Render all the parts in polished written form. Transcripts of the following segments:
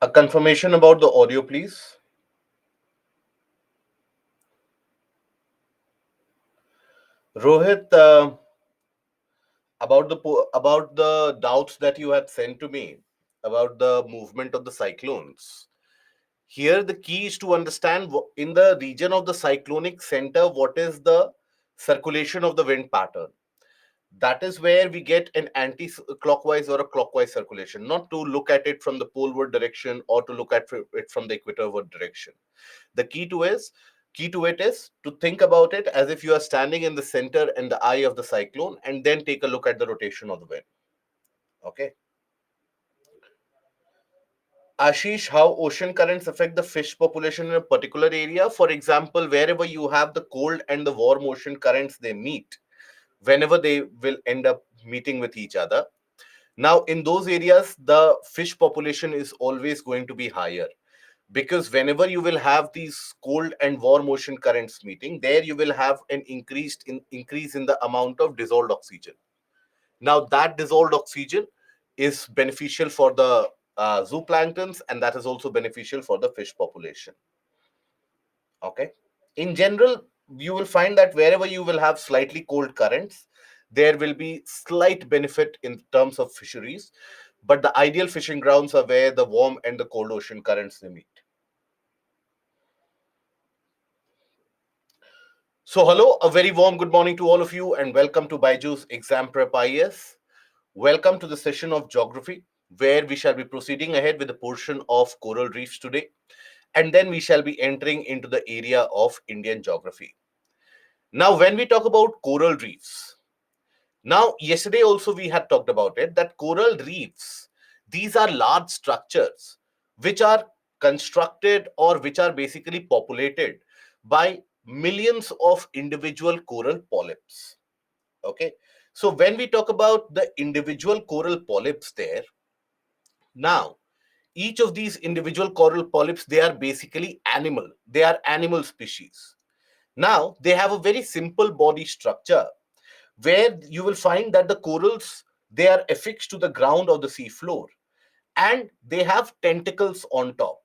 A confirmation about the audio, please. Rohit, about the doubts that you had sent to me about the movement of the cyclones. Here, the key is to understand in the region of the cyclonic center what is the circulation of the wind pattern. That is where we get an anti-clockwise or a clockwise circulation, not to look at it from the poleward direction or to look at it from the equatorward direction. The key to it is to think about it as if you are standing in the center and the eye of the cyclone, and then take a look at the rotation of the wind. Okay. Ashish, how ocean currents affect the fish population in a particular area? For example, wherever you have the cold and the warm ocean currents, they meet. Whenever they will end up meeting with each other, now in those areas, the fish population is always going to be higher, because whenever you will have these cold and warm ocean currents meeting, there you will have an increase in the amount of dissolved oxygen. Now that dissolved oxygen is beneficial for the zooplanktons, and that is also beneficial for the fish population. Okay. In general, you will find that wherever you will have slightly cold currents, there will be slight benefit in terms of fisheries, but the ideal fishing grounds are where the warm and the cold ocean currents they meet. So, hello, a very warm good morning to all of you, and welcome to Baiju's Exam Prep IAS. Welcome to the session of geography, where we shall be proceeding ahead with a portion of coral reefs today, and then we shall be entering into the area of Indian geography. Now, when we talk about coral reefs, now yesterday also we had talked about it, that coral reefs, these are large structures which are constructed or which are basically populated by millions of individual coral polyps. Okay. So when we talk about the individual coral polyps there, now each of these individual coral polyps, they are basically animal. They are animal species. Now they have a very simple body structure where you will find that the corals, they are affixed to the ground of the sea floor, and they have tentacles on top.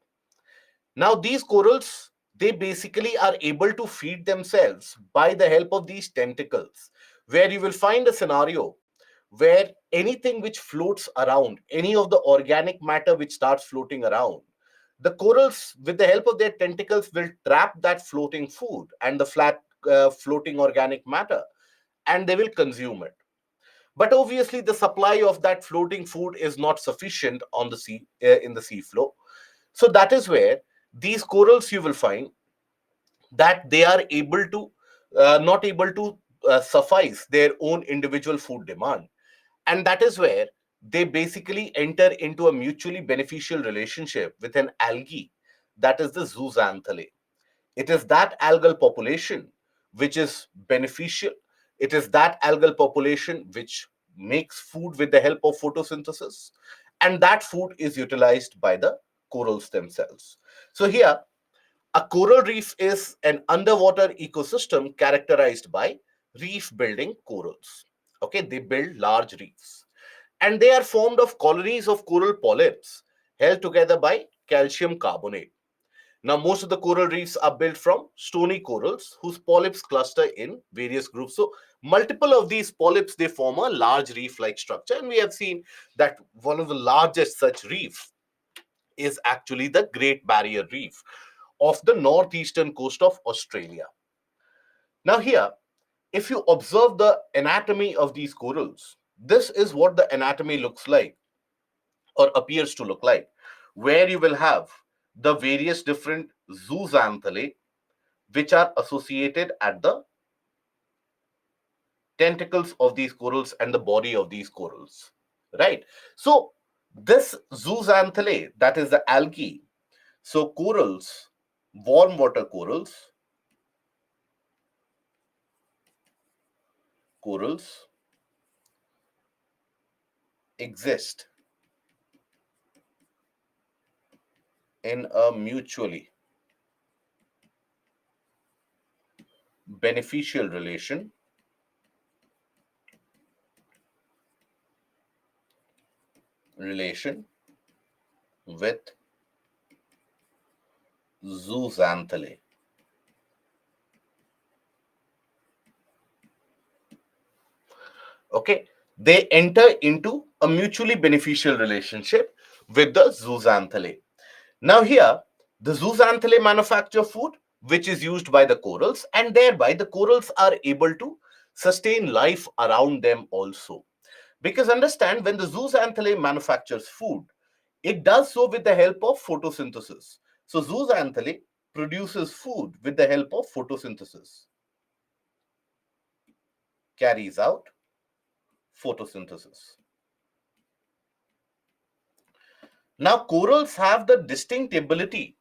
Now these corals, they basically are able to feed themselves by the help of these tentacles, where you will find a scenario where anything which floats around, any of the organic matter which starts floating around, the corals, with the help of their tentacles, will trap that floating food and the flat floating organic matter, and they will consume it. But obviously, the supply of that floating food is not sufficient on the sea, in the sea floor. So that is where these corals, you will find that they are able to not able to suffice their own individual food demand, and that is where they basically enter into a mutually beneficial relationship with an algae, that is the zooxanthellae. It is that algal population which is beneficial. It is that algal population which makes food with the help of photosynthesis, and that food is utilized by the corals themselves. So here, a coral reef is an underwater ecosystem characterized by reef building corals. Okay, they build large reefs, and they are formed of colonies of coral polyps held together by calcium carbonate. Now, most of the coral reefs are built from stony corals whose polyps cluster in various groups. So, multiple of these polyps, they form a large reef-like structure, and we have seen that one of the largest such reef is actually the Great Barrier Reef of the northeastern coast of Australia. Now, here, if you observe the anatomy of these corals, this is what the anatomy looks like or appears to look like, where you will have the various different zooxanthellae which are associated at the tentacles of these corals and the body of these corals, right? So this zooxanthellae, that is the algae, so corals, warm water corals exist in a mutually beneficial relation with zooxanthellae. Okay, they enter into a mutually beneficial relationship with the zooxanthellae. Now here, the zooxanthellae manufacture food which is used by the corals, and thereby the corals are able to sustain life around them also. Because understand, when the zooxanthellae manufactures food, it does so with the help of photosynthesis. So zooxanthellae produces food with the help of photosynthesis, carries out photosynthesis. Now corals have the distinct ability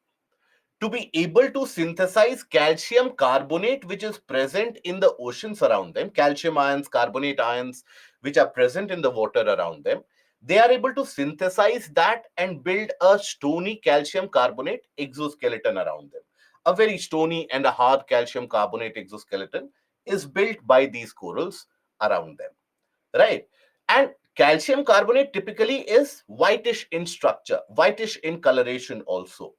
to be able to synthesize calcium carbonate which is present in the oceans around them, calcium ions, carbonate ions which are present in the water around them. They are able to synthesize that and build a stony calcium carbonate exoskeleton around them. A very stony and a hard calcium carbonate exoskeleton is built by these corals around them, right? And calcium carbonate typically is whitish in structure, whitish in coloration also.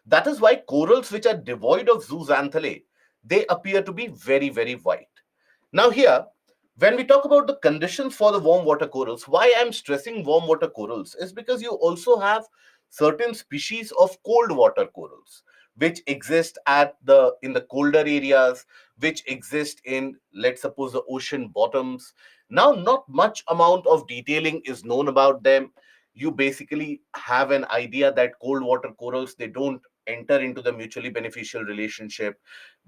That is why corals which are devoid of zooxanthellae, they appear to be very, very white. Now here, when we talk about the conditions for the warm water corals, why I'm stressing warm water corals is because you also have certain species of cold water corals which exist at the in the colder areas, which exist in, let's suppose, the ocean bottoms. Now not much amount of detailing is known about them. You basically have an idea that cold water corals, they don't enter into the mutually beneficial relationship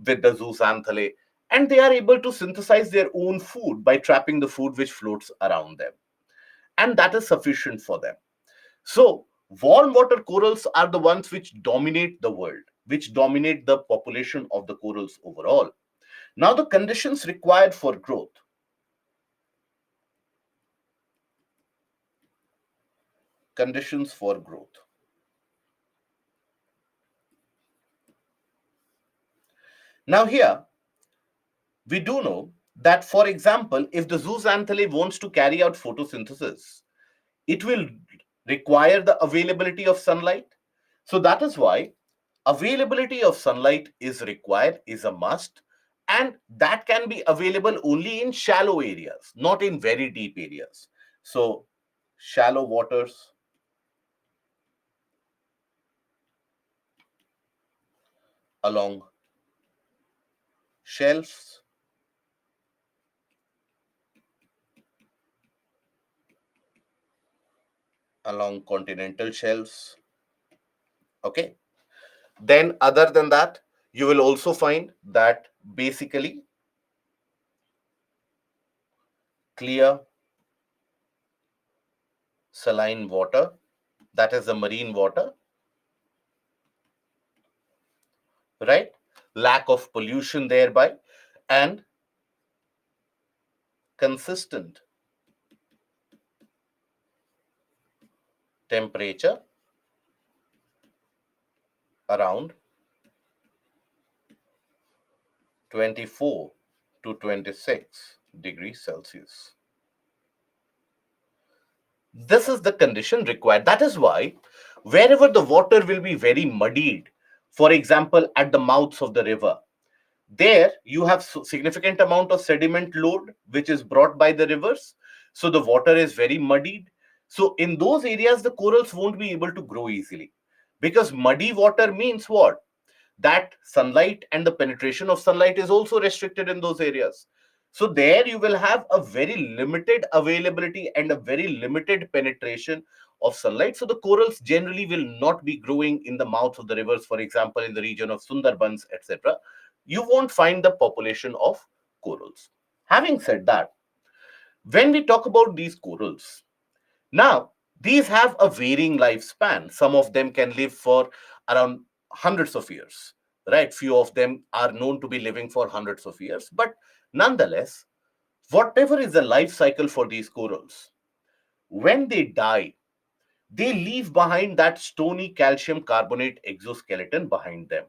with the zooxanthellae, and they are able to synthesize their own food by trapping the food which floats around them, and that is sufficient for them. So warm water corals are the ones which dominate the world, which dominate the population of the corals overall. Now the conditions required for growth. Conditions for growth. Now here we do know that, for example, if the zooxanthellae wants to carry out photosynthesis, it will require the availability of sunlight. So that is why availability of sunlight is required, is a must, and that can be available only in shallow areas, not in very deep areas. So shallow waters, along shelves, along continental shelves. Okay. Then other than that, you will also find that basically clear saline water, that is the marine water, right? Lack of pollution thereby, and consistent temperature around 24 to 26 degrees Celsius. This is the condition required. That is why wherever the water will be very muddied, for example, at the mouths of the river, there you have significant amount of sediment load which is brought by the rivers. So the water is very muddied. So in those areas, the corals won't be able to grow easily, because muddy water means what? That sunlight and the penetration of sunlight is also restricted in those areas. So there you will have a very limited availability and a very limited penetration of sunlight. So the corals generally will not be growing in the mouth of the rivers, for example, in the region of Sundarbans, etc. You won't find the population of corals. Having said that, when we talk about these corals, now, these have a varying lifespan. Some of them can live for around hundreds of years, right? Few of them are known to be living for hundreds of years. But nonetheless, whatever is the life cycle for these corals, when they die, they leave behind that stony calcium carbonate exoskeleton behind them.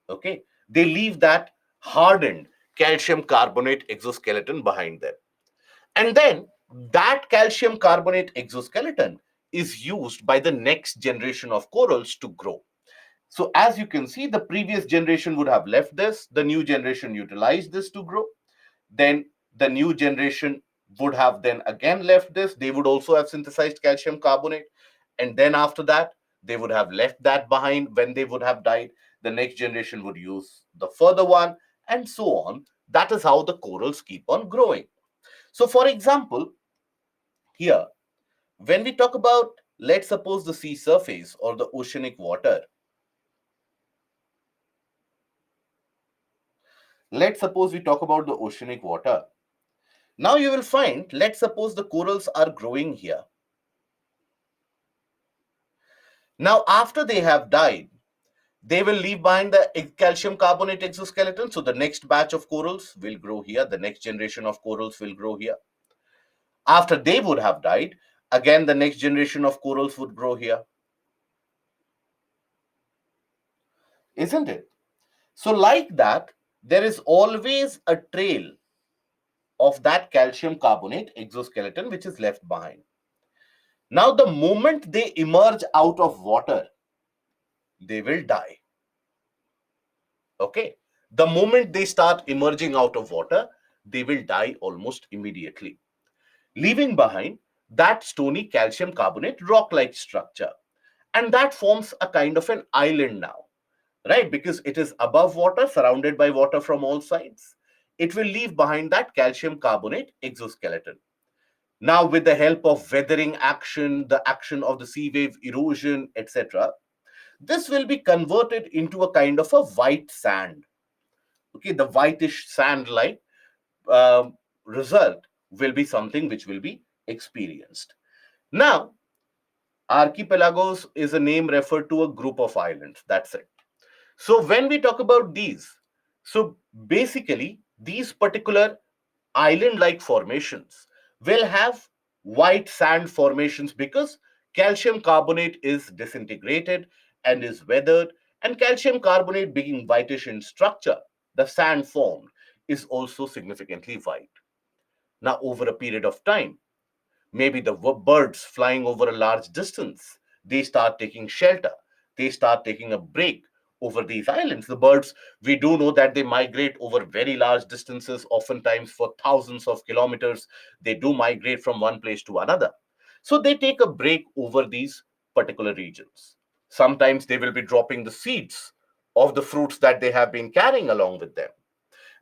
Okay? They leave that hardened calcium carbonate exoskeleton behind them. And then that calcium carbonate exoskeleton is used by the next generation of corals to grow. So as you can see, the previous generation would have left this, the new generation utilized this to grow. Then the new generation would have then again left this. They would also have synthesized calcium carbonate. And then after that, they would have left that behind when they would have died. The next generation would use the further one, and so on. That is how the corals keep on growing. So, for example, here, when we talk about, let's suppose, the sea surface or the oceanic water, let's suppose we talk about the oceanic water. Now you will find, let's suppose the corals are growing here. Now, after they have died, they will leave behind the calcium carbonate exoskeleton. So the next batch of corals will grow here. The next generation of corals will grow here. After they would have died, again, the next generation of corals would grow here. Isn't it? So like that, there is always a trail of that calcium carbonate exoskeleton which is left behind. Now, the moment they emerge out of water, they will die. Okay. The moment they start emerging out of water, they will die almost immediately, leaving behind that stony calcium carbonate rock-like structure. And that forms a kind of an island now, right? Because it is above water, surrounded by water from all sides. It will leave behind that calcium carbonate exoskeleton. Now, with the help of weathering action, the action of the sea wave erosion, etc., this will be converted into a kind of a white sand. Okay, the whitish sand-like result will be something which will be experienced. Now, archipelagos is a name referred to a group of islands. That's it. So when we talk about these, so basically these particular island-like formations will have white sand formations because calcium carbonate is disintegrated and is weathered, and calcium carbonate being whitish in structure, the sand formed is also significantly white. Now, over a period of time, maybe the birds flying over a large distance, they start taking shelter, they start taking a break over these islands. The birds, we do know that they migrate over very large distances, oftentimes for thousands of kilometers. They do migrate from one place to another. So they take a break over these particular regions. Sometimes they will be dropping the seeds of the fruits that they have been carrying along with them,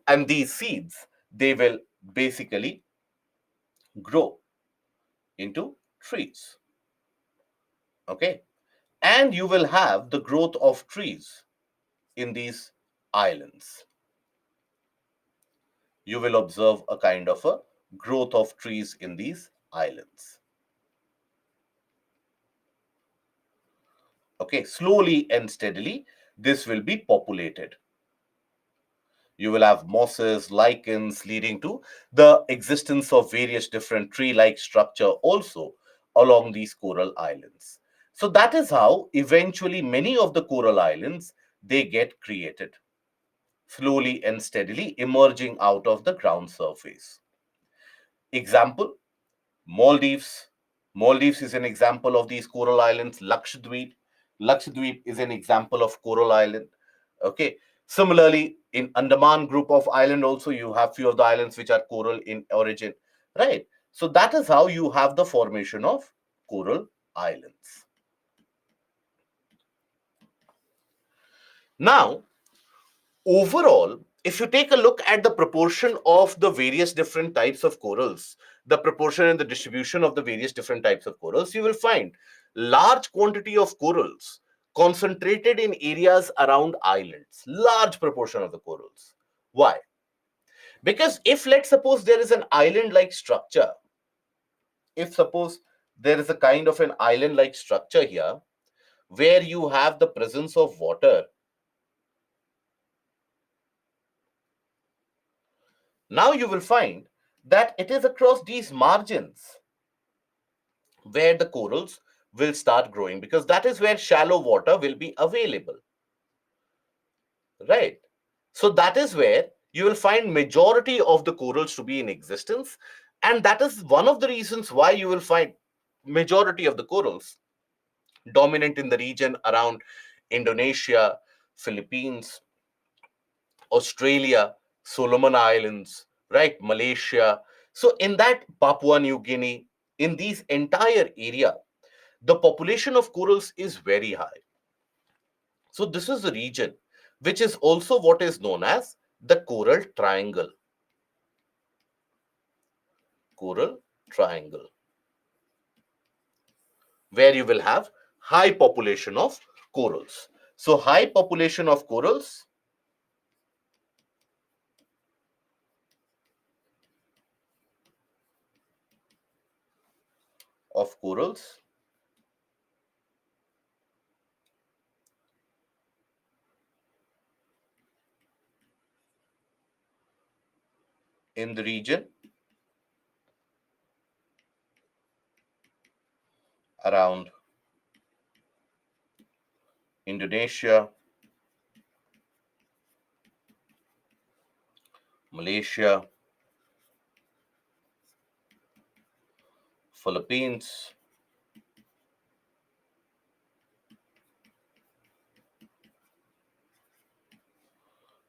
and these seeds, they will basically grow into trees. Okay. And you will have the growth of trees in these islands. You will observe a kind of a growth of trees in these islands. Okay. Slowly and steadily, this will be populated. You will have mosses, lichens, leading to the existence of various different tree-like structure also along these coral islands. So that is how eventually many of the coral islands, they get created, slowly and steadily emerging out of the ground surface. Example, Maldives. Maldives is an example of these coral islands. Lakshadweep. Lakshadweep is an example of coral island. Okay. Similarly, in Andaman group of island also, you have few of the islands which are coral in origin, right? So that is how you have the formation of coral islands. Now, overall, if you take a look at the proportion of the various different types of corals, the proportion and the distribution of the various different types of corals, you will find large quantity of corals concentrated in areas around islands, large proportion of the corals. Why? Because if, let's suppose, there is an island-like structure, if suppose there is a kind of an island-like structure here where you have the presence of water, now you will find that it is across these margins where the corals will start growing, because that is where shallow water will be available, right? So that is where you will find majority of the corals to be in existence, and that is one of the reasons why you will find majority of the corals dominant in the region around Indonesia, Philippines, Australia, Solomon Islands, right? Malaysia. So in that Papua New Guinea, in these entire area, the population of corals is very high. So this is the region which is also what is known as the coral triangle. Coral triangle, where you will have high population of corals. So high population of corals in the region around Indonesia, Malaysia, Philippines,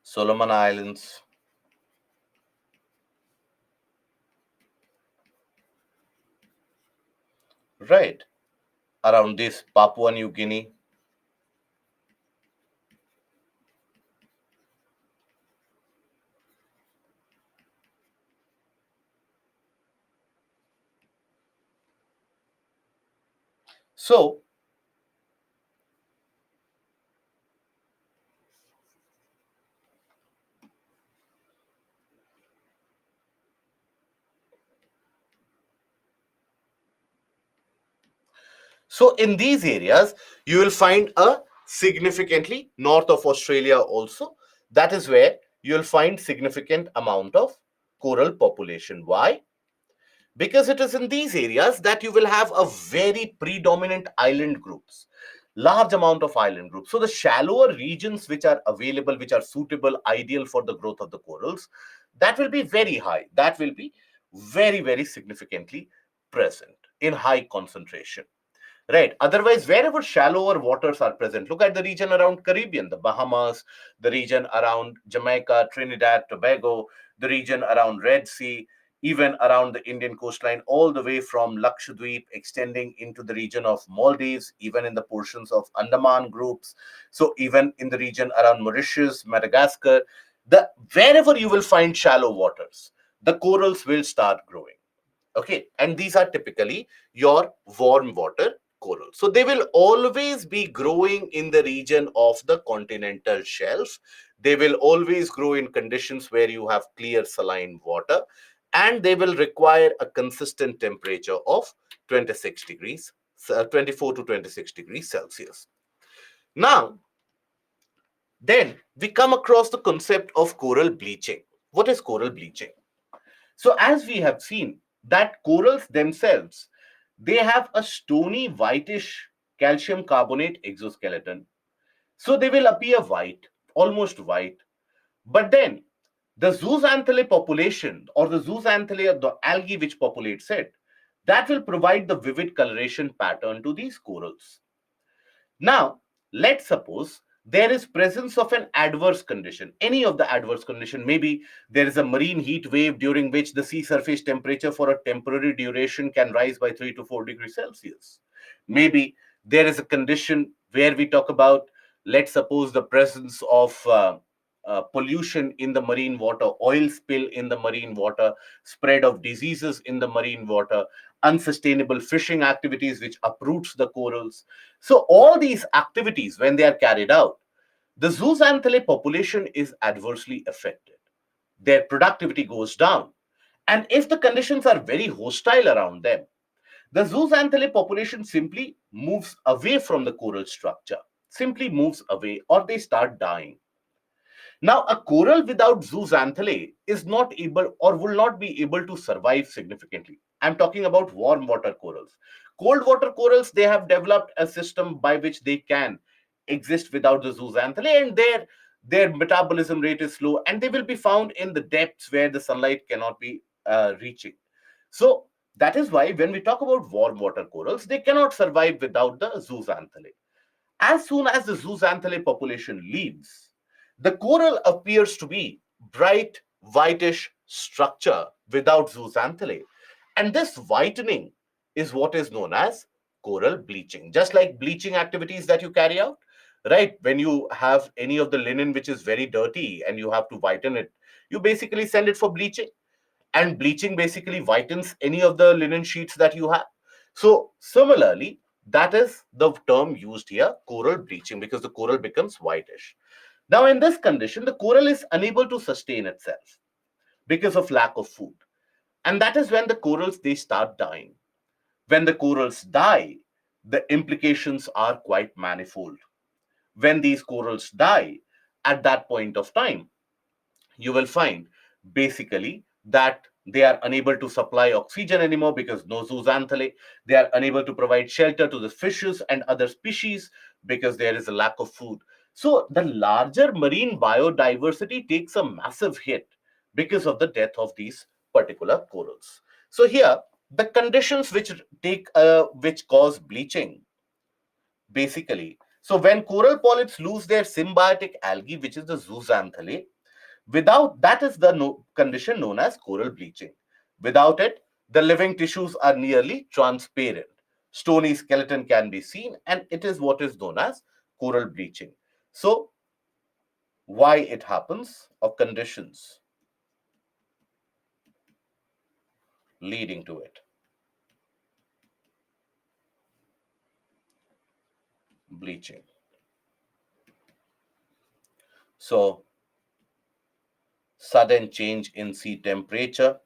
Solomon Islands, right? Around this Papua New Guinea. So So in these areas, you will find a significantly north of Australia also. That is where you'll find significant amount of coral population. Why? Because it is in these areas that you will have a very predominant island groups, large amount of island groups. So the shallower regions which are available, which are suitable, ideal for the growth of the corals, that will be very high. That will be very, very significantly present in high concentration. Right. Otherwise, wherever shallower waters are present, look at the region around Caribbean, the Bahamas, the region around Jamaica, Trinidad, Tobago, the region around Red Sea, even around the Indian coastline, all the way from Lakshadweep, extending into the region of Maldives, even in the portions of Andaman groups. So even in the region around Mauritius, Madagascar, the wherever you will find shallow waters, the corals will start growing. Okay, and these are typically your warm water coral. So they will always be growing in the region of the continental shelf. They will always grow in conditions where you have clear saline water, and they will require a consistent temperature of 26 degrees, 24 to 26 degrees Celsius. Now, then we come across the concept of coral bleaching. What is coral bleaching? So as we have seen that corals themselves, they have a stony whitish calcium carbonate exoskeleton. So they will appear white, almost white. But then the zooxanthellae population or the zooxanthellae, the algae which populates it, that will provide the vivid coloration pattern to these corals. Now, let's suppose there is presence of an adverse condition, any of the adverse condition. Maybe there is a marine heat wave during which the sea surface temperature for a temporary duration can rise by 3 to 4 degrees Celsius. Maybe there is a condition where we talk about, let's suppose, the presence of pollution in the marine water, oil spill in the marine water, spread of diseases in the marine water, unsustainable fishing activities which uproots the corals. So all these activities, when they are carried out, the zooxanthellae population is adversely affected. Their productivity goes down. And if the conditions are very hostile around them, the zooxanthellae population simply moves away from the coral structure, simply moves away, or they start dying. Now, a coral without zooxanthellae is not able or will not be able to survive significantly. I'm talking about warm water corals. Cold water corals, they have developed a system by which they can exist without the zooxanthellae, and their metabolism rate is slow, and they will be found in the depths where the sunlight cannot be reaching. So that is why when we talk about warm water corals, they cannot survive without the zooxanthellae. As soon as the zooxanthellae population leaves, the coral appears to be bright whitish structure without zooxanthellae. And this whitening is what is known as coral bleaching. Just like bleaching activities that you carry out, right? When you have any of the linen which is very dirty and you have to whiten it, you basically send it for bleaching, and bleaching basically whitens any of the linen sheets that you have. So similarly, that is the term used here, coral bleaching, because the coral becomes whitish. Now in this condition, the coral is unable to sustain itself because of lack of food, and that is when the corals, they start dying. When the corals die, the implications are quite manifold. When these corals die, at that point of time, you will find basically that they are unable to supply oxygen anymore because no zooxanthellae. They are unable to provide shelter to the fishes and other species because there is a lack of food. So the larger marine biodiversity takes a massive hit because of the death of these particular corals. So here, the conditions which cause bleaching basically. So when coral polyps lose their symbiotic algae, which is the zooxanthellae, without that is the condition known as coral bleaching. Without it, the living tissues are nearly transparent. Stony skeleton can be seen, and it is what is known as coral bleaching. So, why it happens, or conditions leading to it? Bleaching. So, sudden change in sea temperature,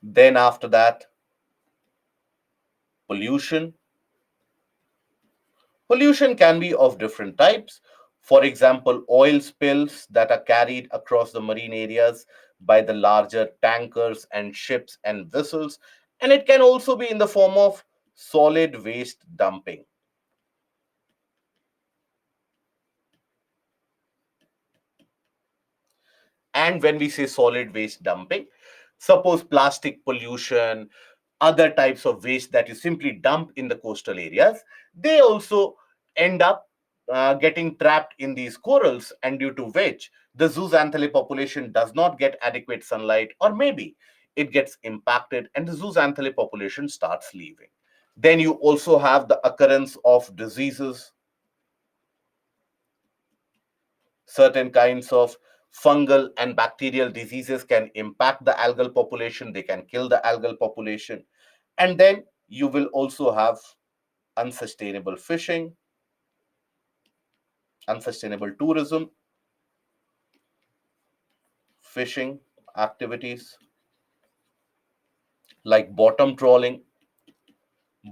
then after that, pollution. Pollution can be of different types. For example, oil spills that are carried across the marine areas by the larger tankers and ships and vessels. And it can also be in the form of solid waste dumping. And when we say solid waste dumping, suppose plastic pollution, other types of waste that you simply dump in the coastal areas, they also end up getting trapped in these corals, and due to which the zooxanthellae population does not get adequate sunlight, or maybe it gets impacted and the zooxanthellae population starts leaving. Then you also have the occurrence of diseases. Certain kinds of fungal and bacterial diseases can impact the algal population, they can kill the algal population. And then you will also have unsustainable fishing, unsustainable tourism, fishing activities like bottom trawling.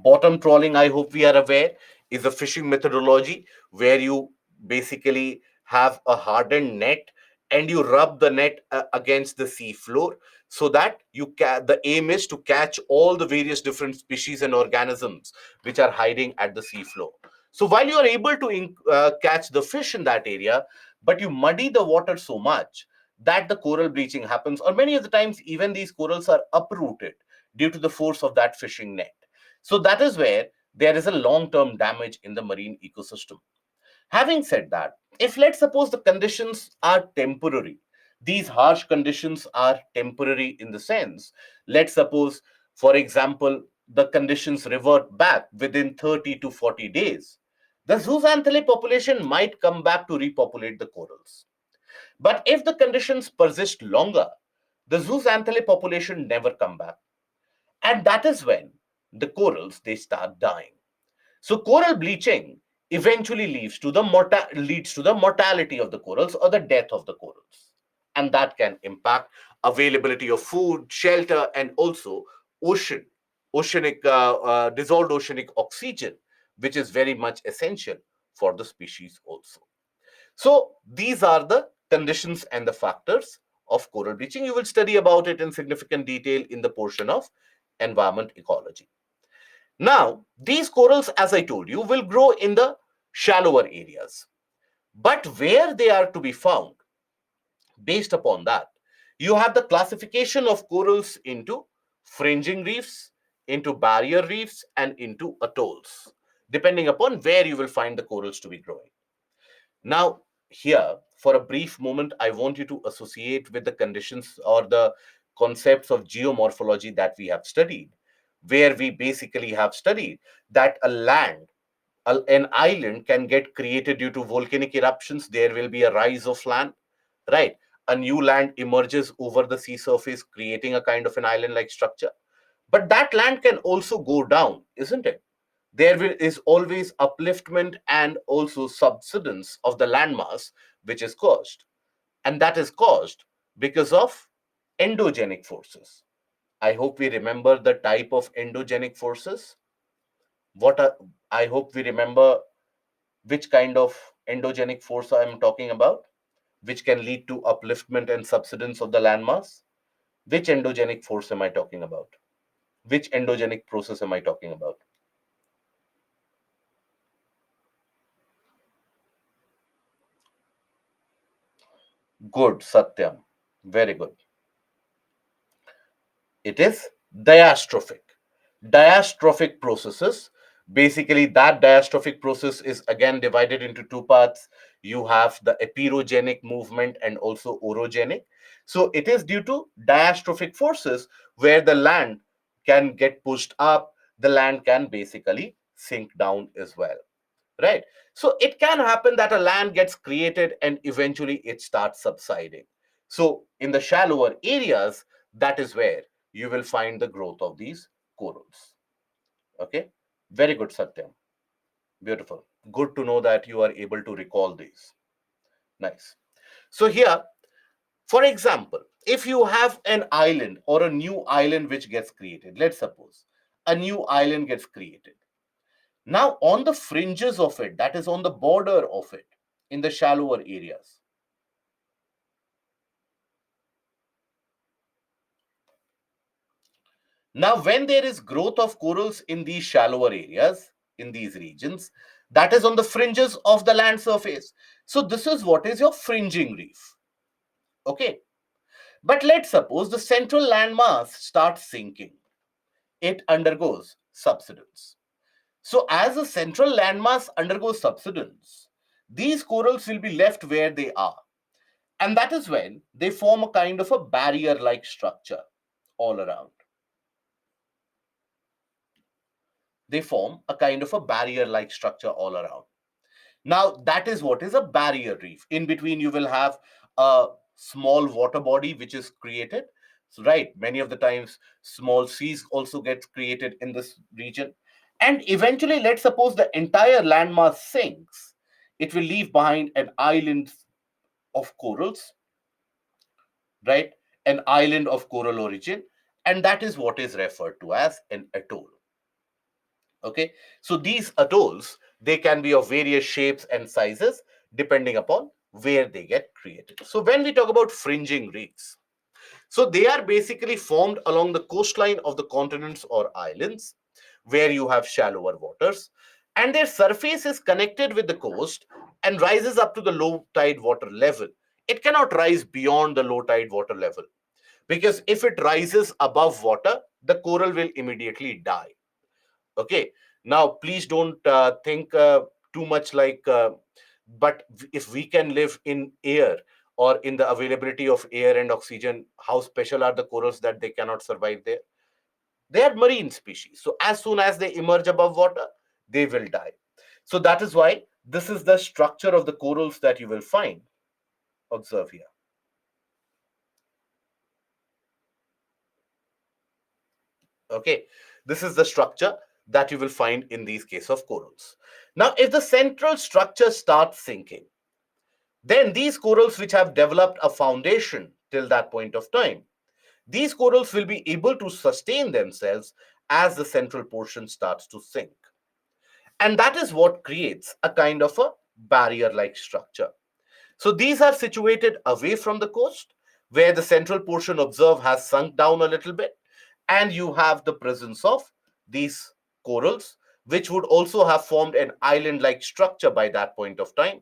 Bottom trawling, I hope we are aware, is a fishing methodology where you basically have a hardened net and you rub the net against the sea floor, so that the aim is to catch all the various different species and organisms which are hiding at the sea floor. So while you are able to catch the fish in that area, but you muddy the water so much that the coral bleaching happens, or many of the times even these corals are uprooted due to the force of that fishing net. So that is where there is a long-term damage in the marine ecosystem. Having said that, if let's suppose the conditions are temporary, these harsh conditions are temporary in the sense, let's suppose, for example, the conditions revert back within 30 to 40 days, the zooxanthellae population might come back to repopulate the corals. But if the conditions persist longer, the zooxanthellae population never come back. And that is when the corals, they start dying. So coral bleaching eventually leads to the mortality of the corals or the death of the corals. And that can impact availability of food, shelter, and also dissolved oceanic oxygen, which is very much essential for the species also. So these are the conditions and the factors of coral bleaching. You will study about it in significant detail in the portion of environment ecology. Now, these corals, as I told you, will grow in the shallower areas. But where they are to be found, based upon that, You have the classification of corals into fringing reefs, into barrier reefs, and into atolls, depending upon where you will find the corals to be growing. Now, here, for a brief moment, I want you to associate with the conditions or the concepts of geomorphology that we have studied, where we basically have studied that an island can get created due to volcanic eruptions. There will be a rise of land, right? A new land emerges over the sea surface, creating a kind of an island like structure. But that land can also go down, isn't it? Is always upliftment and also subsidence of the landmass, which is caused. And that is caused because of endogenic forces. I hope we remember the type of endogenic forces. What are, I hope we remember which kind of endogenic force I am talking about, which can lead to upliftment and subsidence of the landmass. Which endogenic force am I talking about? Which endogenic process am I talking about? Good, Satyam. Very good. It is diastrophic. Diastrophic processes. Basically, that diastrophic process is again divided into two parts. You have the epeirogenic movement and also orogenic. So it is due to diastrophic forces where the land can get pushed up, the land can basically sink down as well. Right? So it can happen that a land gets created and eventually it starts subsiding. So in the shallower areas, that is where you will find the growth of these corals. Okay, very good, Satyam. Beautiful. Good to know that you are able to recall these. Nice. So here, for example, if you have an island or a new island which gets created, let's suppose a new island gets created. Now, on the fringes of it, that is on the border of it, in the shallower areas. Now, when there is growth of corals in these shallower areas, in these regions, that is on the fringes of the land surface. So, this is what is your fringing reef. Okay. But let's suppose the central landmass starts sinking. It undergoes subsidence. So, as the central landmass undergoes subsidence, these corals will be left where they are. And that is when they form a kind of a barrier like structure all around. They form a kind of a barrier like structure all around. Now, that is what is a barrier reef. In between, you will have a small water body which is created. So, right, many of the times, small seas also get created in this region. And eventually, let's suppose the entire landmass sinks. It will leave behind an island of corals, right? An island of coral origin, and that is what is referred to as an atoll. Okay, so these atolls, they can be of various shapes and sizes depending upon where they get created. So when we talk about fringing reefs, so they are basically formed along the coastline of the continents or islands where you have shallower waters, and their surface is connected with the coast and rises up to the low tide water level. It cannot rise beyond the low tide water level, because if it rises above water, the coral will immediately die. Okay, now please don't think too much like but if we can live in air or in the availability of air and oxygen, how special are the corals that they cannot survive there? They are marine species, so as soon as they emerge above water, they will die. So that is why this is the structure of the corals that you will find. Observe here. Okay, this is the structure that you will find in these case of corals. Now, if the central structure starts sinking, then these corals which have developed a foundation till that point of time, these corals will be able to sustain themselves as the central portion starts to sink. And that is what creates a kind of a barrier like structure. So these are situated away from the coast, where the central portion, observe, has sunk down a little bit, and you have the presence of these corals, which would also have formed an island like structure by that point of time.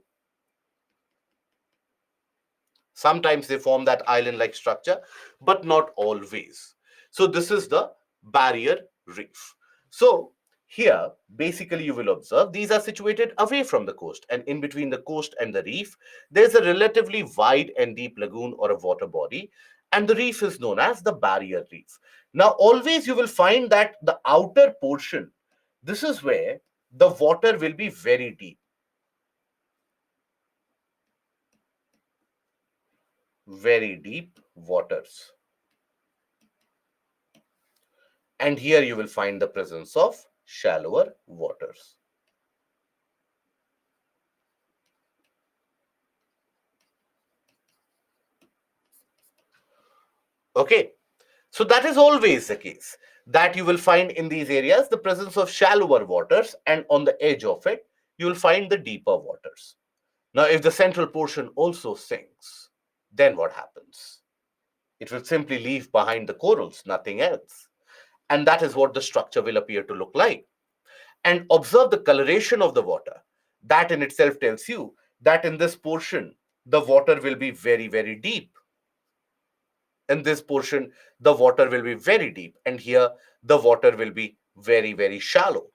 Sometimes they form that island like structure, but not always. So, this is the barrier reef. So, here, basically, you will observe these are situated away from the coast, and in between the coast and the reef, there's a relatively wide and deep lagoon or a water body, and the reef is known as the barrier reef. Now, always you will find that the outer portion, this is where the water will be very deep, very deep waters. And here you will find the presence of shallower waters. Okay, so that is always the case, that you will find in these areas the presence of shallower waters, and on the edge of it, you will find the deeper waters. Now, if the central portion also sinks, then what happens? It will simply leave behind the corals, nothing else. And that is what the structure will appear to look like. And observe the coloration of the water. That in itself tells you that in this portion, the water will be very, very deep. In this portion, the water will be very deep. And here, the water will be very, very shallow.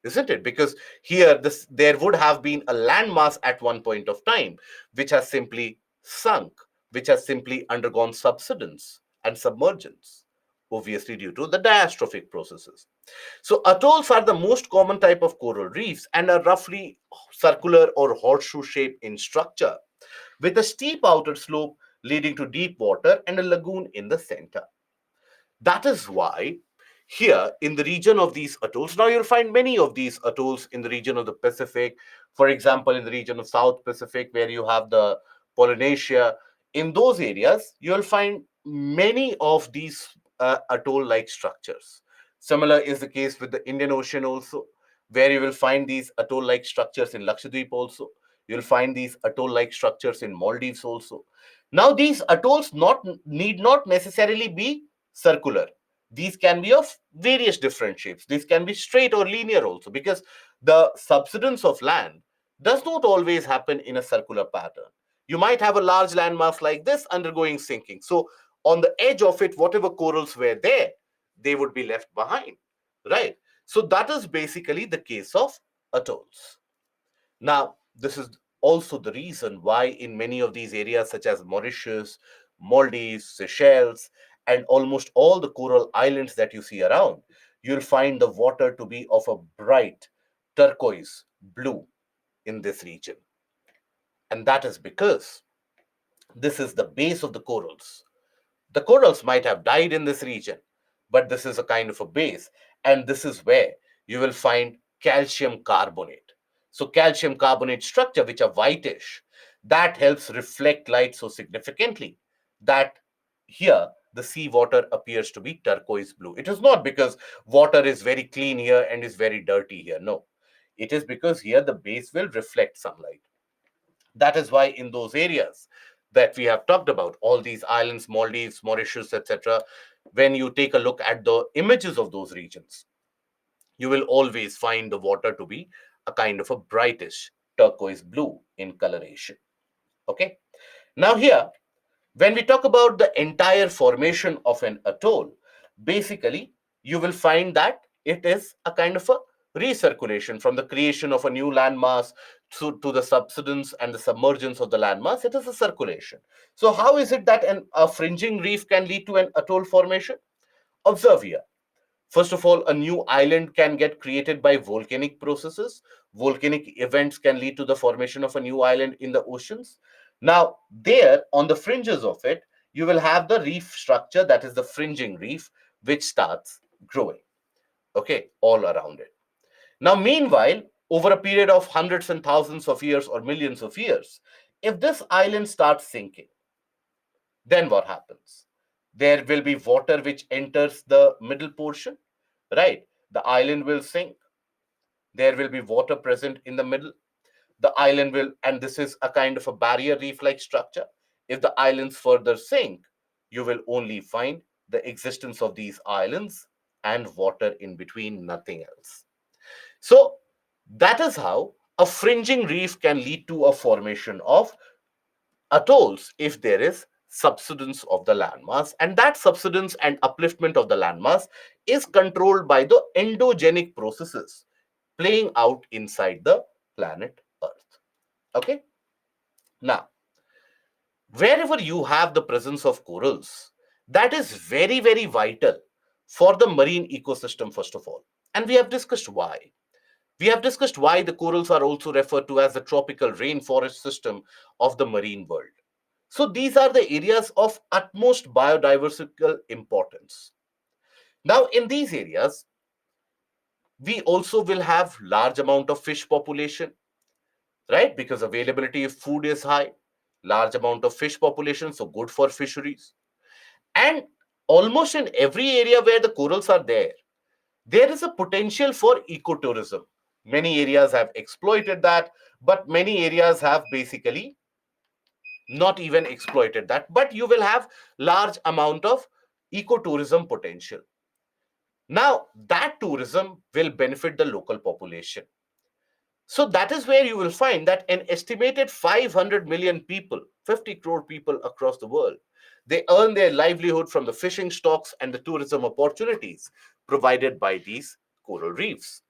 Isn't it? Because here, there would have been a landmass at one point of time, which has simply sunk, which has simply undergone subsidence and submergence, obviously due to the diastrophic processes. So atolls are the most common type of coral reefs and are roughly circular or horseshoe shape in structure, with a steep outer slope leading to deep water and a lagoon in the center. That is why here in the region of these atolls, now you'll find many of these atolls in the region of the Pacific, for example, in the region of South Pacific, where you have the Polynesia. In those areas, you'll find many of these atoll-like structures. Similar is the case with the Indian Ocean also, where you will find these atoll-like structures in Lakshadweep also. You'll find these atoll-like structures in Maldives also. Now, these atolls need not necessarily be circular. These can be of various different shapes. These can be straight or linear also, because the subsidence of land does not always happen in a circular pattern. You might have a large landmass like this undergoing sinking. So on the edge of it, whatever corals were there, they would be left behind, right? So that is basically the case of atolls. Now, this is also the reason why in many of these areas, such as Mauritius, Maldives, Seychelles, and almost all the coral islands that you see around, you'll find the water to be of a bright turquoise blue in this region. And that is because this is the base of the corals. The corals might have died in this region, but this is a kind of a base, and this is where you will find calcium carbonate. So, calcium carbonate structure, which are whitish, that helps reflect light so significantly that here the seawater appears to be turquoise blue. It is not because water is very clean here and is very dirty here. No, it is because here the base will reflect sunlight. That is why in those areas that we have talked about, all these islands, Maldives, Mauritius, etc., when you take a look at the images of those regions, you will always find the water to be a kind of a brightish turquoise blue in coloration. Okay. Now, here, when we talk about the entire formation of an atoll, basically, you will find that it is a kind of a recirculation from the creation of a new landmass to the subsidence and the submergence of the landmass. It is a circulation. So, how is it that a fringing reef can lead to an atoll formation? Observe here. First of all, a new island can get created by volcanic processes. Volcanic events can lead to the formation of a new island in the oceans. Now, there on the fringes of it, you will have the reef structure, that is the fringing reef, which starts growing, okay, all around it. Now, meanwhile, over a period of hundreds and thousands of years or millions of years, if this island starts sinking, then what happens? There will be water which enters the middle portion, right? The island will sink. There will be water present in the middle. The island will, and this is a kind of a barrier reef like structure. If the islands further sink, you will only find the existence of these islands and water in between, nothing else. So, that is how a fringing reef can lead to a formation of atolls if there is subsidence of the landmass, and that subsidence and upliftment of the landmass is controlled by the endogenic processes playing out inside the planet Earth. Okay, now wherever you have the presence of corals, that is very, very vital for the marine ecosystem, first of all. And we have discussed why. We have discussed why the corals are also referred to as the tropical rainforest system of the marine world. So these are the areas of utmost biodiversical importance. Now, in these areas, we also will have large amount of fish population, right? Because availability of food is high, large amount of fish population, so good for fisheries. And almost in every area where the corals are there, there is a potential for ecotourism. Many areas have exploited that, but many areas have basically not even exploited that. But you will have large amount of ecotourism potential. Now, that tourism will benefit the local population. So that is where you will find that an estimated 500 million people, 50 crore people across the world, they earn their livelihood from the fishing stocks and the tourism opportunities provided by these coral reefs.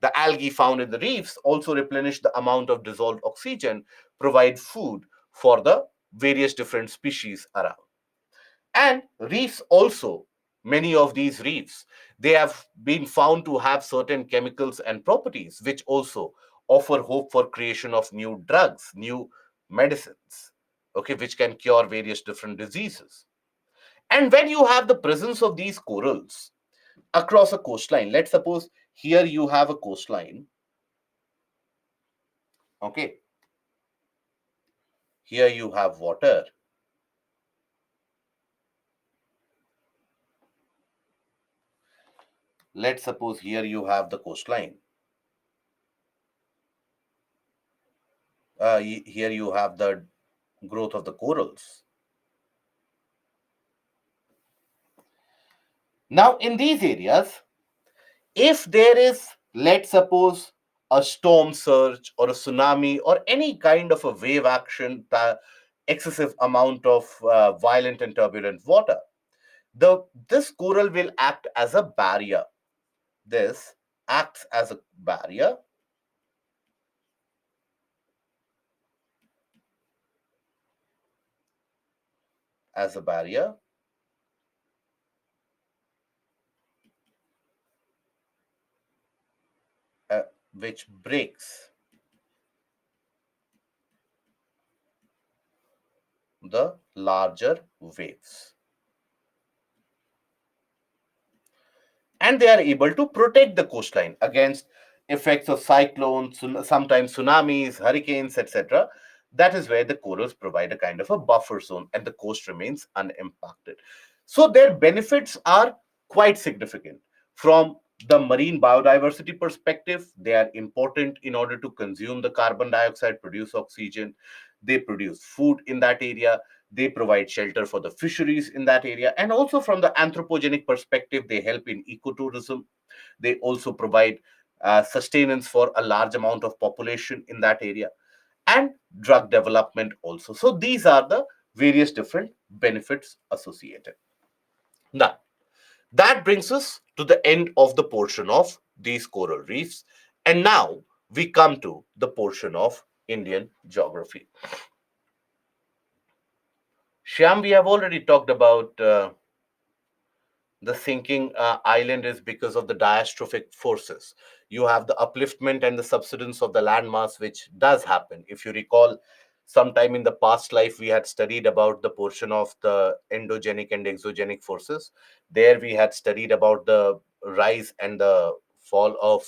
The algae found in the reefs also replenish the amount of dissolved oxygen, provide food for the various different species around. And reefs also, many of these reefs, they have been found to have certain chemicals and properties which also offer hope for creation of new drugs, new medicines, okay, which can cure various different diseases. And when you have the presence of these corals across a coastline, let's suppose here you have a coastline, okay, here you have water. Let's suppose here you have the coastline. Here you have the growth of the corals. Now, in these areas, if there is, let's suppose, a storm surge or a tsunami or any kind of a wave action, excessive amount of violent and turbulent water, this coral will act as a barrier. This acts as a barrier, as a barrier, which breaks the larger waves. And they are able to protect the coastline against effects of cyclones, sometimes tsunamis, hurricanes, etc. That is where the corals provide a kind of a buffer zone and the coast remains unimpacted. So their benefits are quite significant. From the marine biodiversity perspective, they are important in order to consume the carbon dioxide, produce oxygen, they produce food in that area, they provide shelter for the fisheries in that area, and also from the anthropogenic perspective, they help in ecotourism. They also provide sustenance for a large amount of population in that area and drug development also. So these are the various different benefits associated. Now, that brings us to the end of the portion of these coral reefs. And now we come to the portion of Indian geography. Shyam, we have already talked about the sinking island is because of the diastrophic forces. You have the upliftment and the subsidence of the landmass, which does happen. If you recall, sometime in the past life, we had studied about the portion of the endogenic and exogenic forces. There, we had studied about the rise and the fall of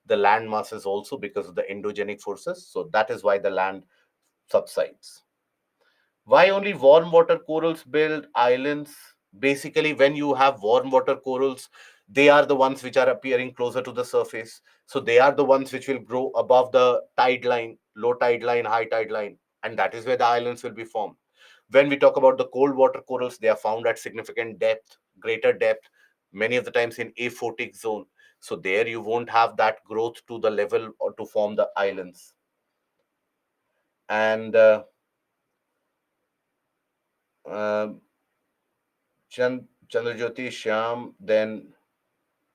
the land masses also because of the endogenic forces. So, that is why the land subsides. Why only warm water corals build islands? Basically, when you have warm water corals, they are the ones which are appearing closer to the surface. So they are the ones which will grow above the tide line, low tide line, high tide line, and that is where the islands will be formed. When we talk about the cold water corals, they are found at significant depth, greater depth, many of the times in aphotic zone. So there you won't have that growth to the level or to form the islands. And Um Chandrajyoti, Shyam, then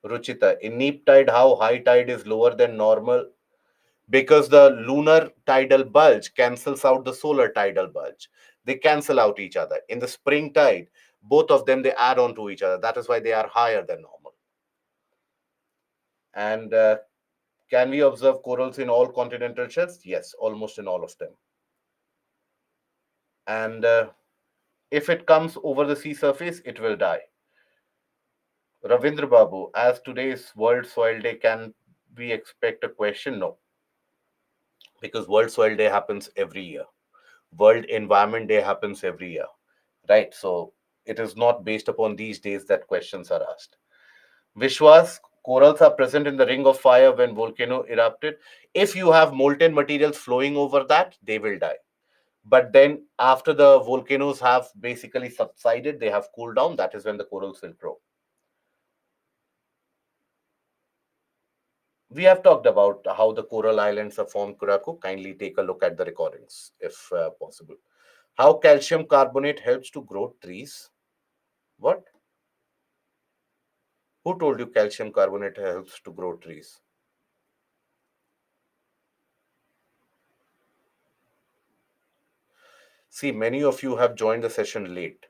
Ruchita. In neap tide, how high tide is lower than normal? Because the lunar tidal bulge cancels out the solar tidal bulge. They cancel out each other. In the spring tide, both of them they add on to each other. That is why they are higher than normal. And can we observe corals in all continental shelves? Yes, almost in all of them. And if it comes over the sea surface, it will die. Ravindra Babu, as today is World Soil Day, can we expect a question? No, because World Soil Day happens every year. World Environment Day happens every year, right? So it is not based upon these days that questions are asked. Vishwas, corals are present in the ring of fire when volcano erupted. If you have molten materials flowing over that, they will die. But then after the volcanoes have basically subsided, they have cooled down, that is when the corals will grow. We have talked about how the coral islands are formed, Kuraku. Kindly take a look at the recordings if possible. How calcium carbonate helps to grow trees. What? Who told you calcium carbonate helps to grow trees? See, many of you have joined the session late.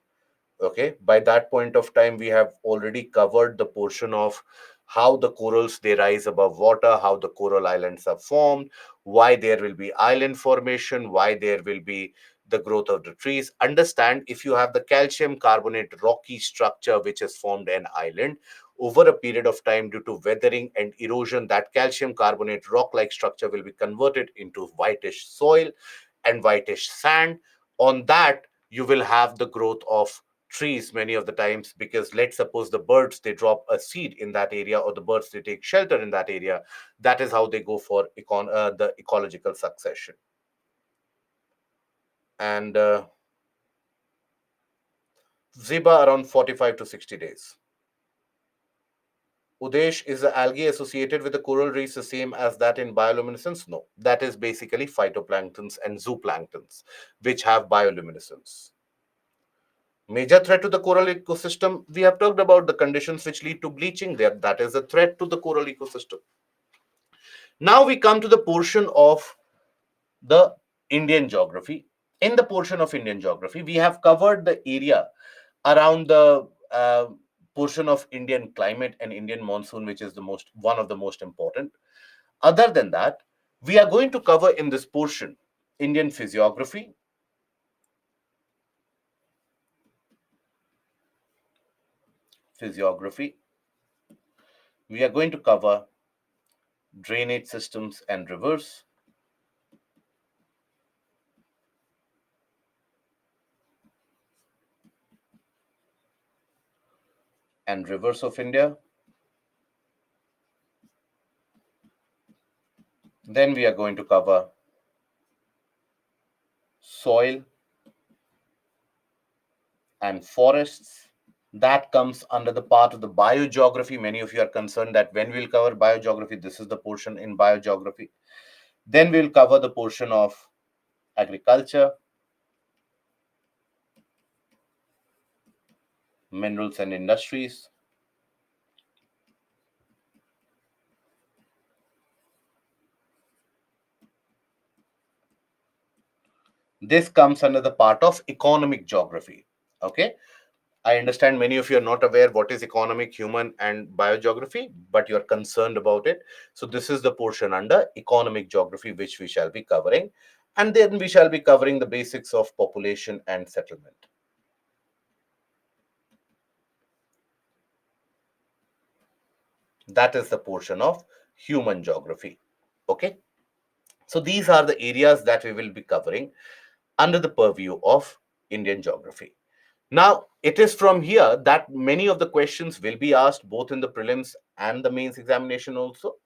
Okay, by that point of time we have already covered the portion of how the corals they rise above water, how the coral islands are formed, why there will be island formation, why there will be the growth of the trees. Understand, if you have the calcium carbonate rocky structure which has formed an island over a period of time due to weathering and erosion, that calcium carbonate rock like structure will be converted into whitish soil and whitish sand. On that you will have the growth of trees many of the times, because let's suppose the birds they drop a seed in that area, or the birds they take shelter in that area. That is how they go for the ecological succession. And ziba around 45 to 60 days. Udesh, is the algae associated with the coral reefs the same as that in bioluminescence? No, that is basically phytoplanktons and zooplanktons which have bioluminescence. Major threat to the coral ecosystem, we have talked about the conditions which lead to bleaching there. That is a threat to the coral ecosystem. Now we come to the portion of the Indian geography. In the portion of Indian geography, we have covered the area around the portion of Indian climate and Indian monsoon, which is the most one of the most important. Other than that, we are going to cover in this portion Indian physiography, physiography. We are going to cover drainage systems and rivers, of India. Then we are going to cover soil and forests. That comes under the part of the biogeography. Many of you are concerned that when we'll cover biogeography, this is the portion in biogeography. Then we'll cover the portion of agriculture, minerals and industries. This comes under the part of economic geography. Okay. I understand many of you are not aware what is economic, human, and biogeography, but you're concerned about it. So, this is the portion under economic geography which we shall be covering. And then we shall be covering the basics of population and settlement. That is the portion of human geography. Okay. So, these are the areas that we will be covering under the purview of Indian geography. Now, it is from here that many of the questions will be asked both in the prelims and the mains examination also.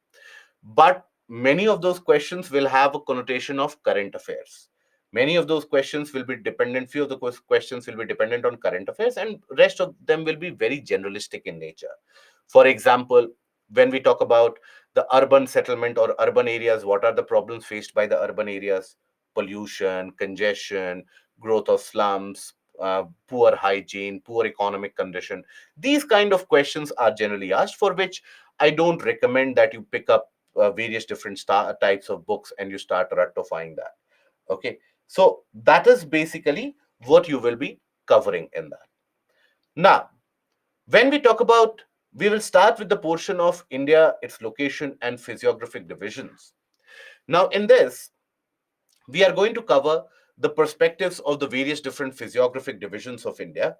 But many of those questions will have a connotation of current affairs. Many of those questions will be dependent, few of the questions will be dependent on current affairs, and rest of them will be very generalistic in nature. For example, when we talk about the urban settlement or urban areas, what are the problems faced by the urban areas? Pollution, congestion, growth of slums, poor hygiene, poor economic condition. These kind of questions are generally asked, for which I don't recommend that you pick up various different types of books and you start rectifying that. Okay, so that is basically what you will be covering in that. Now, when we talk about, we will start with the portion of India, its location and physiographic divisions. Now, in this, we are going to cover the perspectives of the various different physiographic divisions of India.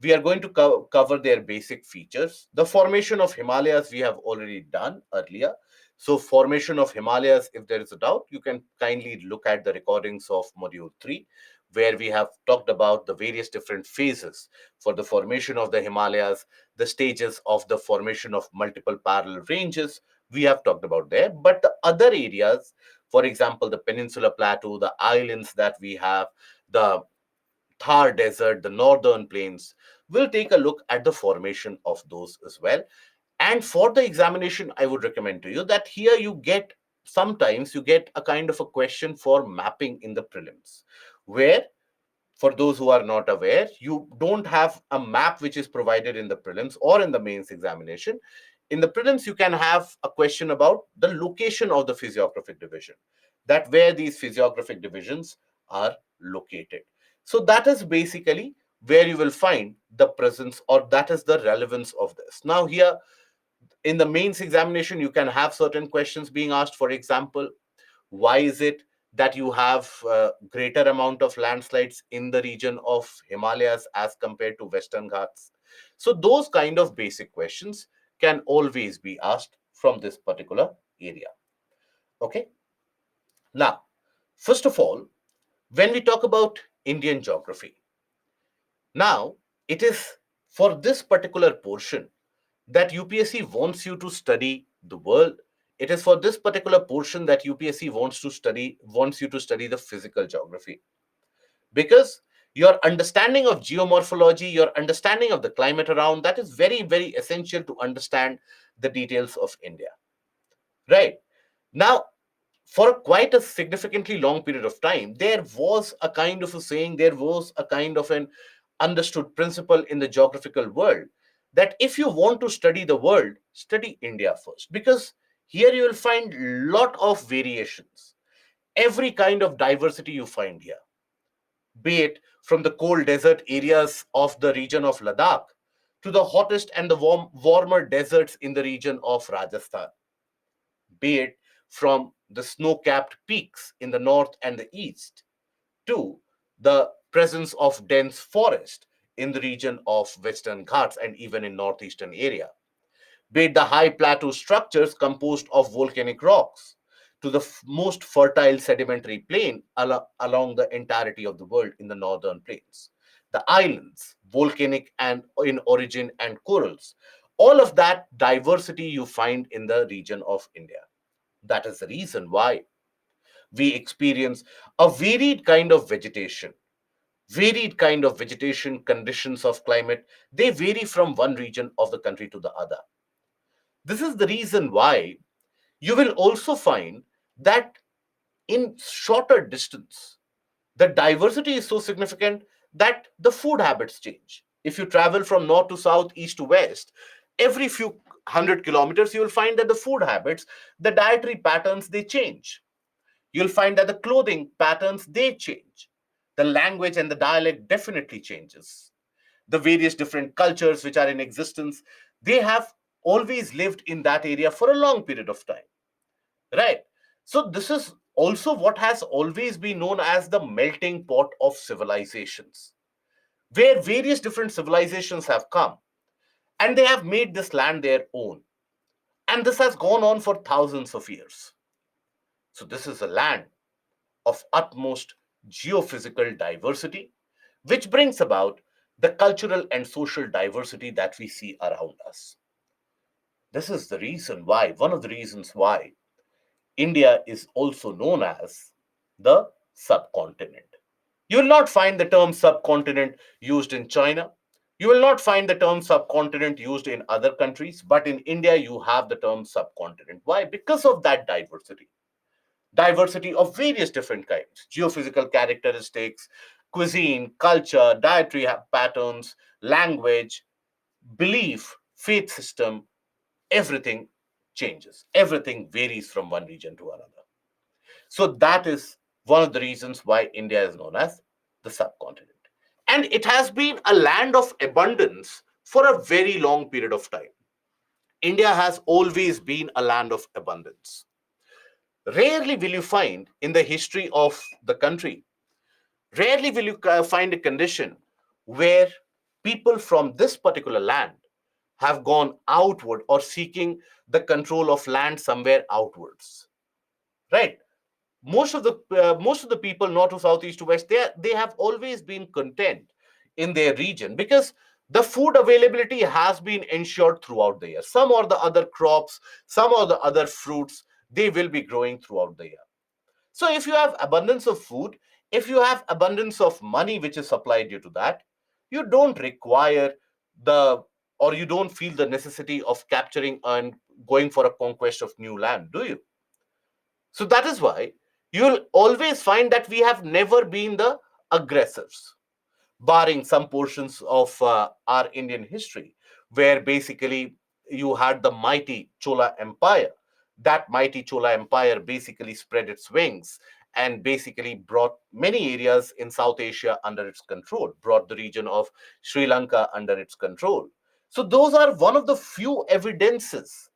We are going to cover their basic features. The formation of Himalayas we have already done earlier. So formation of Himalayas, if there is a doubt, you can kindly look at the recordings of module 3, where we have talked about the various different phases for the formation of the Himalayas, the stages of the formation of multiple parallel ranges. We have talked about there. But the other areas, for example, the Peninsular Plateau, the islands that we have, the Thar Desert, the northern plains, we'll take a look at the formation of those as well. And for the examination, I would recommend to you that here you get, sometimes you get a kind of a question for mapping in the prelims, where, for those who are not aware, you don't have a map which is provided in the prelims or in the mains examination. In the prelims, you can have a question about the location of the physiographic division, that where these physiographic divisions are located. So that is basically where you will find the presence, or that is the relevance of this. Now, here in the mains examination, you can have certain questions being asked. For example, why is it that you have greater amount of landslides in the region of Himalayas as compared to Western Ghats? So those kind of basic questions can always be asked from this particular area. Okay. Now, first of all, when we talk about Indian geography, now it is for this particular portion that UPSC wants you to study the world. It is for this particular portion that UPSC wants you to study the physical geography, because your understanding of geomorphology, your understanding of the climate around, that is very, very essential to understand the details of India. Right. Now, for quite a significantly long period of time, there was a kind of a saying, there was a kind of an understood principle in the geographical world, that if you want to study the world, study India first, because here you will find lot of variations, every kind of diversity you find here, be it from the cold desert areas of the region of Ladakh to the hottest and the warmer deserts in the region of Rajasthan, be it from the snow-capped peaks in the north and the east to the presence of dense forest in the region of Western Ghats and even in northeastern area, be it the high plateau structures composed of volcanic rocks to the most fertile sedimentary plain along the entirety of the world in the northern plains, the islands, volcanic and in origin, and corals. All of that diversity you find in the region of India. That is the reason why we experience a varied kind of vegetation, conditions of climate. They vary from one region of the country to the other. This is the reason why you will also find that in shorter distance, the diversity is so significant that the food habits change. If you travel from north to south, east to west, every few hundred kilometers, you will find that the food habits, the dietary patterns, they change. You'll find that the clothing patterns, they change. The language and the dialect definitely changes. The various different cultures which are in existence, they have always lived in that area for a long period of time, right? So this is also what has always been known as the melting pot of civilizations, where various different civilizations have come and they have made this land their own. And this has gone on for thousands of years. So this is a land of utmost geophysical diversity, which brings about the cultural and social diversity that we see around us. This is the reason why, one of the reasons why India is also known as the subcontinent. You will not find the term subcontinent used in China. You will not find the term subcontinent used in other countries, but in India, you have the term subcontinent. Why? Because of that diversity of various different kinds, geophysical characteristics, cuisine, culture, dietary patterns, language, belief, faith system, everything changes. Everything varies from one region to another. So that is one of the reasons why India is known as the subcontinent. And it has been a land of abundance for a very long period of time. India has always been a land of abundance. Rarely will you find in the history of the country, rarely will you find a condition where people from this particular land have gone outward or seeking the control of land somewhere outwards, right? Most of the people, north to south, east to west, they have always been content in their region because the food availability has been ensured throughout the year. Some or the other crops, some or the other fruits, they will be growing throughout the year. So if you have abundance of food, if you have abundance of money which is supplied due to that, you don't require the or you don't feel the necessity of capturing and going for a conquest of new land, do you? So that is why you'll always find that we have never been the aggressors, barring some portions of our Indian history, where basically you had the mighty Chola Empire. That mighty Chola Empire basically spread its wings and basically brought many areas in South Asia under its control, brought the region of Sri Lanka under its control. So, those are one of the few evidences,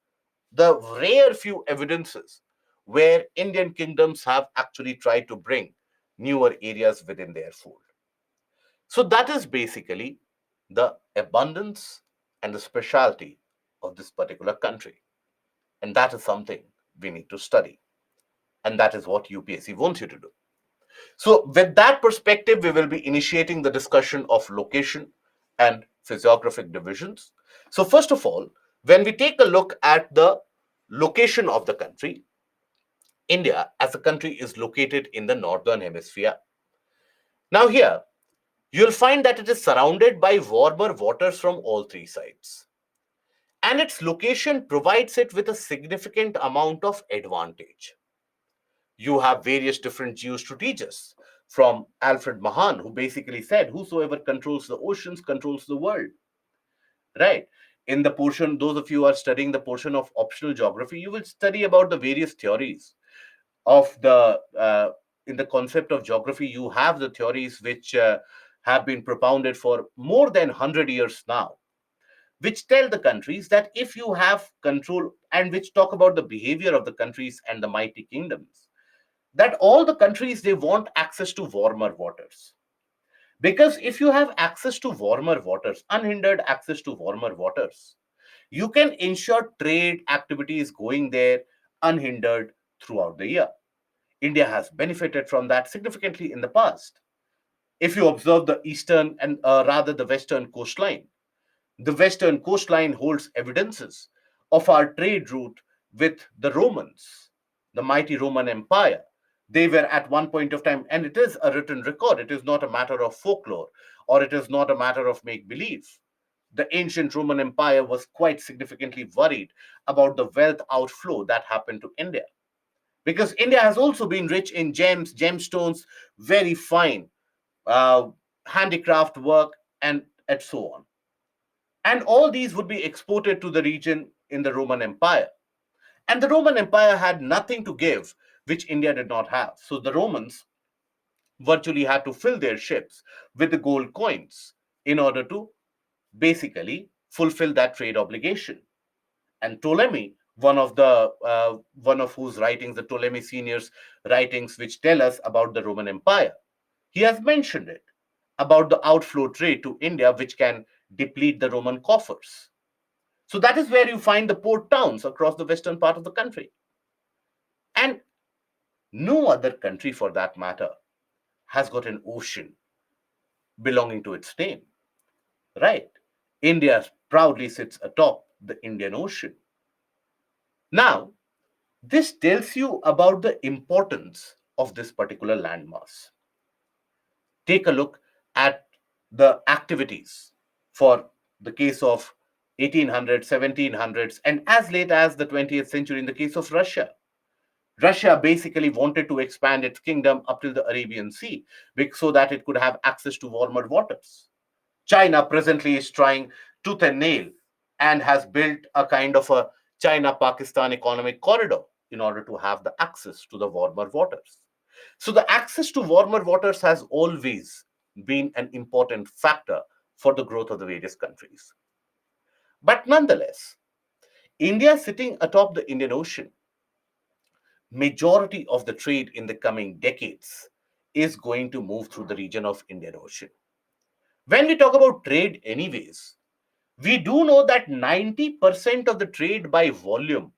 the rare few evidences where Indian kingdoms have actually tried to bring newer areas within their fold. So that is basically the abundance and the specialty of this particular country. And that is something we need to study. And that is what UPSC wants you to do. So, with that perspective, we will be initiating the discussion of location and physiographic divisions. So, first of all, when we take a look at the location of the country, India as a country is located in the northern hemisphere. Now, here you'll find that it is surrounded by warmer waters from all three sides. And its location provides it with a significant amount of advantage. You have various different geostrategists from Alfred Mahan, who basically said, whosoever controls the oceans controls the world, right? In the portion, those of you who are studying the portion of optional geography, you will study about the various theories of the in the concept of geography. You have the theories which have been propounded for more than 100 years now, which tell the countries that if you have control, and which talk about the behavior of the countries and the mighty kingdoms, that all the countries, they want access to warmer waters. Because if you have access to warmer waters, unhindered access to warmer waters, you can ensure trade activities going there unhindered throughout the year. India has benefited from that significantly in the past. If you observe the eastern and rather the western coastline, the western coastline holds evidences of our trade route with the Romans, the mighty Roman Empire. They were at one point of time, and it is a written record. It is not a matter of folklore or it is not a matter of make believe. The ancient Roman Empire was quite significantly worried about the wealth outflow that happened to India, because India has also been rich in gems, gemstones, very fine uh, handicraft work, and so on. And all these would be exported to the region in the Roman Empire. And the Roman Empire had nothing to give, which India did not have. So the Romans virtually had to fill their ships with the gold coins in order to basically fulfill that trade obligation. And Ptolemy, one of whose writings, the Ptolemy Senior's writings, which tell us about the Roman Empire, he has mentioned it about the outflow trade to India, which can deplete the Roman coffers. So that is where you find the port towns across the western part of the country. And no other country, for that matter, has got an ocean belonging to its name, right? India proudly sits atop the Indian Ocean. Now, this tells you about the importance of this particular landmass. Take a look at the activities for the case of 1800s, 1700s, and as late as the 20th century in the case of Russia. Russia basically wanted to expand its kingdom up till the Arabian Sea so that it could have access to warmer waters. China presently is trying tooth and nail and has built a kind of a China Pakistan economic corridor in order to have the access to the warmer waters. So, the access to warmer waters has always been an important factor for the growth of the various countries. But nonetheless, India sitting atop the Indian Ocean, majority of the trade in the coming decades is going to move through the region of Indian Ocean. When we talk about trade, anyways, we do know that 90% of the trade by volume,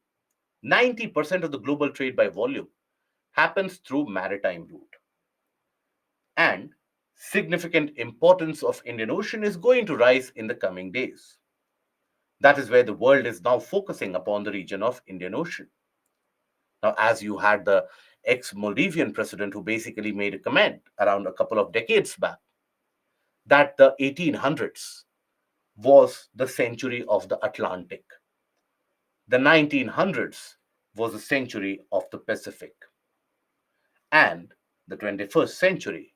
90% of the global trade by volume happens through maritime route. And significant importance of Indian Ocean is going to rise in the coming days. That is where the world is now focusing upon the region of Indian Ocean. Now, as you had the ex-Moldavian president who basically made a comment around a couple of decades back that the 1800s was the century of the Atlantic. The 1900s was the century of the Pacific. And the 21st century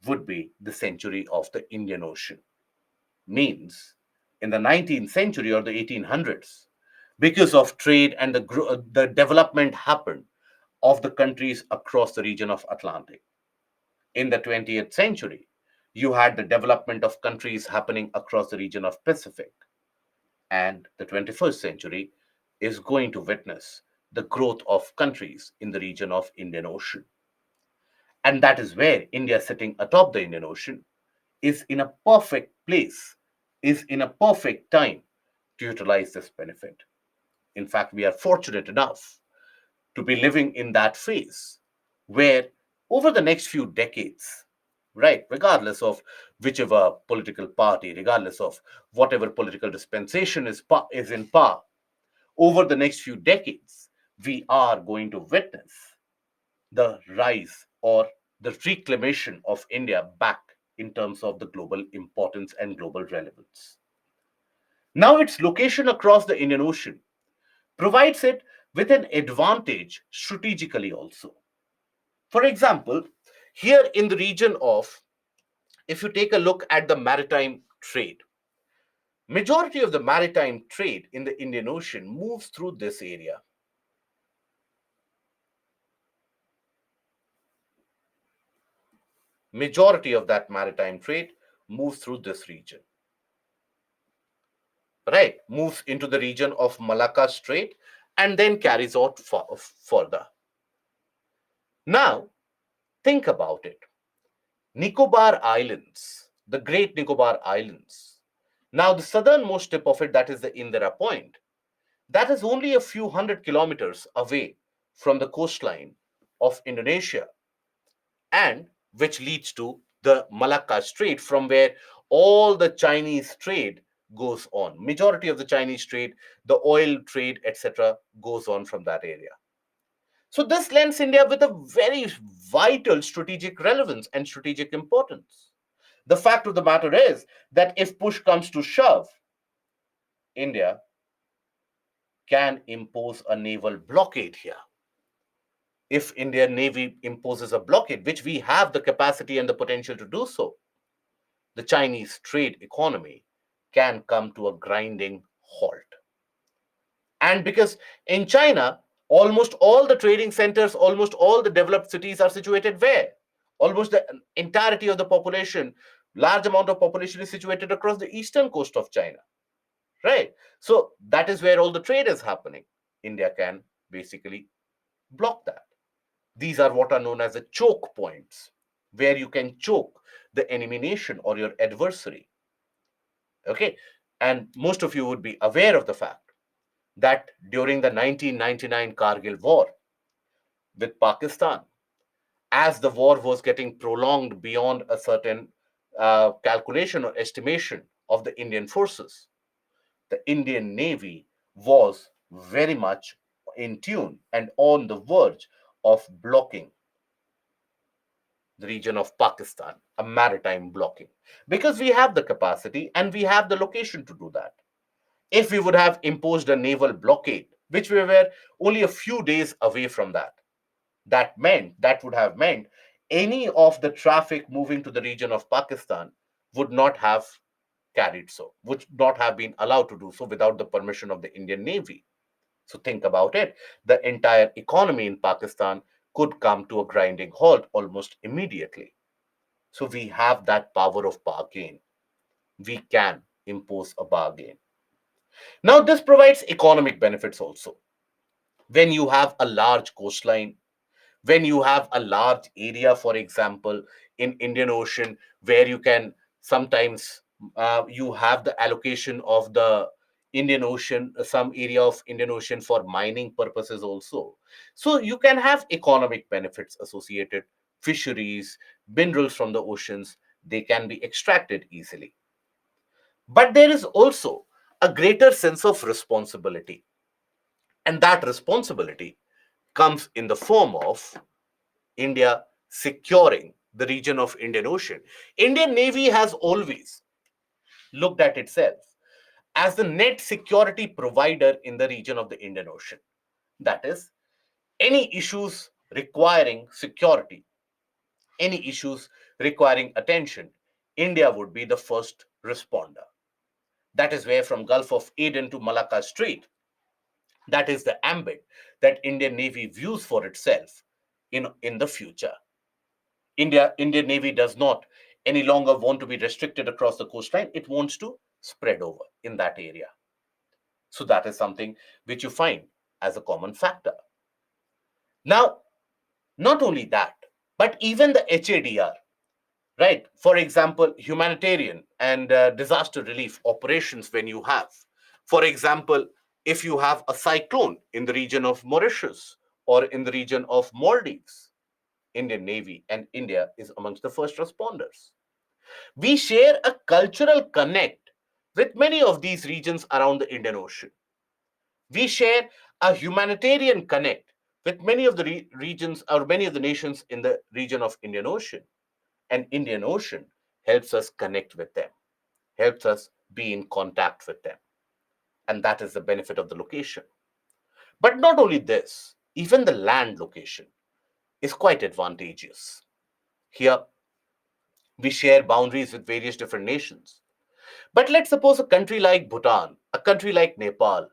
would be the century of the Indian Ocean. Means in the 19th century or the 1800s, because of trade and the development happened of the countries across the region of Atlantic. In the 20th century, you had the development of countries happening across the region of Pacific. And the 21st century is going to witness the growth of countries in the region of Indian Ocean. And that is where India sitting atop the Indian Ocean is in a perfect place, is in a perfect time to utilize this benefit. In fact, we are fortunate enough to be living in that phase where over the next few decades, right, regardless of whichever political party, regardless of whatever political dispensation is in power, over the next few decades, we are going to witness the rise or the reclamation of India back in terms of the global importance and global relevance. Now, its location across the Indian Ocean provides it with an advantage strategically also. For example, here in the region of, if you take a look at the maritime trade, majority of the maritime trade in the Indian Ocean moves through this area. Majority of that maritime trade moves through this region, right? Moves into the region of Malacca Strait and then carries out further. Now, think about it. Nicobar Islands, the Great Nicobar Islands. Now, the southernmost tip of it, that is the Indira Point, that is only a few hundred kilometers away from the coastline of Indonesia, and which leads to the Malacca Strait, from where all the Chinese trade goes on. Majority of the Chinese trade, the oil trade, etc., goes on from that area. So this lends India with a very vital strategic relevance and strategic importance. The fact of the matter is that if push comes to shove, India can impose a naval blockade here. If Indian Navy imposes a blockade, which we have the capacity and the potential to do so, the Chinese trade economy can come to a grinding halt. And because in China, almost all the trading centers, almost all the developed cities are situated where? Almost the entirety of the population, large amount of population is situated across the eastern coast of China, right? So that is where all the trade is happening. India can basically block that. These are what are known as the choke points, where you can choke the enemy nation or your adversary. Okay. And most of you would be aware of the fact that during the 1999 Kargil war with Pakistan, as the war was getting prolonged beyond a certain calculation or estimation of the Indian forces, the Indian Navy was very much in tune and on the verge of blocking the region of Pakistan, a maritime blocking, because we have the capacity and we have the location to do that. If we would have imposed a naval blockade, which we were only a few days away from that, That would have meant any of the traffic moving to the region of Pakistan would not have carried so, would not have been allowed to do so without the permission of the Indian Navy. So think about it. The entire economy in Pakistan could come to a grinding halt almost immediately. So we have that power of bargain. We can impose a bargain. Now, this provides economic benefits also. When you have a large coastline, when you have a large area, for example, in Indian Ocean, where you can sometimes you have the allocation of the Indian Ocean, some area of Indian Ocean for mining purposes also. So you can have economic benefits associated, fisheries, minerals from the oceans, they can be extracted easily. But there is also a greater sense of responsibility. And that responsibility comes in the form of India securing the region of Indian Ocean. Indian Navy has always looked at itself as the net security provider in the region of the Indian Ocean. That is, any issues requiring security, any issues requiring attention, India would be the first responder. That is where from Gulf of Aden to Malacca Strait, that is the ambit that Indian Navy views for itself in the future. Indian Navy does not any longer want to be restricted across the coastline. It wants to spread over in that area. So that is something which you find as a common factor. Now, not only that, but even the HADR, right? For example, humanitarian and disaster relief operations when you have, for example, if you have a cyclone in the region of Mauritius or in the region of Maldives, Indian Navy and India is amongst the first responders. We share a cultural connect with many of these regions around the Indian Ocean. We share a humanitarian connect with many of the regions or many of the nations in the region of Indian Ocean. And Indian Ocean helps us connect with them, helps us be in contact with them. And that is the benefit of the location. But not only this, even the land location is quite advantageous. Here, we share boundaries with various different nations. But let's suppose a country like Bhutan, a country like Nepal,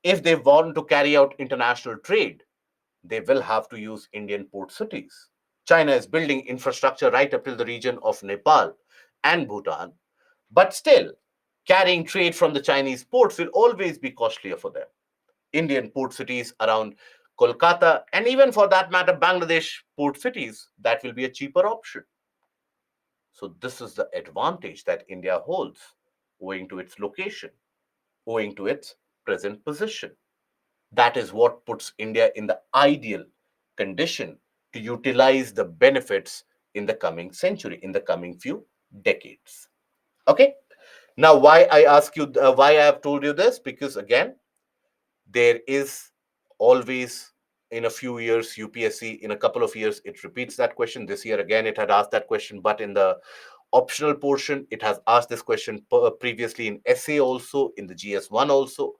if they want to carry out international trade, they will have to use Indian port cities. China is building infrastructure right up till the region of Nepal and Bhutan, but still, carrying trade from the Chinese ports will always be costlier for them. Indian port cities around Kolkata, and even for that matter, Bangladesh port cities, that will be a cheaper option. So, this is the advantage that India holds owing to its location, owing to its present position. That is what puts India in the ideal condition to utilize the benefits in the coming century, in the coming few decades. Okay. Now, why I ask you, why I have told you this? Because again, there is always in a few years, UPSC, in a couple of years, it repeats that question. This year, again, it had asked that question, but in the optional portion, it has asked this question previously in essay also, in the GS1 also.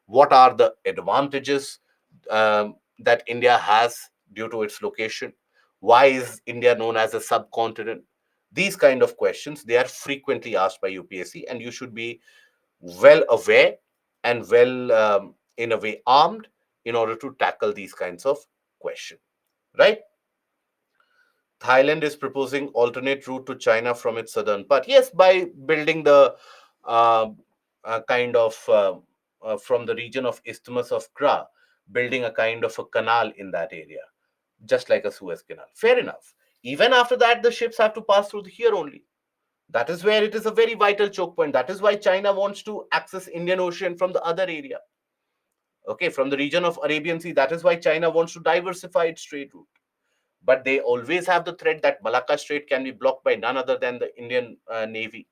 What are the advantages that India has due to its location? Why is India known as a subcontinent? These kind of questions, they are frequently asked by UPSC, and you should be well aware and well, in a way, armed in order to tackle these kinds of questions, right? Thailand is proposing alternate route to China from its southern part. Yes, by building the uh, kind of from the region of Isthmus of Kra, building a kind of a canal in that area, just like a Suez Canal. Fair enough. Even after that, the ships have to pass through here only. That is where it is a very vital choke point. That is why China wants to access Indian Ocean from the other area. Okay, from the region of Arabian Sea. That is why China wants to diversify its trade route. But they always have the threat that Malacca Strait can be blocked by none other than the Indian Navy,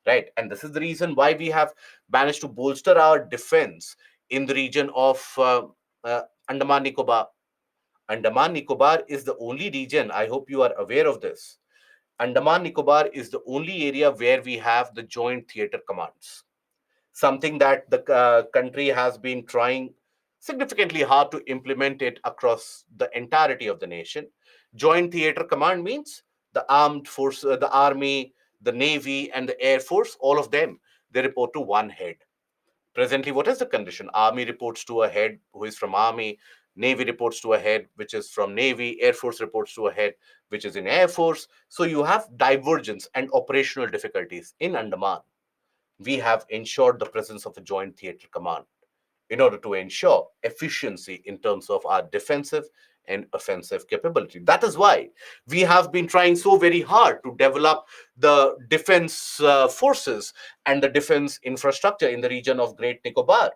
right? And this is the reason why we have managed to bolster our defense in the region of uh, Andaman Nicobar. Andaman Nicobar is the only region, I hope you are aware of this. Andaman Nicobar is the only area where we have the joint theater commands, something that the country has been trying significantly hard to implement it across the entirety of the nation. Joint Theater Command means the armed force, the army, the navy, and the air force, all of them, they report to one head. Presently, what is the condition? Army reports to a head who is from army, navy reports to a head which is from navy, air force reports to a head which is in air force. So you have divergence and operational difficulties. In Andaman, we have ensured the presence of a joint theater command in order to ensure efficiency in terms of our defensive and offensive capability. That is why we have been trying so very hard to develop the defense forces and the defense infrastructure in the region of Great Nicobar.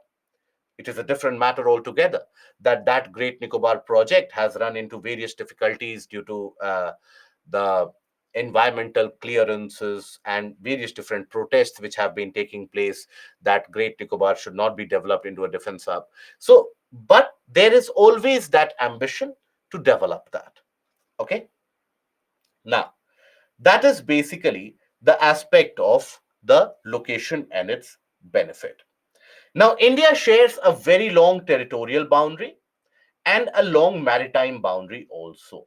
It is a different matter altogether that Great Nicobar project has run into various difficulties due to the environmental clearances and various different protests which have been taking place, that Great Nicobar should not be developed into a defense hub. So, but there is always that ambition to develop that. Okay. Now, that is basically the aspect of the location and its benefit. Now, India shares a very long territorial boundary and a long maritime boundary also,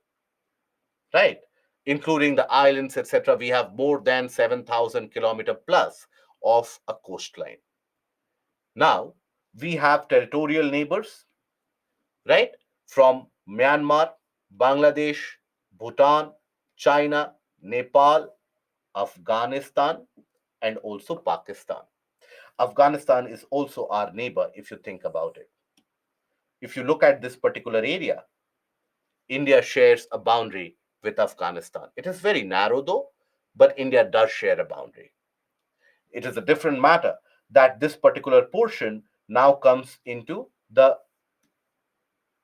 right? Including the islands, etc. We have more than 7,000 kilometer plus of a coastline. Now, we have territorial neighbors, right? From Myanmar, Bangladesh, Bhutan, China, Nepal, Afghanistan, and also Pakistan. Afghanistan is also our neighbor if you think about it. If you look at this particular area, India shares a boundary with Afghanistan. It is very narrow though, but India does share a boundary. It is a different matter that this particular portion now comes into the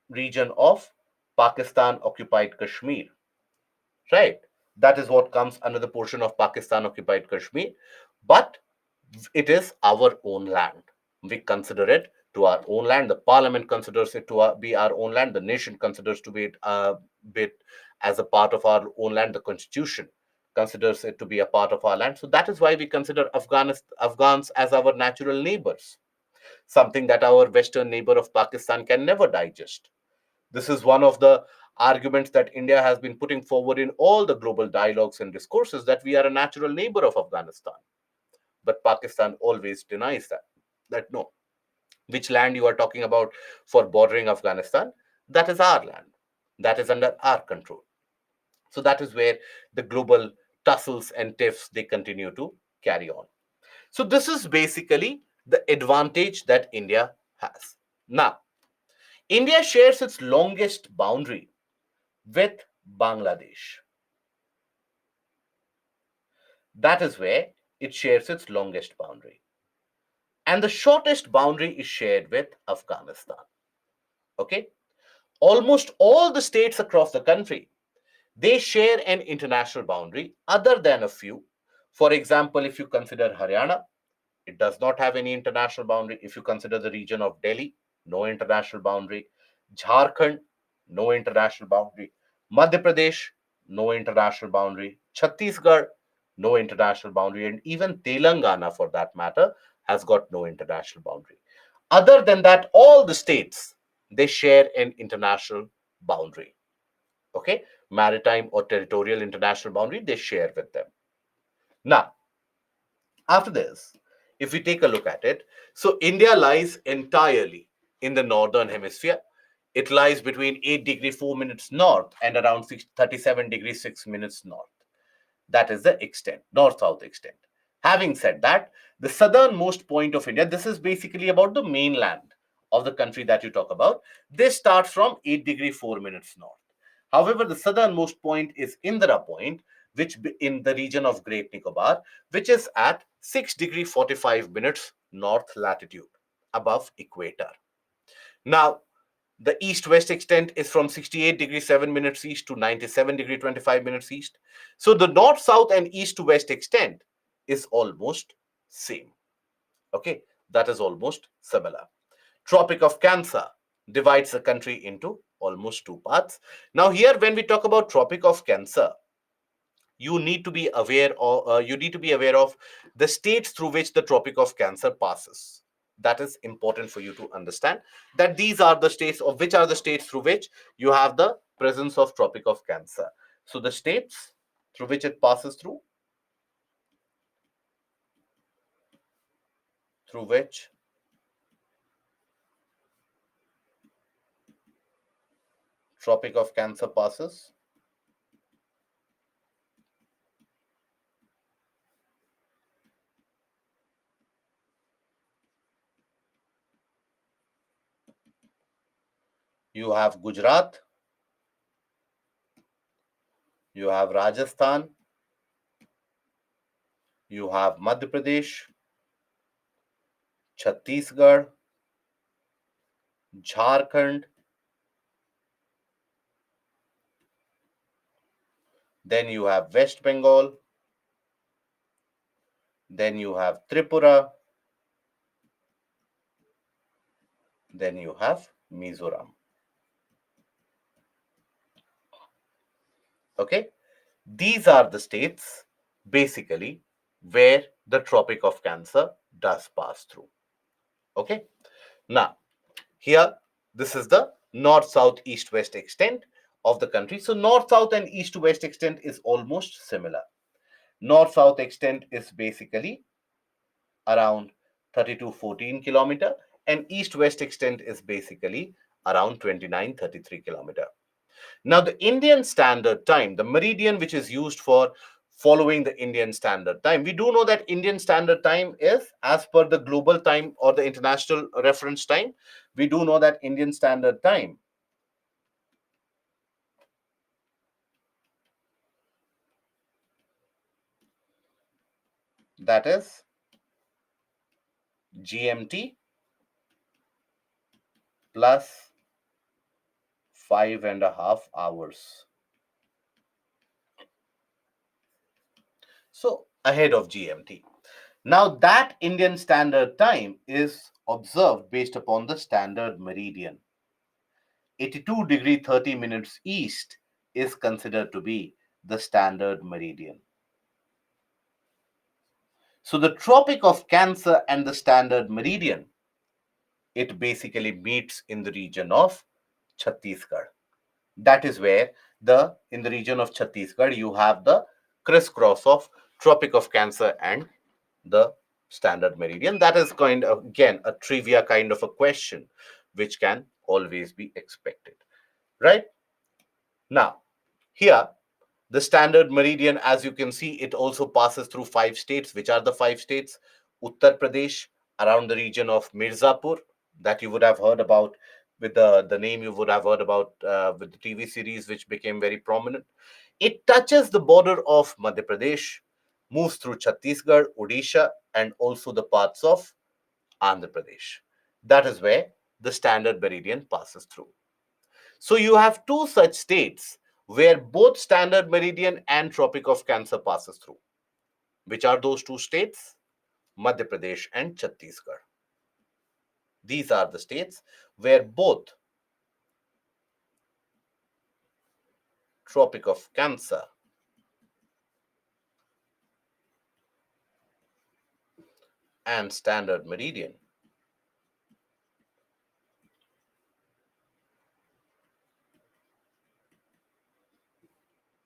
region of Pakistan occupied Kashmir, right? That is what comes under the portion of Pakistan occupied Kashmir, but it is our own land. We consider it to our own land. The parliament considers it to be our own land. The nation considers to be it bit as a part of our own land. The constitution considers it to be a part of our land. So that is why we consider Afghans as our natural neighbors, something that our western neighbor of Pakistan can never digest. This is one of the arguments that India has been putting forward in all the global dialogues and discourses, that we are a natural neighbor of Afghanistan. But Pakistan always denies that. That no, which land you are talking about for bordering Afghanistan, that is our land. That is under our control. So that is where the global tussles and tiffs they continue to carry on. So this is basically the advantage that India has. Now, India shares its longest boundary with Bangladesh. That is where it shares its longest boundary. And the shortest boundary is shared with Afghanistan. Okay. Almost all the states across the country, they share an international boundary other than a few. For example, if you consider Haryana, it does not have any international boundary. If you consider the region of Delhi, no international boundary. Jharkhand, no international boundary. Madhya Pradesh, no international boundary. Chhattisgarh, no international boundary. And even Telangana, for that matter, has got no international boundary. Other than that, all the states, they share an international boundary. Okay, maritime or territorial international boundary, they share with them. Now, after this, if we take a look at it, so India lies entirely in the northern hemisphere. It lies between 8 degree 4 minutes north and around 37 degrees 6 minutes north. That is the extent, north-south extent. Having said that, the southernmost point of India, this is basically about the mainland of the country that you talk about. This starts from 8 degree 4 minutes north. However, the southernmost point is Indira Point, which in the region of Great Nicobar, which is at 6 degree 45 minutes north latitude above equator. Now, the east-west extent is from 68 degree 7 minutes east to 97 degree 25 minutes east. So the north-south and east-to-west extent is almost same. Okay, that is almost similar. Tropic of Cancer divides the country into almost two parts. Now here, when we talk about Tropic of Cancer, you need to be aware of the states through which the Tropic of Cancer passes. That is important for you to understand that these are the states, or which are the states through which you have the presence of Tropic of Cancer. So the states through which it passes through which Tropic of Cancer passes. You have Gujarat, you have Rajasthan, you have Madhya Pradesh, Chhattisgarh, Jharkhand, then you have West Bengal, then you have Tripura, then you have Mizoram. Okay, these are the states basically where the Tropic of Cancer does pass through. Okay, now here this is the north, south, east, west extent of the country. So north, south, and east to west extent is almost similar. North south extent is basically around 3214 kilometer, and east west extent is basically around 2933 kilometer. Now, the Indian Standard Time, the meridian which is used for following the Indian Standard Time, we do know that Indian Standard Time is as per the global time or the international reference time. We do know that Indian Standard Time that is GMT plus 5.5 hours. So ahead of GMT. Now that Indian Standard Time is observed based upon the standard meridian. 82 degree 30 minutes east is considered to be the standard meridian. So the Tropic of Cancer and the standard meridian, it basically meets in the region of Chhattisgarh. That is where in the region of Chhattisgarh you have the crisscross of Tropic of Cancer and the standard meridian. That is kind of, again, a trivia kind of a question which can always be expected, right? Now, here, the standard meridian, as you can see, it also passes through 5 states. Which are the 5 states? Uttar Pradesh, around the region of Mirzapur, that you would have heard about with the name you would have heard about with the TV series, which became very prominent. It touches the border of Madhya Pradesh, moves through Chhattisgarh, Odisha, and also the parts of Andhra Pradesh. That is where the standard meridian passes through. So you have two such states where both standard meridian and Tropic of Cancer passes through. Which are those two states? Madhya Pradesh and Chhattisgarh. These are the states where both Tropic of Cancer and standard meridian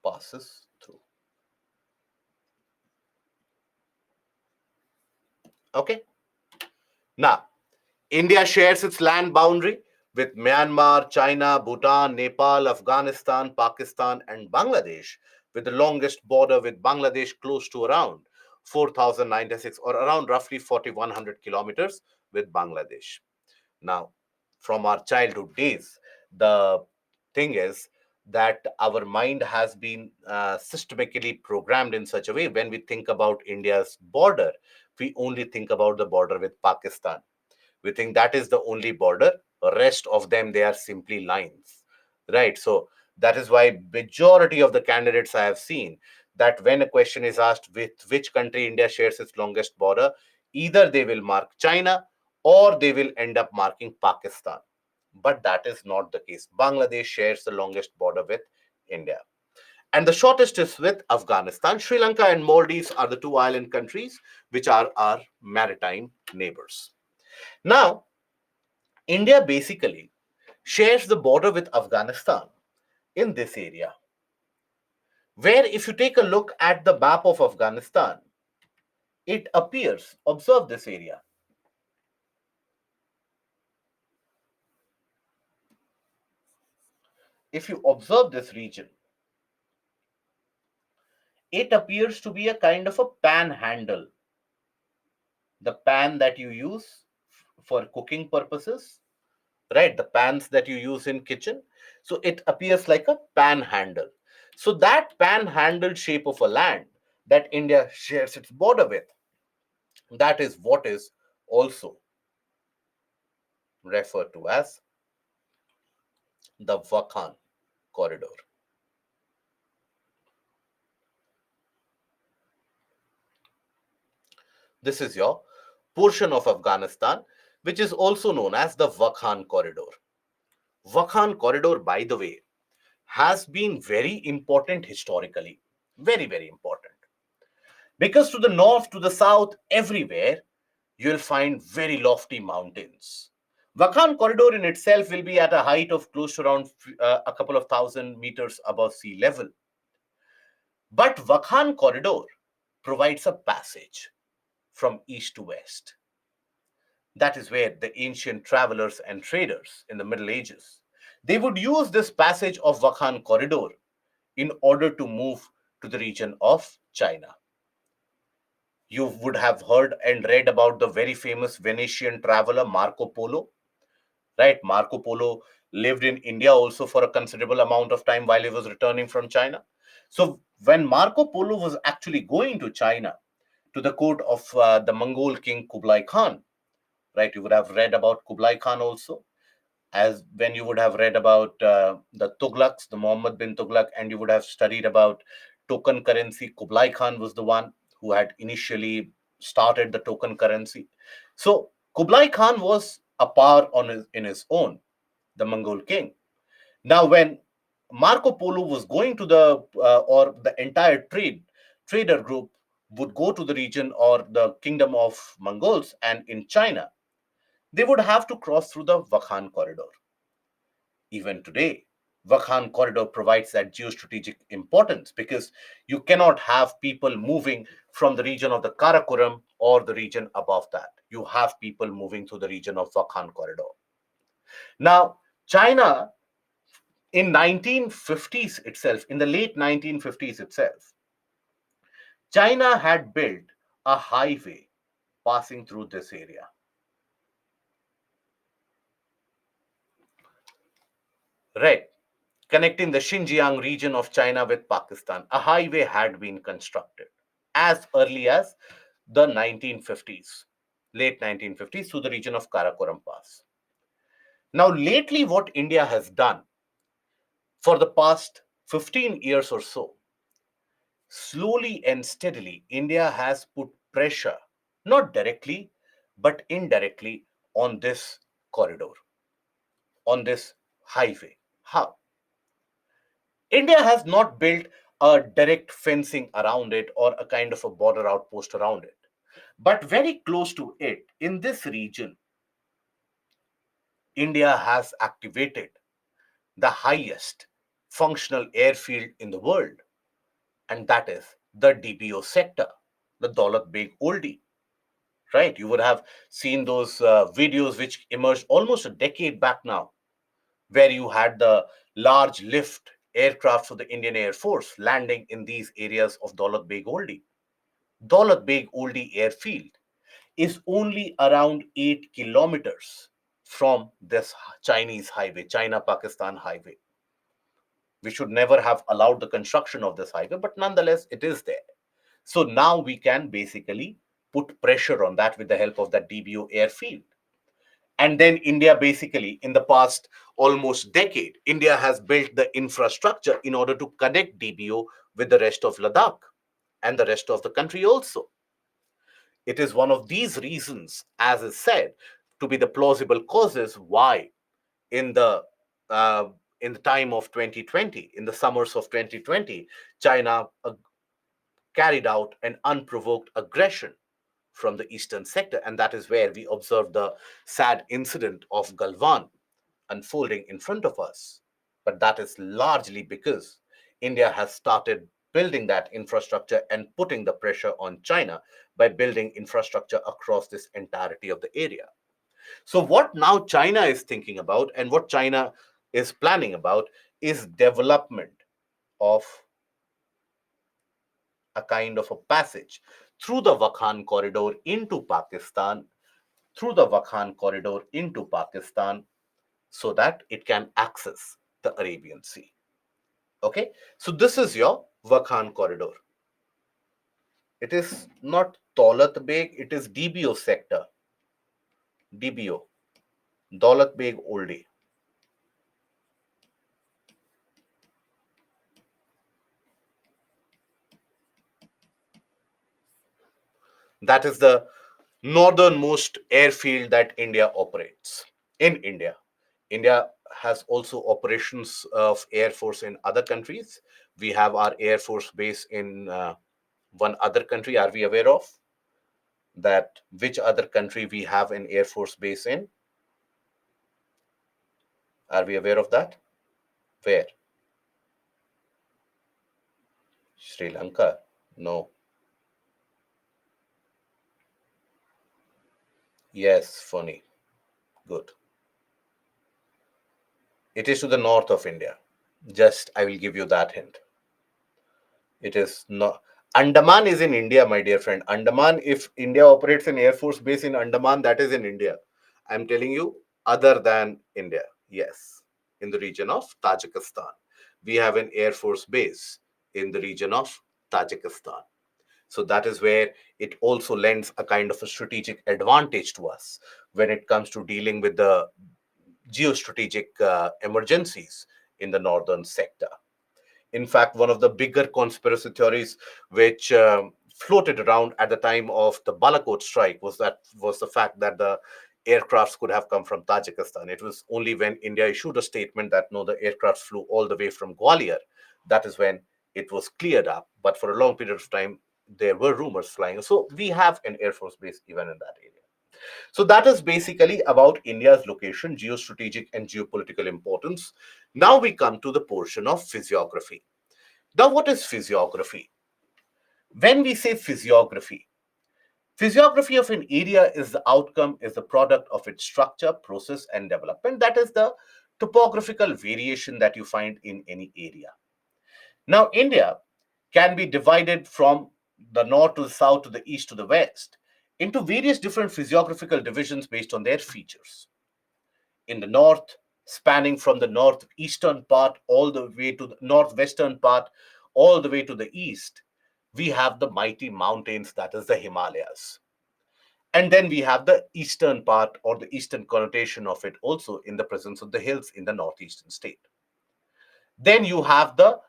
passes through. Okay. Now, India shares its land boundary with Myanmar, China, Bhutan, Nepal, Afghanistan, Pakistan, and Bangladesh, with the longest border with Bangladesh close to around 4,096, or around roughly 4,100 kilometers with Bangladesh. Now, from our childhood days, the thing is that our mind has been systematically programmed in such a way. When we think about India's border, we only think about the border with Pakistan. We think that is the only border. The rest of them, they are simply lines, right? So that is why majority of the candidates I have seen, that when a question is asked with which country India shares its longest border, either they will mark China or they will end up marking Pakistan. But that is not the case. Bangladesh shares the longest border with India, and the shortest is with Afghanistan. Sri Lanka and Maldives are the two island countries which are our maritime neighbors. Now, India basically shares the border with Afghanistan in this area, where if you take a look at the map of Afghanistan, it appears, observe this area. If you observe this region, it appears to be a kind of a panhandle. The pan that you use for cooking purposes, right? The pans that you use in kitchen. So it appears like a panhandle. So that panhandle shape of a land that India shares its border with, that is what is also referred to as the Wakhan corridor. This is your portion of Afghanistan, which is also known as the Wakhan corridor. Wakhan corridor, by the way, has been very important historically. Very, very important. Because to the north, to the south, everywhere, you'll find very lofty mountains. Wakhan corridor in itself will be at a height of close to around a couple of thousand meters above sea level. But Wakhan corridor provides a passage from east to west. That is where the ancient travelers and traders in the Middle Ages, they would use this passage of Wakhan corridor in order to move to the region of China. You would have heard and read about the very famous Venetian traveler Marco Polo, right? Marco Polo lived in India also for a considerable amount of time while he was returning from China. So when Marco Polo was actually going to China, to the court of the Mongol king Kublai Khan, right? You would have read about Kublai Khan also, as when you would have read about the Tughlaqs, the Muhammad bin Tughlaq, and you would have studied about token currency. Kublai Khan was the one who had initially started the token currency. So Kublai Khan was a power in his own, the Mongol king. Now, when Marco Polo was going to or the entire trader group would go to the region or the kingdom of Mongols and in China, they would have to cross through the Wakhan corridor. Even today, Wakhan corridor provides that geostrategic importance because you cannot have people moving from the region of the Karakoram or the region above that. You have people moving through the region of Wakhan corridor. Now, China in 1950s itself, in the late 1950s itself, China had built a highway passing through this area. Right, connecting the Xinjiang region of China with Pakistan. A highway had been constructed as early as the 1950s, late 1950s, through the region of Karakoram Pass. Now, lately, what India has done for the past 15 years or so, slowly and steadily, India has put pressure, not directly, but indirectly, on this corridor, on this highway. How? India has not built a direct fencing around it or a kind of a border outpost around it. But very close to it, in this region, India has activated the highest functional airfield in the world, and that is the DBO sector, the Daulat Beg Oldie. Right? You would have seen those videos which emerged almost a decade back now, where you had the large lift aircraft for the Indian Air Force landing in these areas of Daulat Beg Oldie. Daulat Beg Oldie airfield is only around 8 kilometers from this Chinese highway, China Pakistan highway. We should never have allowed the construction of this highway, but nonetheless, it is there. So now we can basically put pressure on that with the help of that DBO airfield. And then India basically, in the past almost decade, India has built the infrastructure in order to connect DBO with the rest of Ladakh and the rest of the country also. It is one of these reasons, as is said, to be the plausible causes why in the uh, in the time of 2020, in the summers of 2020, China carried out an unprovoked aggression from the eastern sector, and that is where we observe the sad incident of Galwan unfolding in front of us. But that is largely because India has started building that infrastructure and putting the pressure on China by building infrastructure across this entirety of the area. So, what now China is thinking about and what China is planning about is development of a kind of a passage through the Wakhan corridor into Pakistan, through the Wakhan corridor into Pakistan, so that it can access the Arabian Sea. Okay, so this is your Wakhan corridor. It is not Daulat Beg, it is DBO sector. DBO, Daulat Beg Oldie. That is the northernmost airfield that India operates in India. India has also operations of air force in other countries. We have our air force base in one other country. Are we aware of that? Which other country we have an air force base in? Are we aware of that? Where? Sri Lanka? No. Yes, funny. Good. It is to the north of India. Just I will give you that hint. It is not. Andaman is in India, my dear friend. Andaman, if India operates an air force base in Andaman, that is in India. I'm telling you, other than India. Yes, in the region of Tajikistan. We have an air force base in the region of Tajikistan. So that is where it also lends a kind of a strategic advantage to us when it comes to dealing with the geostrategic emergencies in the northern sector. In fact, one of the bigger conspiracy theories which floated around at the time of the Balakot strike was the fact that the aircrafts could have come from Tajikistan. It was only when India issued a statement that no, the aircrafts flew all the way from Gwalior, that is when it was cleared up. But for a long period of time, there were rumors flying. So we have an air force base even in that area. So that is basically about India's location, geostrategic and geopolitical importance. Now we come to the portion of physiography. Now, what is physiography? When we say physiography, physiography of an area is the outcome, is the product of its structure, process, and development. That is the topographical variation that you find in any area. Now, India can be divided from the north to the south to the east to the west into various different physiographical divisions based on their features. In the north, spanning from the northeastern part all the way to the northwestern part, all the way to the east, we have the mighty mountains, that is the Himalayas. And then we have the eastern part or the eastern connotation of it also in the presence of the hills in the northeastern state. Then you have the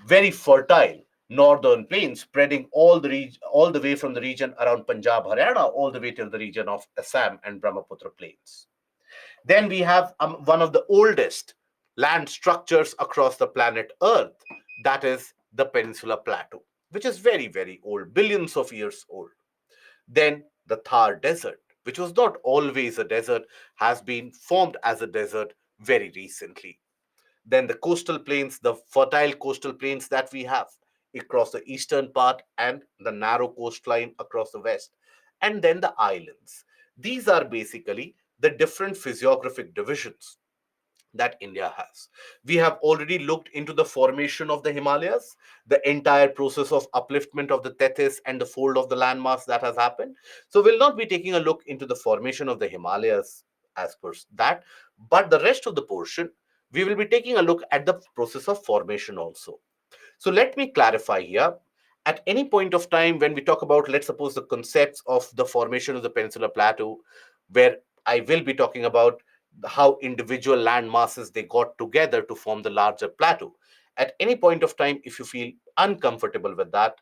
very fertile northern plains spreading all the way from the region around Punjab, Haryana, all the way till the region of Assam and Brahmaputra plains. Then we have one of the oldest land structures across the planet Earth, that is the Peninsula Plateau, which is very, very old, billions of years old. Then the Thar Desert, which was not always a desert, has been formed as a desert very recently. Then the coastal plains, the fertile coastal plains that we have across the eastern part and the narrow coastline across the west. And then the islands. These are basically the different physiographic divisions that India has. We have already looked into the formation of the Himalayas, the entire process of upliftment of the Tethys and the fold of the landmass that has happened. So we'll not be taking a look into the formation of the Himalayas as per that, but the rest of the portion, we will be taking a look at the process of formation also. So let me clarify here. At any point of time, when we talk about, let's suppose, the concepts of the formation of the Peninsula Plateau, where I will be talking about how individual land masses they got together to form the larger plateau. At any point of time, if you feel uncomfortable with that,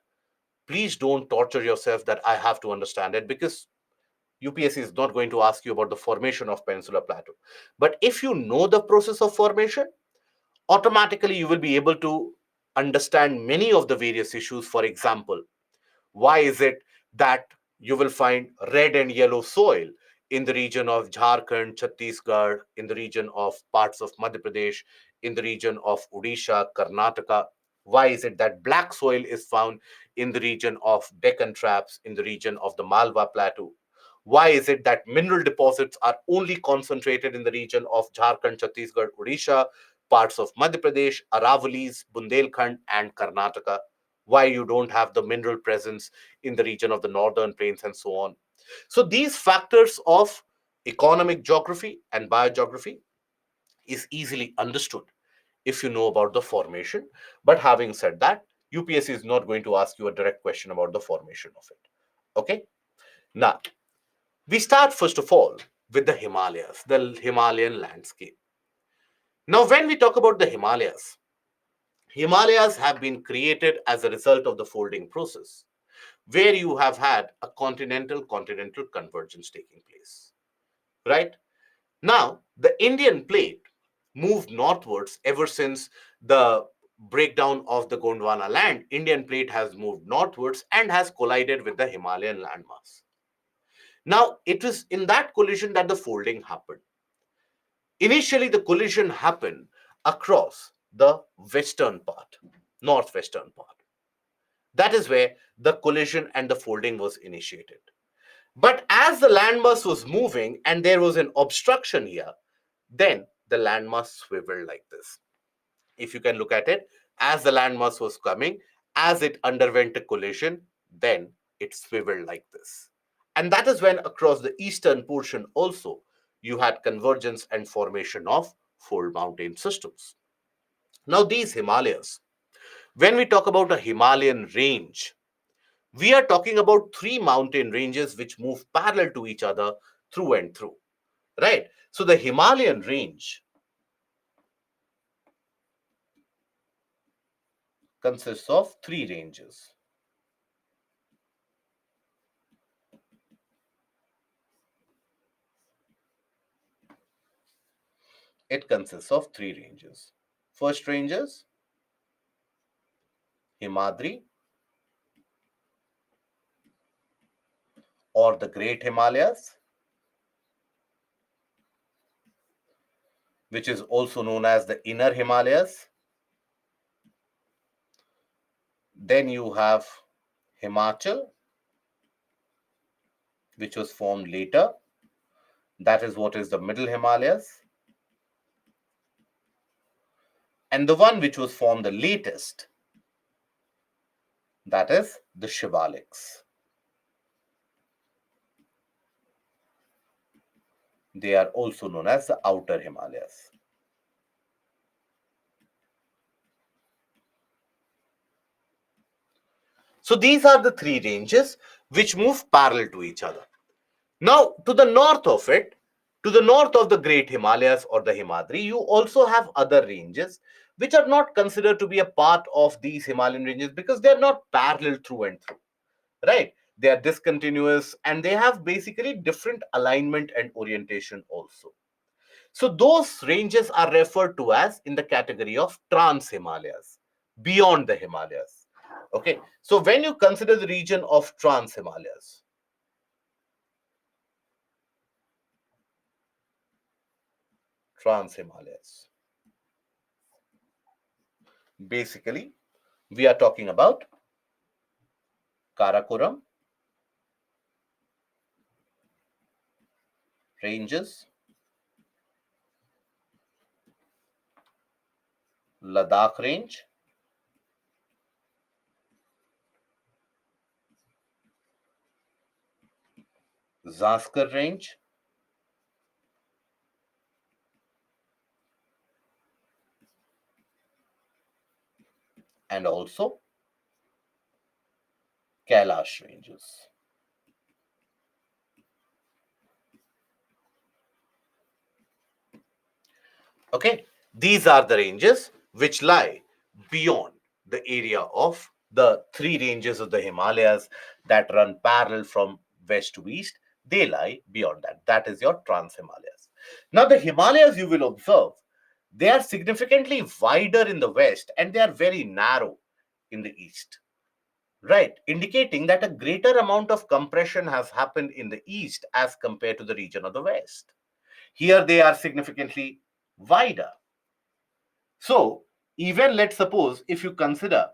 please don't torture yourself that I have to understand it, because UPSC is not going to ask you about the formation of Peninsula Plateau. But if you know the process of formation, automatically you will be able to understand many of the various issues. For example, why is it that You will find red and yellow soil in the region of Jharkhand, Chhattisgarh, in the region of parts of Madhya Pradesh, in the region of Odisha, Karnataka. Why is it that black soil is found in the region of Deccan Traps, in the region of the Malwa Plateau? Why is it that mineral deposits are only concentrated in the region of Jharkhand, Chhattisgarh, Odisha, parts of Madhya Pradesh, Aravalis, Bundelkhand, and Karnataka? Why you don't have the mineral presence in the region of the northern plains and so on? So these factors of economic geography and biogeography is easily understood if you know about the formation. But having said that, UPSC is not going to ask you a direct question about the formation of it. Okay. Now, we start first of all with the Himalayas, the Himalayan landscape. Now, when we talk about the Himalayas, Himalayas have been created as a result of the folding process, where you have had a continental convergence taking place. Right? Now, the Indian plate moved northwards ever since the breakdown of the Gondwana land. Indian plate has moved northwards and has collided with the Himalayan landmass. Now, it was in that collision that the folding happened. Initially, the collision happened across the western part, northwestern part. That is where the collision and the folding was initiated. But as the landmass was moving and there was an obstruction here, then the landmass swiveled like this. If you can look at it, as the landmass was coming, as it underwent a collision, then it swiveled like this. And that is when across the eastern portion also, you had convergence and formation of fold mountain systems. Now, these Himalayas, when we talk about a Himalayan range, we are talking about three mountain ranges which move parallel to each other through and through, right? So, the Himalayan range consists of three ranges. It consists of three ranges. First range is Himadri or the Great Himalayas, which is also known as the Inner Himalayas. Then you have Himachal, which was formed later. That is what is the Middle Himalayas. And the one which was formed the latest, that is the Shivaliks. They are also known as the Outer Himalayas. So these are the three ranges which move parallel to each other. Now, to the north of it, to the north of the Great Himalayas or the Himadri, you also have other ranges which are not considered to be a part of these Himalayan ranges because they are not parallel through and through, right? They are discontinuous and they have basically different alignment and orientation also. So those ranges are referred to as in the category of trans Himalayas, beyond the Himalayas. Okay, so when you consider the region of trans Himalayas, basically we are talking about Karakoram ranges, Ladakh range, Zanskar range, and also Kailash ranges. Okay, these are the ranges which lie beyond the area of the three ranges of the Himalayas that run parallel from west to east. They lie beyond that. That is your trans Himalayas. Now, the Himalayas, you will observe, they are significantly wider in the west and they are very narrow in the east. right? Indicating that a greater amount of compression has happened in the east as compared to the region of the west. Here they are significantly wider. So, even let's suppose if you consider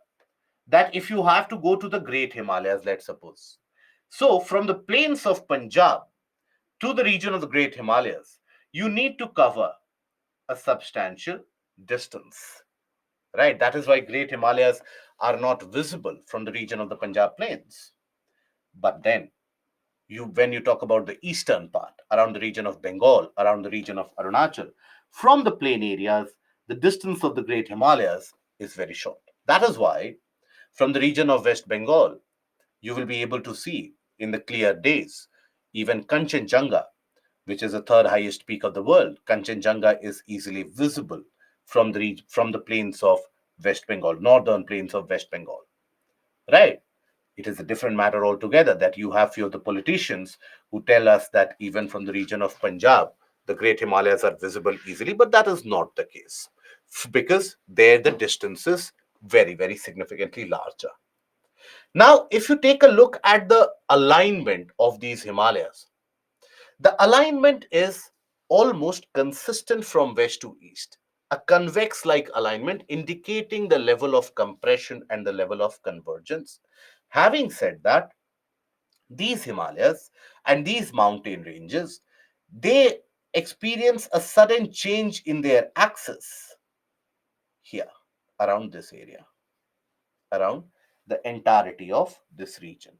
that if you have to go to the Great Himalayas, let's suppose. So, from the plains of Punjab to the region of the Great Himalayas, you need to cover a substantial distance, right? That is why Great Himalayas are not visible from the region of the Punjab plains. But then, when you talk about the eastern part, around the region of Bengal, around the region of Arunachal, from the plain areas, the distance of the Great Himalayas is very short. That is why, from the region of West Bengal, you will be able to see in the clear days, even Kanchenjunga, which is the third highest peak of the world. Kanchenjunga is easily visible from the plains of West Bengal, northern plains of West Bengal, right? It is a different matter altogether that you have few of the politicians who tell us that even from the region of Punjab, the Great Himalayas are visible easily, but that is not the case because there the distance is very, very significantly larger. Now, if you take a look at the alignment of these Himalayas, the alignment is almost consistent from west to east, a convex like alignment indicating the level of compression and the level of convergence. Having said that, these Himalayas and these mountain ranges, they experience a sudden change in their axis here around this area, around the entirety of this region.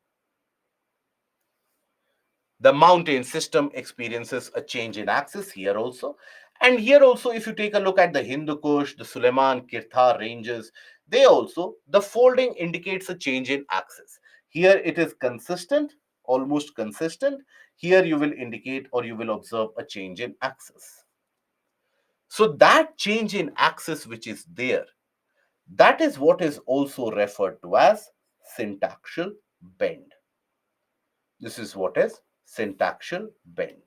The mountain system experiences a change in axis here also. And here also, if you take a look at the Hindu Kush, the Suleiman, Kirthar ranges, the folding indicates a change in axis. Here it is consistent, almost consistent. Here you will indicate or you will observe a change in axis. So that change in axis which is there, that is what is also referred to as syntaxial bend. This is what is syntaxial bend.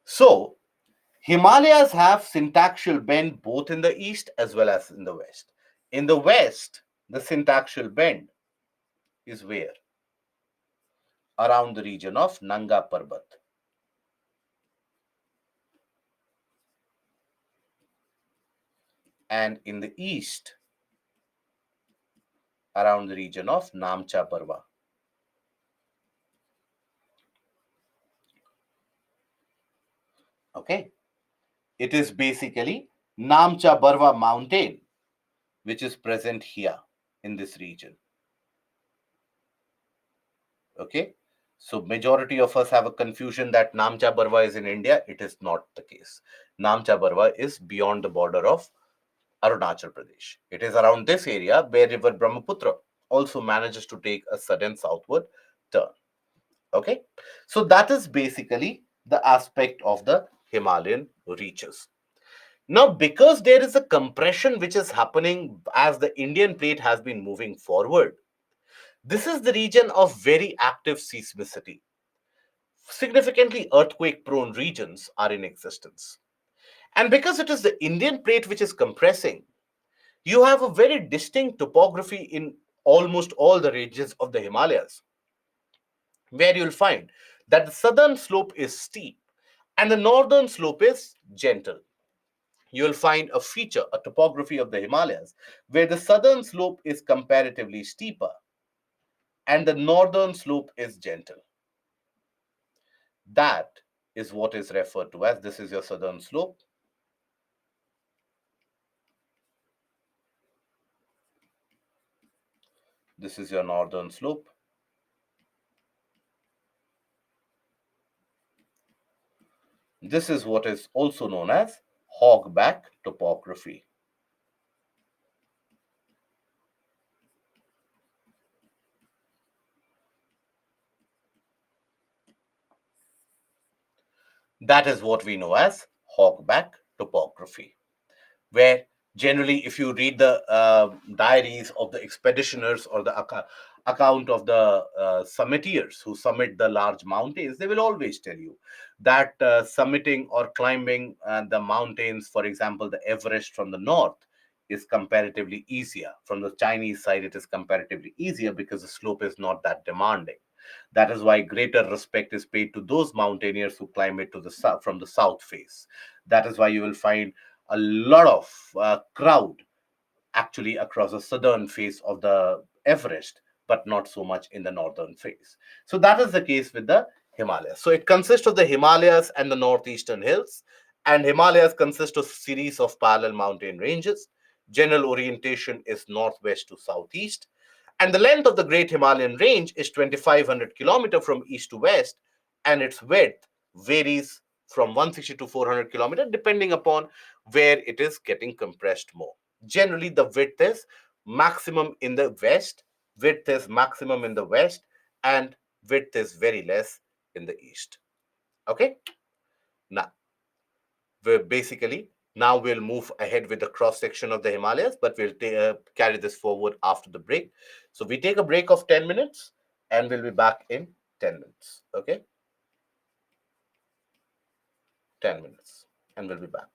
So, Himalayas have syntaxial bend both in the east as well as in the west. In the west, the syntaxial bend is where? Around the region of Nanga Parbat. And in the east, around the region of Namcha Parva. Okay. It is basically Namcha Barwa mountain, which is present here in this region. Okay. So majority of us have a confusion that Namcha Barwa is in India. It is not the case. Namcha Barwa is beyond the border of Arunachal Pradesh. It is around this area where river Brahmaputra also manages to take a sudden southward turn. Okay. So that is basically the aspect of the Himalayan reaches. Now, because there is a compression which is happening as the Indian plate has been moving forward, this is the region of very active seismicity. Significantly earthquake prone regions are in existence. And because it is the Indian plate which is compressing, you have a very distinct topography in almost all the ranges of the Himalayas, where you'll find that the southern slope is steep and the northern slope is gentle. You'll find a feature, a topography of the Himalayas, where the southern slope is comparatively steeper and the northern slope is gentle. That is what is referred to as this is your southern slope. This is your northern slope. This is what is also known as hogback topography. That is what we know as hogback topography, where Generally, if you read the diaries of the expeditioners or the account of the summiteers who summit the large mountains, they will always tell you that summiting or climbing the mountains, for example, the Everest from the north, is comparatively easier. From the Chinese side, it is comparatively easier because the slope is not that demanding. That is why greater respect is paid to those mountaineers who climb it to the south from the south face. That is why you will find a lot of crowd actually across the southern face of the Everest, but not so much in the northern face. So that is the case with the Himalayas. So it consists of the Himalayas and the northeastern hills, and Himalayas consist of series of parallel mountain ranges. General orientation is northwest to southeast, and the length of the Great Himalayan Range is 2,500 kilometers from east to west, and its width varies from 160 to 400 kilometers depending upon where it is getting compressed more. Generally, the width is maximum in the west, width is maximum in the west, and width is very less in the east. Okay, now we're basically now we'll move ahead with the cross section of the Himalayas, but we'll carry this forward after the break. So we take a break of 10 minutes and we'll be back in 10 minutes. Okay, 10 minutes and we'll be back.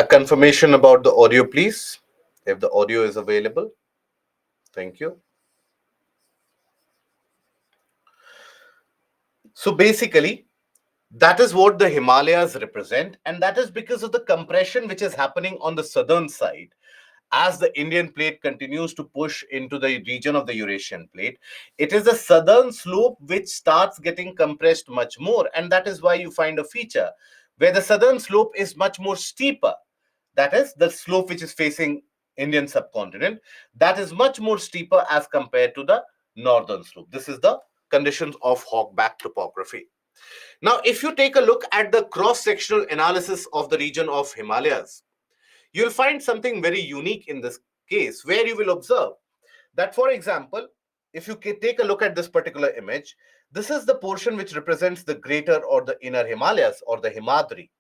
confirmation about the audio, please? If the audio is available. Thank you. So basically, that is what the Himalayas represent, and that is because of the compression which is happening on the southern side. As the Indian plate continues to push into the region of the Eurasian plate, it is the southern slope which starts getting compressed much more, and that is why you find a feature where the southern slope is much more steeper. That is the slope which is facing Indian subcontinent, that is much more steeper as compared to the northern slope. This is the conditions of hogback topography. Now, if you take a look at the cross-sectional analysis of the region of Himalayas, you'll find something very unique in this case, where you will observe that, for example, if you take a look at this particular image, this is the portion which represents the greater or the inner Himalayas or the Himadri,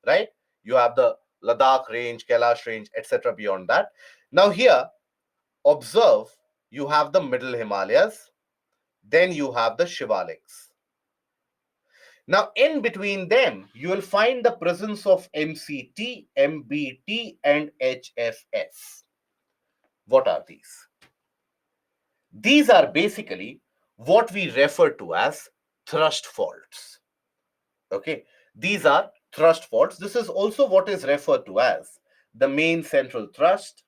right? You have the Ladakh range, Kailash range, etc. beyond that. Now here, observe, you have the middle Himalayas, then you have the Shivaliks. Now, in between them, you will find the presence of MCT, MBT, and HFF. What are these? These are basically what we refer to as thrust faults. Okay, these are thrust faults. This is also what is referred to as the main central thrust,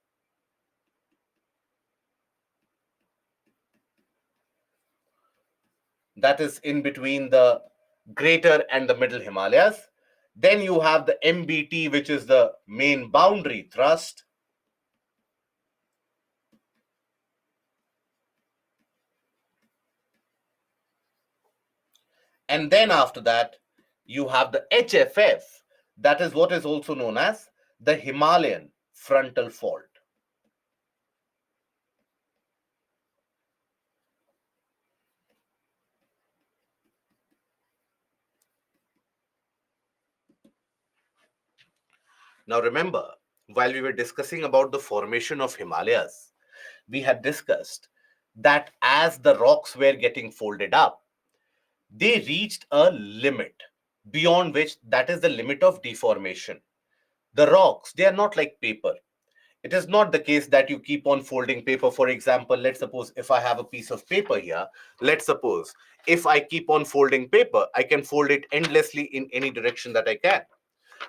that is in between the greater and the middle Himalayas. Then you have the MBT, which is the main boundary thrust. And then after that, you have the HFF, that is what is also known as the Himalayan frontal fault. Now remember, while we were discussing about the formation of Himalayas, we had discussed that as the rocks were getting folded up, they reached a limit beyond which, that is the limit of deformation. The rocks, they are not like paper. It is not the case that you keep on folding paper. For example, let's suppose if I have a piece of paper here, let's suppose if I keep on folding paper, I can fold it endlessly in any direction that I can.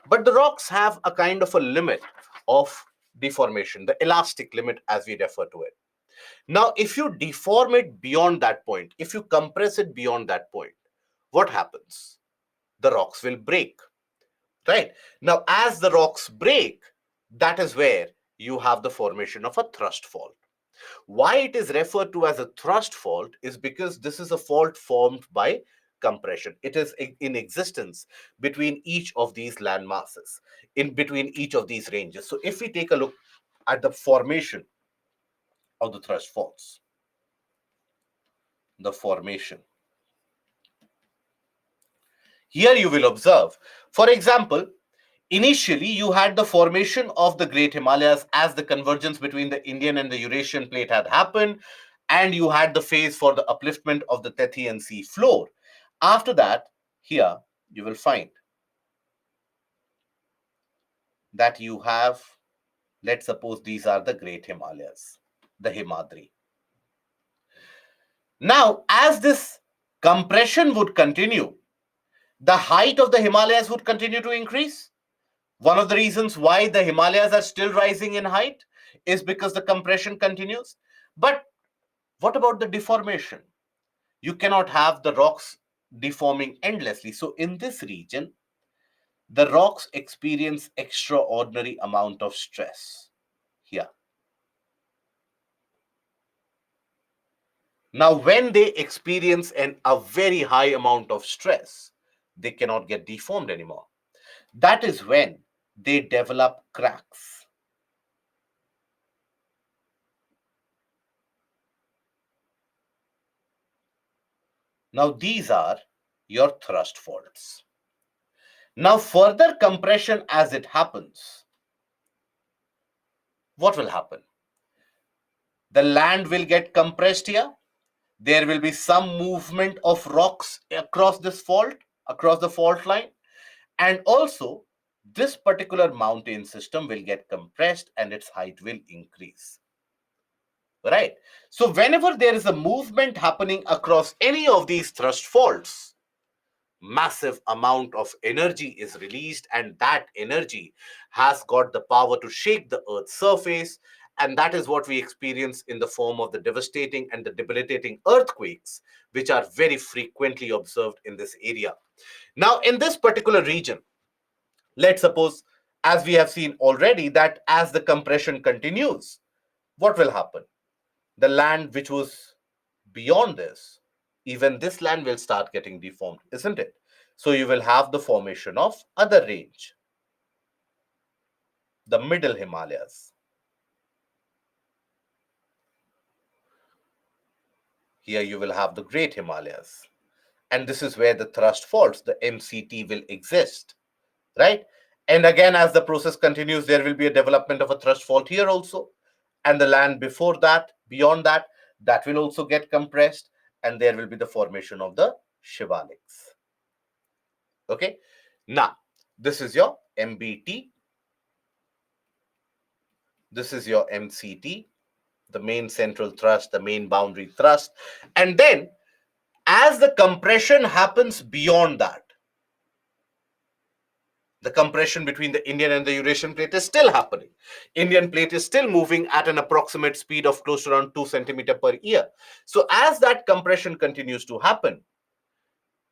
But the rocks have a kind of a limit of deformation, the elastic limit as we refer to it. Now, if you deform it beyond that point, if you compress it beyond that point, what happens? The rocks will break, right? Now, as the rocks break, that is where you have the formation of a thrust fault. Why it is referred to as a thrust fault is because this is a fault formed by compression. It is in existence between each of these land masses, in between each of these ranges. So if we take a look at the formation of the thrust faults, the formation, here you will observe, for example, initially you had the formation of the Great Himalayas as the convergence between the Indian and the Eurasian plate had happened, and you had the phase for the upliftment of the Tethyan Sea floor. After that, here you will find that you have, let's suppose these are the Great Himalayas, the Himadri. Now, as this compression would continue, the height of the Himalayas would continue to increase. One of the reasons why the Himalayas are still rising in height is because the compression continues. But what about the deformation? You cannot have the rocks deforming endlessly. So in this region, the rocks experience extraordinary amount of stress here. Now, when they experience a very high amount of stress, they cannot get deformed anymore. That is when they develop cracks. Now, these are your thrust faults. Now, further compression as it happens, what will happen? The land will get compressed here. There will be some movement of rocks across this fault, across the fault line. And also, this particular mountain system will get compressed and its height will increase. Right? So whenever there is a movement happening across any of these thrust faults, massive amount of energy is released, and that energy has got the power to shake the earth's surface, and that is what we experience in the form of the devastating and the debilitating earthquakes, which are very frequently observed in this area. Now in this particular region, let's suppose, as we have seen already, that as the compression continues, what will happen? The land which was beyond this, even this land will start getting deformed, isn't it? So you will have the formation of other range, the middle Himalayas. Here you will have the great Himalayas. And this is where the thrust faults, the MCT, will exist, right? And again, as the process continues, there will be a development of a thrust fault here also. And the land before that, beyond that, that will also get compressed. And there will be the formation of the Shivaliks. Okay. Now, this is your MBT. This is your MCT, the main central thrust, the main boundary thrust. And then, as the compression happens beyond that, the compression between the Indian and the Eurasian plate is still happening. Indian plate is still moving at an approximate speed of close to around 2 centimeter per year. So as that compression continues to happen,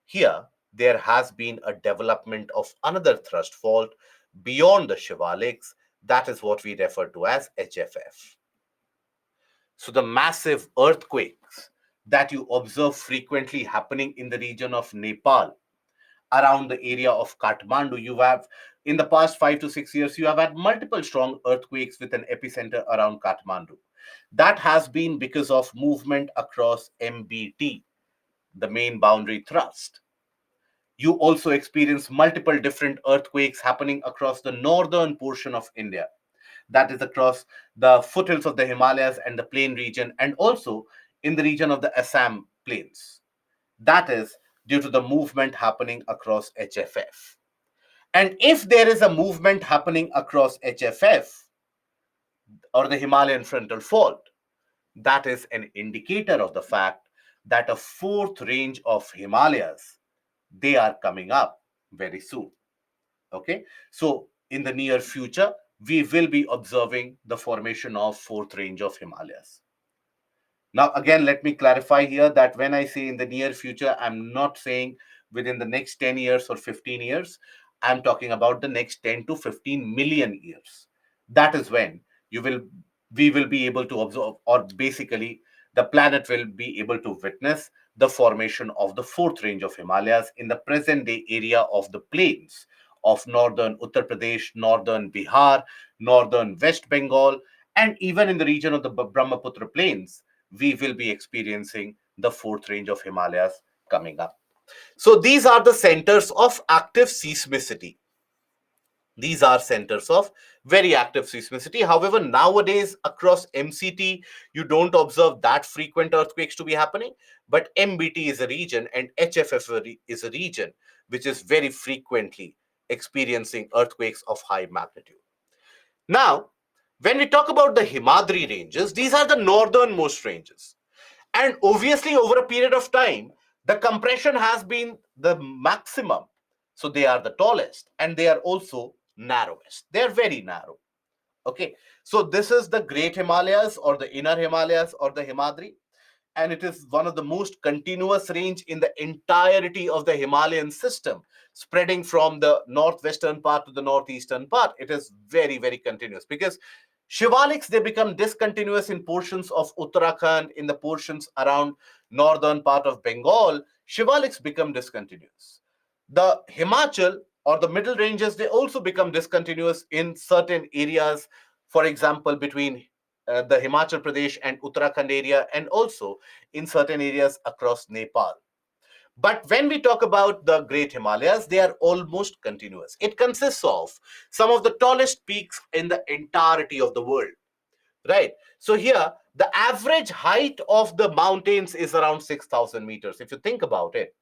here there has been a development of another thrust fault beyond the Shivaliks. That is what we refer to as HFF. So the massive earthquakes that you observe frequently happening in the region of Nepal, around the area of Kathmandu, you have, in the past 5 to 6 years, you have had multiple strong earthquakes with an epicenter around Kathmandu. That has been because of movement across MBT, the main boundary thrust. You also experience multiple different earthquakes happening across the northern portion of India. That is across the foothills of the Himalayas and the plain region, and also in the region of the Assam plains. That is due to the movement happening across HFF. And if there is a movement happening across HFF or the Himalayan frontal fault, that is an indicator of the fact that a fourth range of Himalayas, they are coming up very soon. Okay, so in the near future, we will be observing the formation of fourth range of Himalayas. Now, again, let me clarify here that when I say in the near future, I'm not saying within the next 10 years or 15 years. I'm talking about the next 10 to 15 million years. That is when you will we will be able to observe, or basically the planet will be able to witness the formation of the fourth range of Himalayas in the present day area of the plains of northern Uttar Pradesh, northern Bihar, northern West Bengal, and even in the region of the Brahmaputra plains, we will be experiencing the fourth range of Himalayas coming up. So these are the centers of active seismicity. These are centers of very active seismicity. However, nowadays across MCT, you don't observe that frequent earthquakes to be happening, but MBT is a region and HFF is a region which is very frequently experiencing earthquakes of high magnitude. Now, when we talk about the Himadri ranges, these are the northernmost ranges. And obviously, over a period of time, the compression has been the maximum. So they are the tallest and they are also narrowest. They are very narrow. Okay. So this is the Great Himalayas or the Inner Himalayas or the Himadri. And it is one of the most continuous range in the entirety of the Himalayan system, spreading from the northwestern part to the northeastern part. It is very, very continuous because Shivaliks, they become discontinuous in portions of Uttarakhand, in the portions around northern part of Bengal. Shivaliks become discontinuous. The Himachal or the middle ranges, they also become discontinuous in certain areas, for example, between the Himachal Pradesh and Uttarakhand area, and also in certain areas across Nepal. But when we talk about the Great Himalayas, they are almost continuous. It consists of some of the tallest peaks in the entirety of the world, right? So here, the average height of the mountains is around 6,000 meters. If you think about it,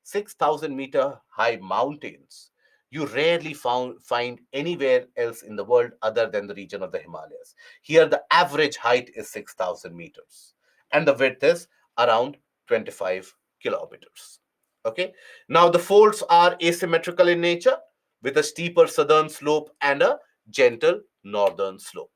6,000 meter high mountains, you rarely find anywhere else in the world other than the region of the Himalayas. Here, the average height is 6,000 meters, and the width is around 25 kilometers. Okay. Now, the folds are asymmetrical in nature with a steeper southern slope and a gentle northern slope.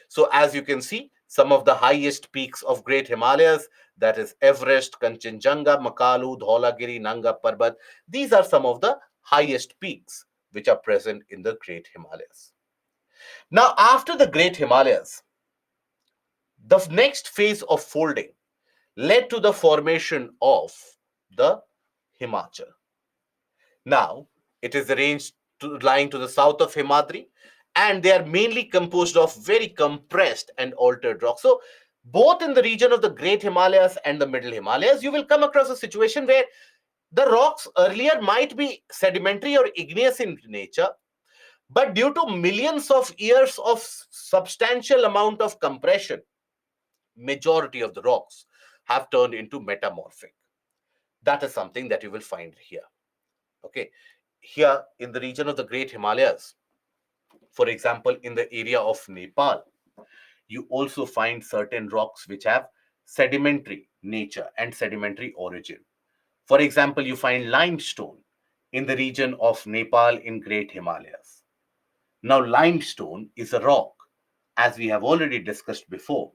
So, as you can see, some of the highest peaks of Great Himalayas, that is Everest, Kanchenjunga, Makalu, Dhaulagiri, Nanga Parbat, these are some of the highest peaks which are present in the Great Himalayas. Now, after the Great Himalayas, the next phase of folding led to the formation of the Himachal. Now, it is the range lying to the south of Himadri, and they are mainly composed of very compressed and altered rock. So, both in the region of the Great Himalayas and the Middle Himalayas, you will come across a situation where the rocks earlier might be sedimentary or igneous in nature, but due to millions of years of substantial amount of compression, majority of the rocks have turned into metamorphic. That is something that you will find here. Okay. Here in the region of the Great Himalayas, for example, in the area of Nepal, you also find certain rocks which have sedimentary nature and sedimentary origin. For example, you find limestone in the region of Nepal in Great Himalayas. Now, limestone is a rock, as we have already discussed before.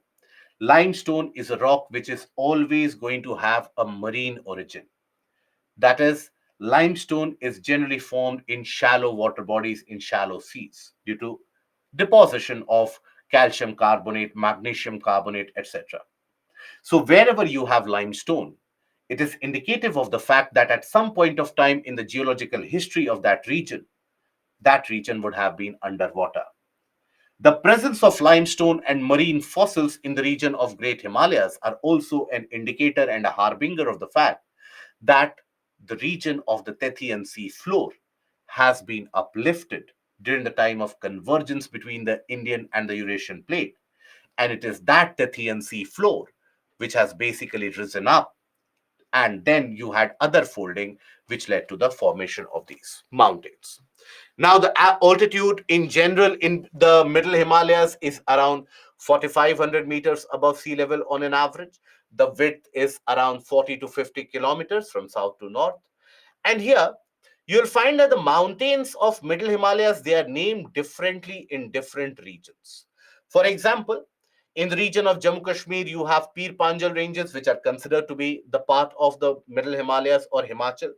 Limestone is a rock which is always going to have a marine origin. That is, limestone is generally formed in shallow water bodies in shallow seas due to deposition of calcium carbonate, magnesium carbonate, etc. So, wherever you have limestone, it is indicative of the fact that at some point of time in the geological history of that region would have been underwater. The presence of limestone and marine fossils in the region of Great Himalayas are also an indicator and a harbinger of the fact that the region of the Tethyan Sea floor has been uplifted during the time of convergence between the Indian and the Eurasian plate. And it is that Tethyan Sea floor which has basically risen up. And then you had other folding which led to the formation of these mountains. Now, the altitude in general in the middle Himalayas is around 4,500 meters above sea level on an average. The width is around 40 to 50 kilometers from south to north. And here, you'll find that the mountains of middle Himalayas, they are named differently in different regions. For example, in the region of Jammu Kashmir, you have Pir Panjal ranges, which are considered to be the part of the middle Himalayas or Himachal.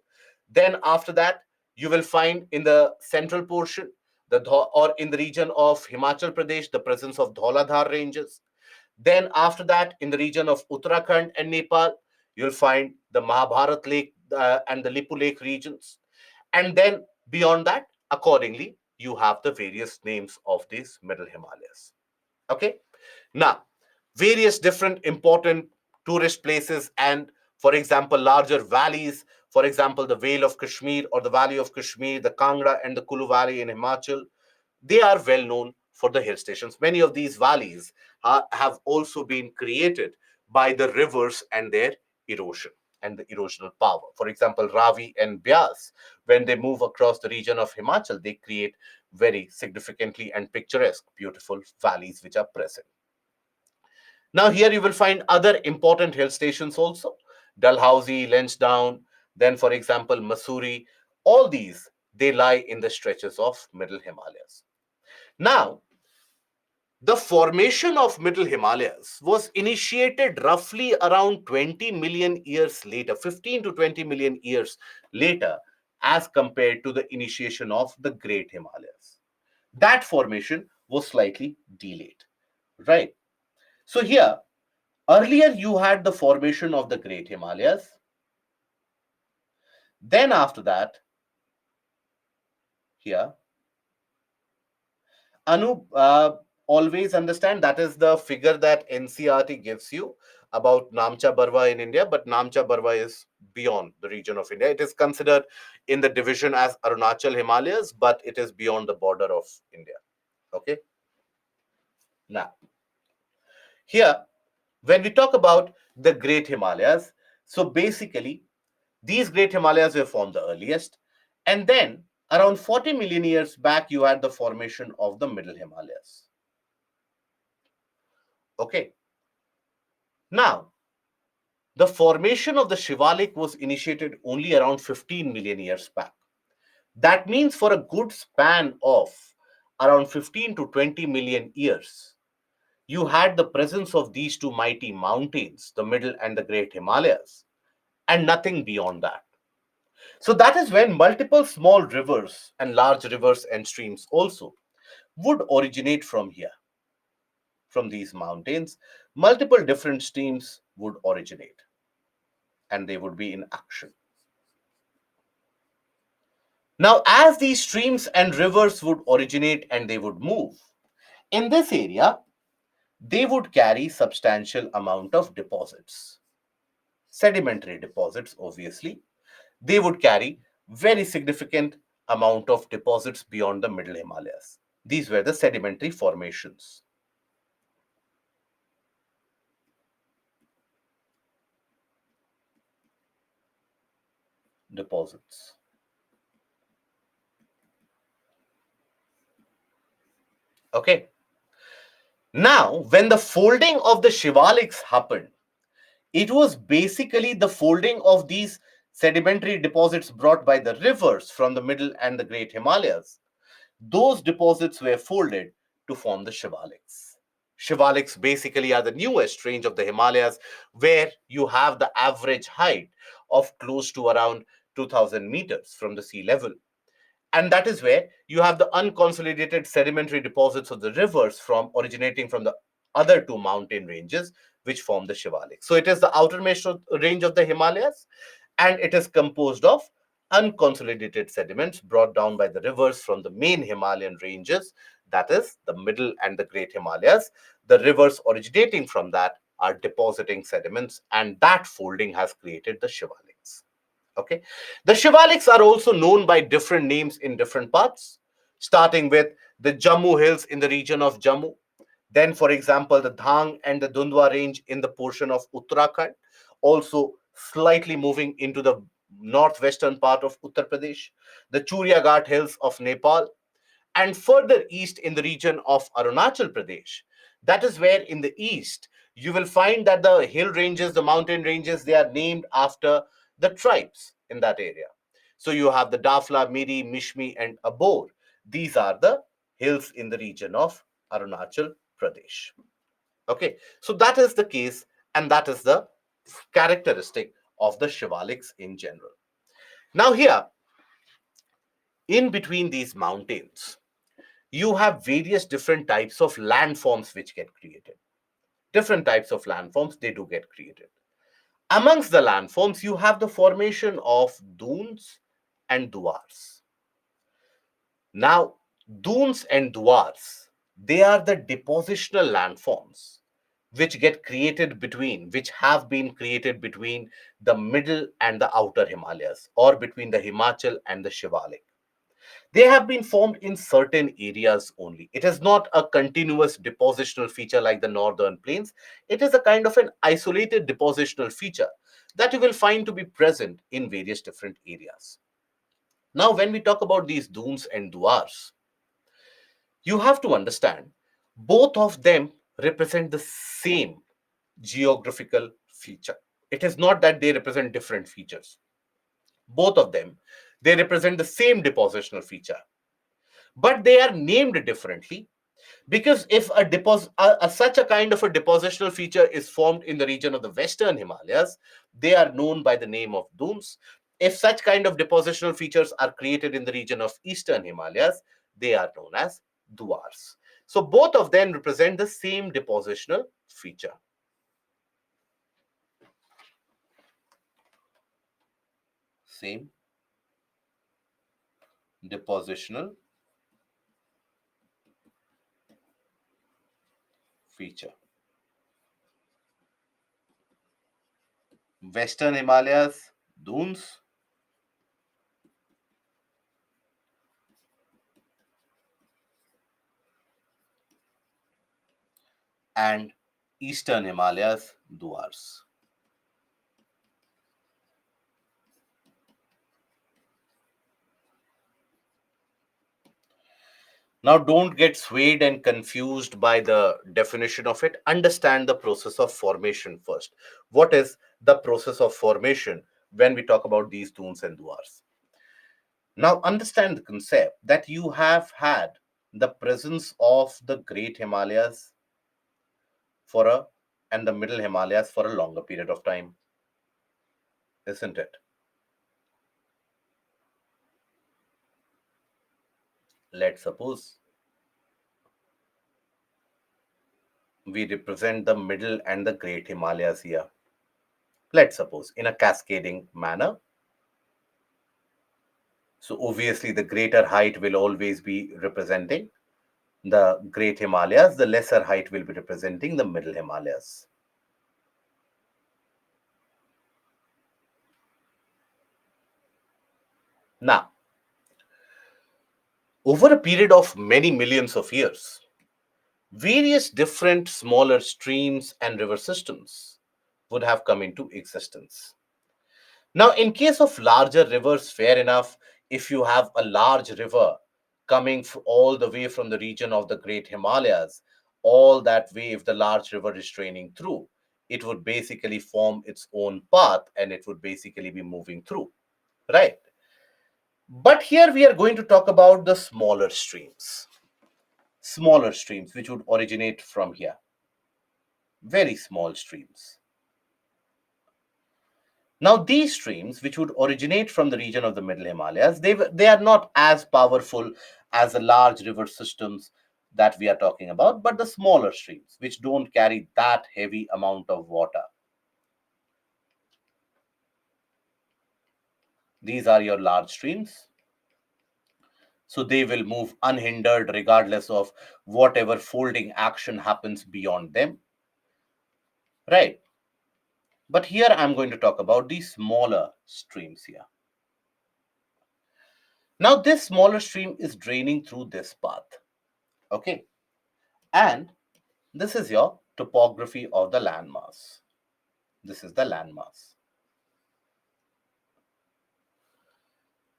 Then after that, you will find in the central portion, or in the region of Himachal Pradesh, the presence of Dhauladhar ranges. Then after that, in the region of Uttarakhand and Nepal, you'll find the Mahabharat Lake and the Lipu Lake regions. And then beyond that, accordingly, you have the various names of these middle Himalayas. Okay. Now, various different important tourist places and, for example, larger valleys, for example, the Vale of Kashmir or the Valley of Kashmir, the Kangra and the Kulu Valley in Himachal, they are well known for the hill stations. Many of these valleys have also been created by the rivers and their erosion and the erosional power. For example, Ravi and Byas, when they move across the region of Himachal, they create very significantly and picturesque, beautiful valleys which are present. Now, here you will find other important hill stations also. Dalhousie, Lansdowne, then, for example, Mussoorie. All these, they lie in the stretches of Middle Himalayas. Now, the formation of Middle Himalayas was initiated roughly around 20 million years later, 15 to 20 million years later, as compared to the initiation of the Great Himalayas. That formation was slightly delayed, right? So, here, earlier you had the formation of the Great Himalayas. Then, after that, here, Anu, always understand that is the figure that NCRT gives you about Namcha Barwa in India, but Namcha Barwa is beyond the region of India. It is considered in the division as Arunachal Himalayas, but it is beyond the border of India. Okay. Now, here, when we talk about the Great Himalayas, so basically, these Great Himalayas were formed the earliest, and then Around 40 million years back, you had the formation of the Middle Himalayas. Okay. Now, the formation of the Shivalik was initiated only around 15 million years back. That means for a good span of around 15 to 20 million years, you had the presence of these two mighty mountains, the Middle and the Great Himalayas, and nothing beyond that. So that is when multiple small rivers and large rivers and streams also would originate from here. From these mountains, multiple different streams would originate and they would be in action. Now, as these streams and rivers would originate and they would move, in this area, they would carry substantial amount of deposits. Sedimentary deposits, obviously. They would carry very significant amount of deposits beyond the Middle Himalayas. These were the sedimentary formations. Deposits. Okay. Now, when the folding of the Shivaliks happened, it was basically the folding of these sedimentary deposits brought by the rivers from the Middle and the Great Himalayas. Those deposits were folded to form the Shivaliks. Shivaliks basically are the newest range of the Himalayas where you have the average height of close to around 2000 meters from the sea level. And that is where you have the unconsolidated sedimentary deposits of the rivers from originating from the other two mountain ranges which form the Shivalik. So it is the outermost range of the Himalayas and it is composed of unconsolidated sediments brought down by the rivers from the main Himalayan ranges, that is the Middle and the Great Himalayas. The rivers originating from that are depositing sediments and that folding has created the Shivaliks. Okay. The Shivaliks are also known by different names in different parts, starting with the Jammu Hills in the region of Jammu. Then, for example, the Dhang and the Dundwa range in the portion of Uttarakhand, also slightly moving into the northwestern part of Uttar Pradesh, the Churya Ghat Hills of Nepal, and further east in the region of Arunachal Pradesh. That is where in the east you will find that the hill ranges, the mountain ranges, they are named after the tribes in that area. So you have the Dafla, Miri, Mishmi, and Abor. These are the hills in the region of Arunachal Pradesh. Okay, so that is the case, and that is the characteristic of the Shivaliks in general. Now, here in between these mountains, you have various different types of landforms which get created. Different types of landforms, they do get created. Amongst the landforms, you have the formation of dunes and duars. Now, dunes and duars, they are the depositional landforms which have been created between the middle and the outer Himalayas, or between the Himachal and the Shivalik. They have been formed in certain areas only. It is not a continuous depositional feature like the northern plains. It is a kind of an isolated depositional feature that you will find to be present in various different areas. Now, when we talk about these dunes and duars, you have to understand both of them represent the same geographical feature. It is not that they represent different features. Both of them, they represent the same depositional feature, but they are named differently because if such a kind of a depositional feature is formed in the region of the western Himalayas, they are known by the name of dunes. If such kind of depositional features are created in the region of eastern Himalayas, they are known as duars. So both of them represent the same depositional feature. Same depositional feature. Western Himalayas, dunes. And eastern Himalayas, duars. Now, don't get swayed and confused by the definition of it. Understand the process of formation first. What is the process of formation when we talk about these dunes and duars? Now, understand the concept that you have had the presence of the Great Himalayas for a and the Middle Himalayas for a longer period of time, isn't it? Let's suppose we represent the Middle and the Great Himalayas here. Let's suppose in a cascading manner. So obviously the greater height will always be representing the Great Himalayas, the lesser height will be representing the Middle Himalayas. Now, over a period of many millions of years, various different smaller streams and river systems would have come into existence. Now, in case of larger rivers, fair enough, if you have a large river coming all the way from the region of the Great Himalayas, all that way, if the large river is draining through, it would basically form its own path and it would basically be moving through, right? But here we are going to talk about the smaller streams which would originate from here, very small streams. Now, these streams, which would originate from the region of the Middle Himalayas, they are not as powerful as the large river systems that we are talking about, but the smaller streams, which don't carry that heavy amount of water. These are your large streams. So they will move unhindered regardless of whatever folding action happens beyond them. Right. But here I'm going to talk about these smaller streams here. Now, this smaller stream is draining through this path. Okay. And this is your topography of the landmass. This is the landmass.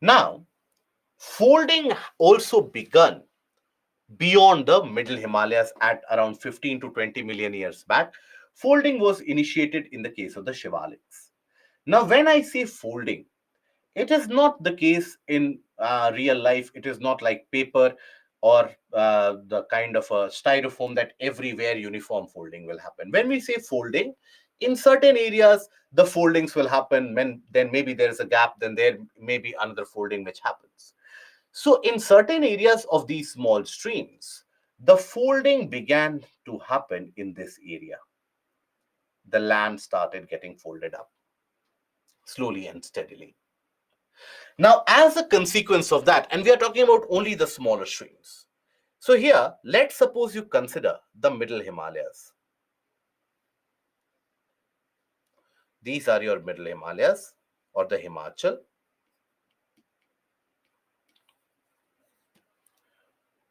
Now, folding also begun beyond the Middle Himalayas at around 15 to 20 million years back. Folding was initiated in the case of the Shivaliks. Now, when I say folding, it is not the case in real life. It is not like paper or the kind of a styrofoam that everywhere uniform folding will happen. When we say folding, in certain areas, the foldings will happen. When then maybe there is a gap, then there may be another folding which happens. So in certain areas of these small streams, the folding began to happen in this area. The land started getting folded up slowly and steadily. Now, as a consequence of that, and we are talking about only the smaller streams. So here, let's suppose you consider the Middle Himalayas. These are your Middle Himalayas or the Himachal.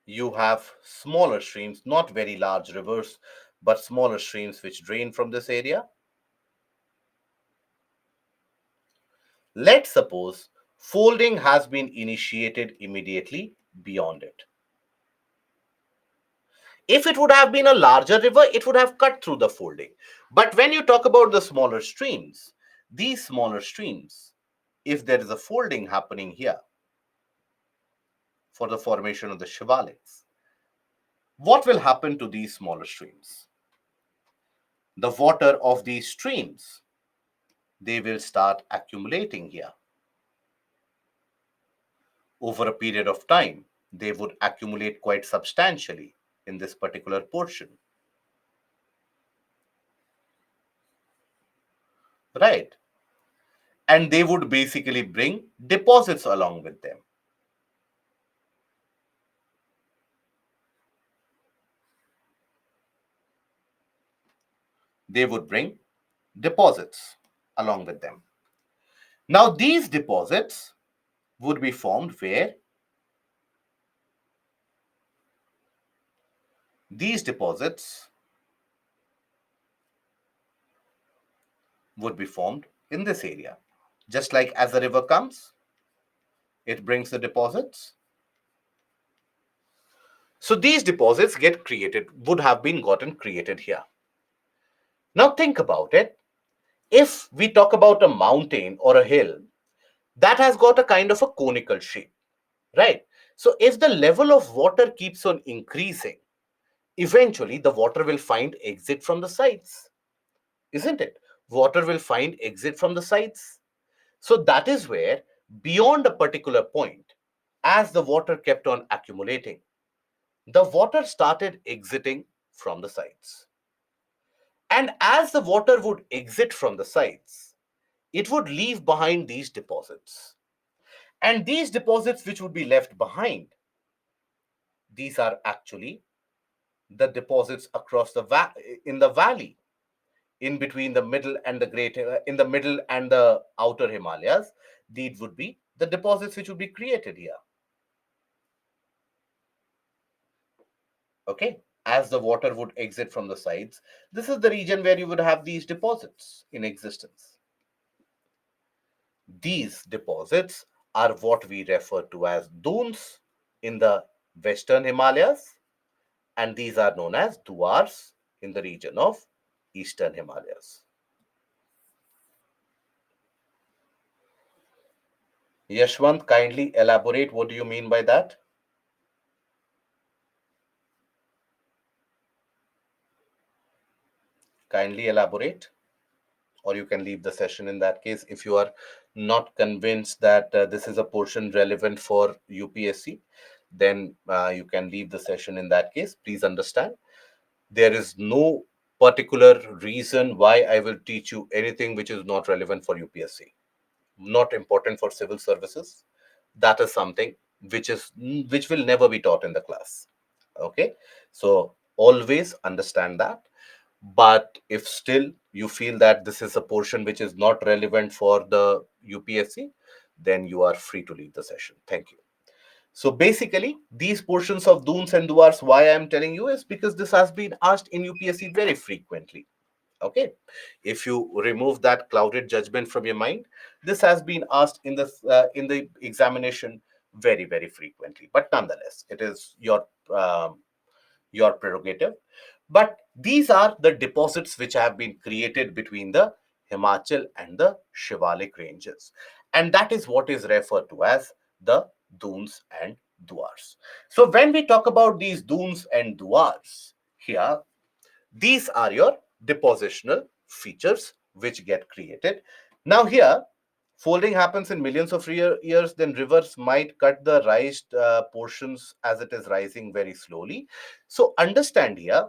You have smaller streams, not very large rivers, but smaller streams which drain from this area. Let's suppose folding has been initiated immediately beyond it. If it would have been a larger river, it would have cut through the folding. But when you talk about the smaller streams, these smaller streams, if there is a folding happening here for the formation of the Shivaliks, what will happen to these smaller streams? The water of these streams, they will start accumulating here. Over a period of time, they would accumulate quite substantially in this particular portion. Right? And they would basically bring deposits along with them. They would bring deposits along with them. Now, these deposits would be formed where? These deposits would be formed in this area. Just like as the river comes, it brings the deposits. So these deposits get created, would have been gotten created here. Now think about it. If we talk about a mountain or a hill, that has got a kind of a conical shape, right? So if the level of water keeps on increasing, eventually the water will find exit from the sides, isn't it? Water will find exit from the sides. So that is where, beyond a particular point, as the water kept on accumulating, the water started exiting from the sides. And as the water would exit from the sides, it would leave behind these deposits. And these deposits which would be left behind, these are actually the deposits across in the valley, in between the middle and the in the middle and the outer Himalayas. These would be the deposits which would be created here. Okay, as the water would exit from the sides, this is the region where you would have these deposits in existence. These deposits are what we refer to as dunes in the western Himalayas, and these are known as duars in the region of eastern Himalayas. Yashwant, kindly elaborate, what do you mean by that? Kindly elaborate, or you can leave the session in that case if you are not convinced that this is a portion relevant for UPSC. Then you can leave the session in that case. Please understand, there is no particular reason why I will teach you anything which is not relevant for UPSC, not important for civil services. That is something which will never be taught in the class. Okay, so always understand that. But if still you feel that this is a portion which is not relevant for the UPSC, then you are free to leave the session. Thank you. So basically, these portions of Dunes and Duars, why I am telling you is because this has been asked in UPSC very frequently. Okay, if you remove that clouded judgment from your mind, this has been asked in the examination very frequently. But nonetheless, it is your prerogative. But these are the deposits which have been created between the Himachal and the Shivalik ranges. And that is what is referred to as the dunes and duars. So when we talk about these dunes and duars, here, these are your depositional features which get created. Now here, folding happens in millions of years, then rivers might cut the raised portions as it is rising very slowly. So understand here,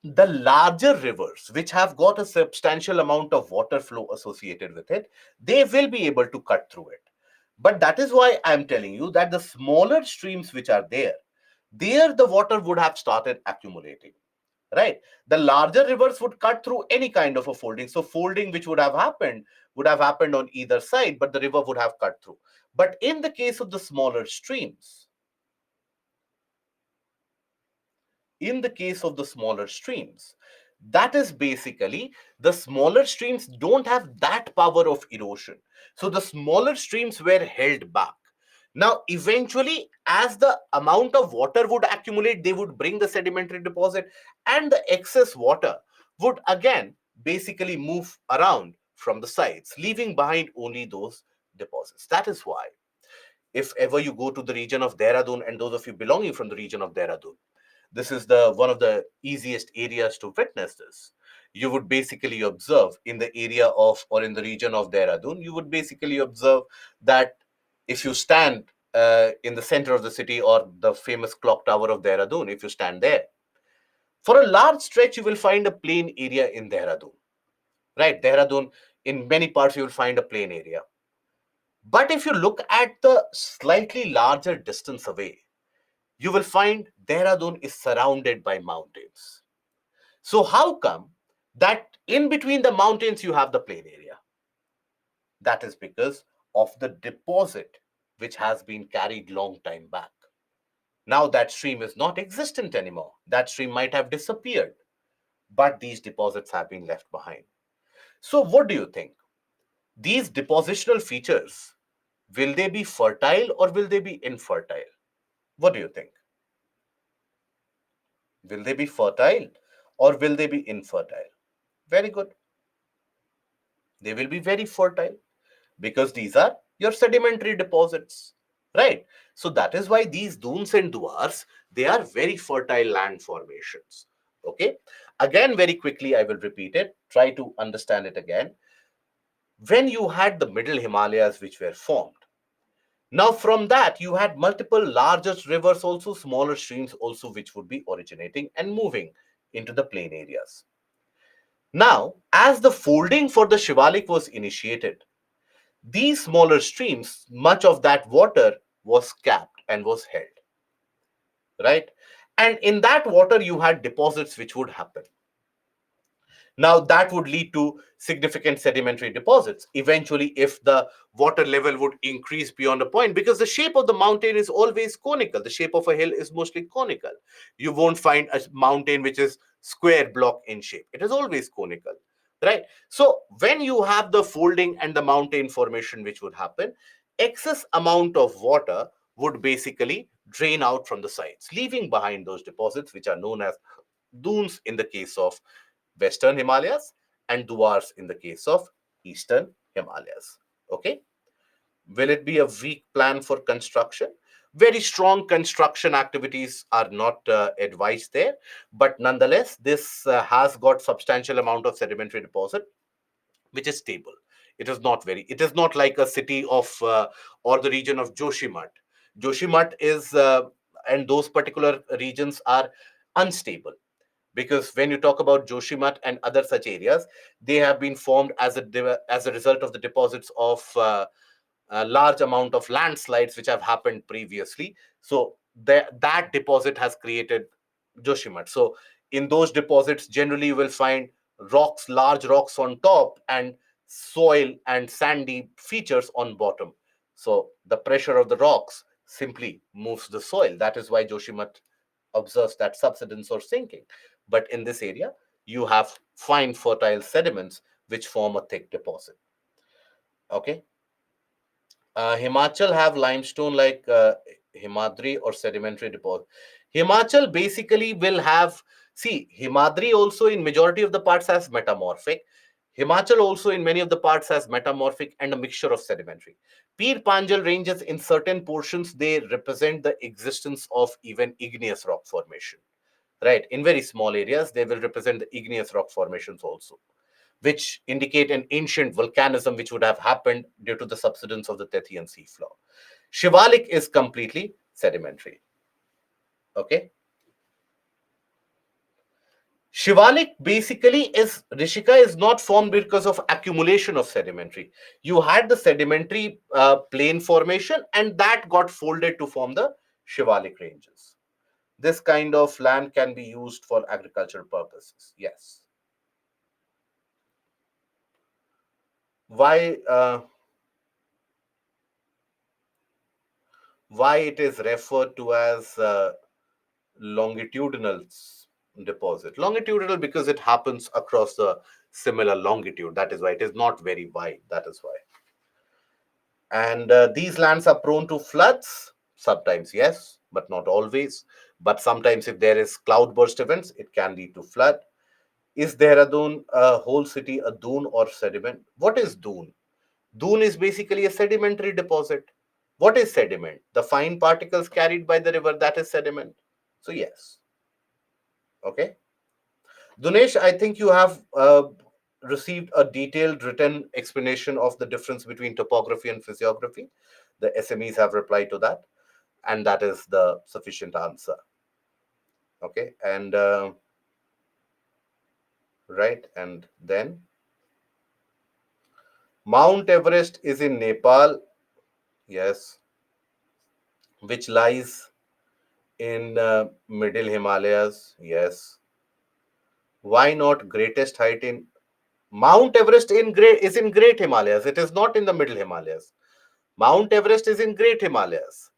the larger rivers which have got a substantial amount of water flow associated with it, they will be able to cut through it. But that is why I'm telling you that the smaller streams which are there the water would have started accumulating, right? The larger rivers would cut through any kind of a folding. So folding which would have happened on either side, but the river would have cut through. But in the case of the smaller streams, in the case of the smaller streams, that is basically, the smaller streams don't have that power of erosion. So the smaller streams were held back. Now, eventually, as the amount of water would accumulate, they would bring the sedimentary deposit, and the excess water would again basically move around from the sides, leaving behind only those deposits. That is why, if ever you go to the region of Dehradun, and those of you belonging from the region of Dehradun, this is the one of the easiest areas to witness this. You would basically observe in the area of, or in the region of Dehradun, you would basically observe that if you stand in the center of the city, or the famous clock tower of Dehradun, if you stand there, for a large stretch, you will find a plain area in Dehradun, right? Dehradun, in many parts, you will find a plain area. But if you look at the slightly larger distance away, you will find Dehradun is surrounded by mountains. So how come that in between the mountains you have the plain area? That is because of the deposit which has been carried long time back. Now that stream is not existent anymore. That stream might have disappeared, but these deposits have been left behind. So what do you think? These depositional features, will they be fertile or will they be infertile? What do you think? Will they be fertile or will they be infertile? Very good. They will be very fertile because these are your sedimentary deposits, right? So that is why these dunes and duars, they are very fertile land formations. Okay. Again, very quickly, I will repeat it. Try to understand it again. When you had the middle Himalayas which were formed, now from that you had multiple larger rivers also, smaller streams also, which would be originating and moving into the plain areas. Now, as the folding for the Shivalik was initiated, these smaller streams, much of that water was capped and was held, right? And in that water, you had deposits which would happen. Now, that would lead to significant sedimentary deposits. Eventually, if the water level would increase beyond a point, because the shape of the mountain is always conical, the shape of a hill is mostly conical. You won't find a mountain which is square block in shape, it is always conical, right? So, when you have the folding and the mountain formation, which would happen, excess amount of water would basically drain out from the sides, leaving behind those deposits, which are known as dunes in the case of Western Himalayas and duars in the case of Eastern Himalayas. Okay. Will it be a weak plan for construction? Very strong construction activities are not advised there, but nonetheless, this has got substantial amount of sedimentary deposit, which is stable. It is not very. It is not like a city of or the region of Joshimat. Joshimat is and those particular regions are unstable, because when you talk about Joshimat and other such areas, they have been formed as a result of the deposits of a large amount of landslides which have happened previously. So that deposit has created Joshimat. So in those deposits, generally you will find rocks, large rocks on top, and soil and sandy features on bottom. So the pressure of the rocks simply moves the soil. That is why Joshimat observes that subsidence or sinking. But in this area, you have fine fertile sediments which form a thick deposit. Okay. Himachal have limestone like Himadri or sedimentary deposit. Himachal basically will have, see, Himadri also in majority of the parts has metamorphic. Himachal also in many of the parts has metamorphic and a mixture of sedimentary. Pir Panjal ranges in certain portions, they represent the existence of even igneous rock formation, right? In very small areas, they will represent the igneous rock formations also, which indicate an ancient volcanism which would have happened due to the subsidence of the Tethyan seafloor. Shivalik is completely sedimentary. Okay. Shivalik basically is, Rishika is not formed because of accumulation of sedimentary. You had the sedimentary plain formation and that got folded to form the Shivalik ranges. This kind of land can be used for agricultural purposes. Yes. Why? Why it is referred to as longitudinal deposit? Longitudinal because it happens across the similar longitude. That is why it is not very wide. That is why. And these lands are prone to floods. Sometimes, yes, but not always. But sometimes, if there is cloudburst events, it can lead to flood. Is Dehradun a whole city a dune or sediment? What is dune? Dune is basically a sedimentary deposit. What is sediment? The fine particles carried by the river, that is sediment. So, yes. Okay. Dunesh, I think you have received a detailed written explanation of the difference between topography and physiography. The SMEs have replied to that, and that is the sufficient answer. Okay. And right. And then Mount Everest is in Nepal. Yes. Which lies in middle Himalayas. Yes. Why not greatest height in Mount Everest in great is in Great Himalayas. It is not in the middle Himalayas. Mount Everest is in Great Himalayas.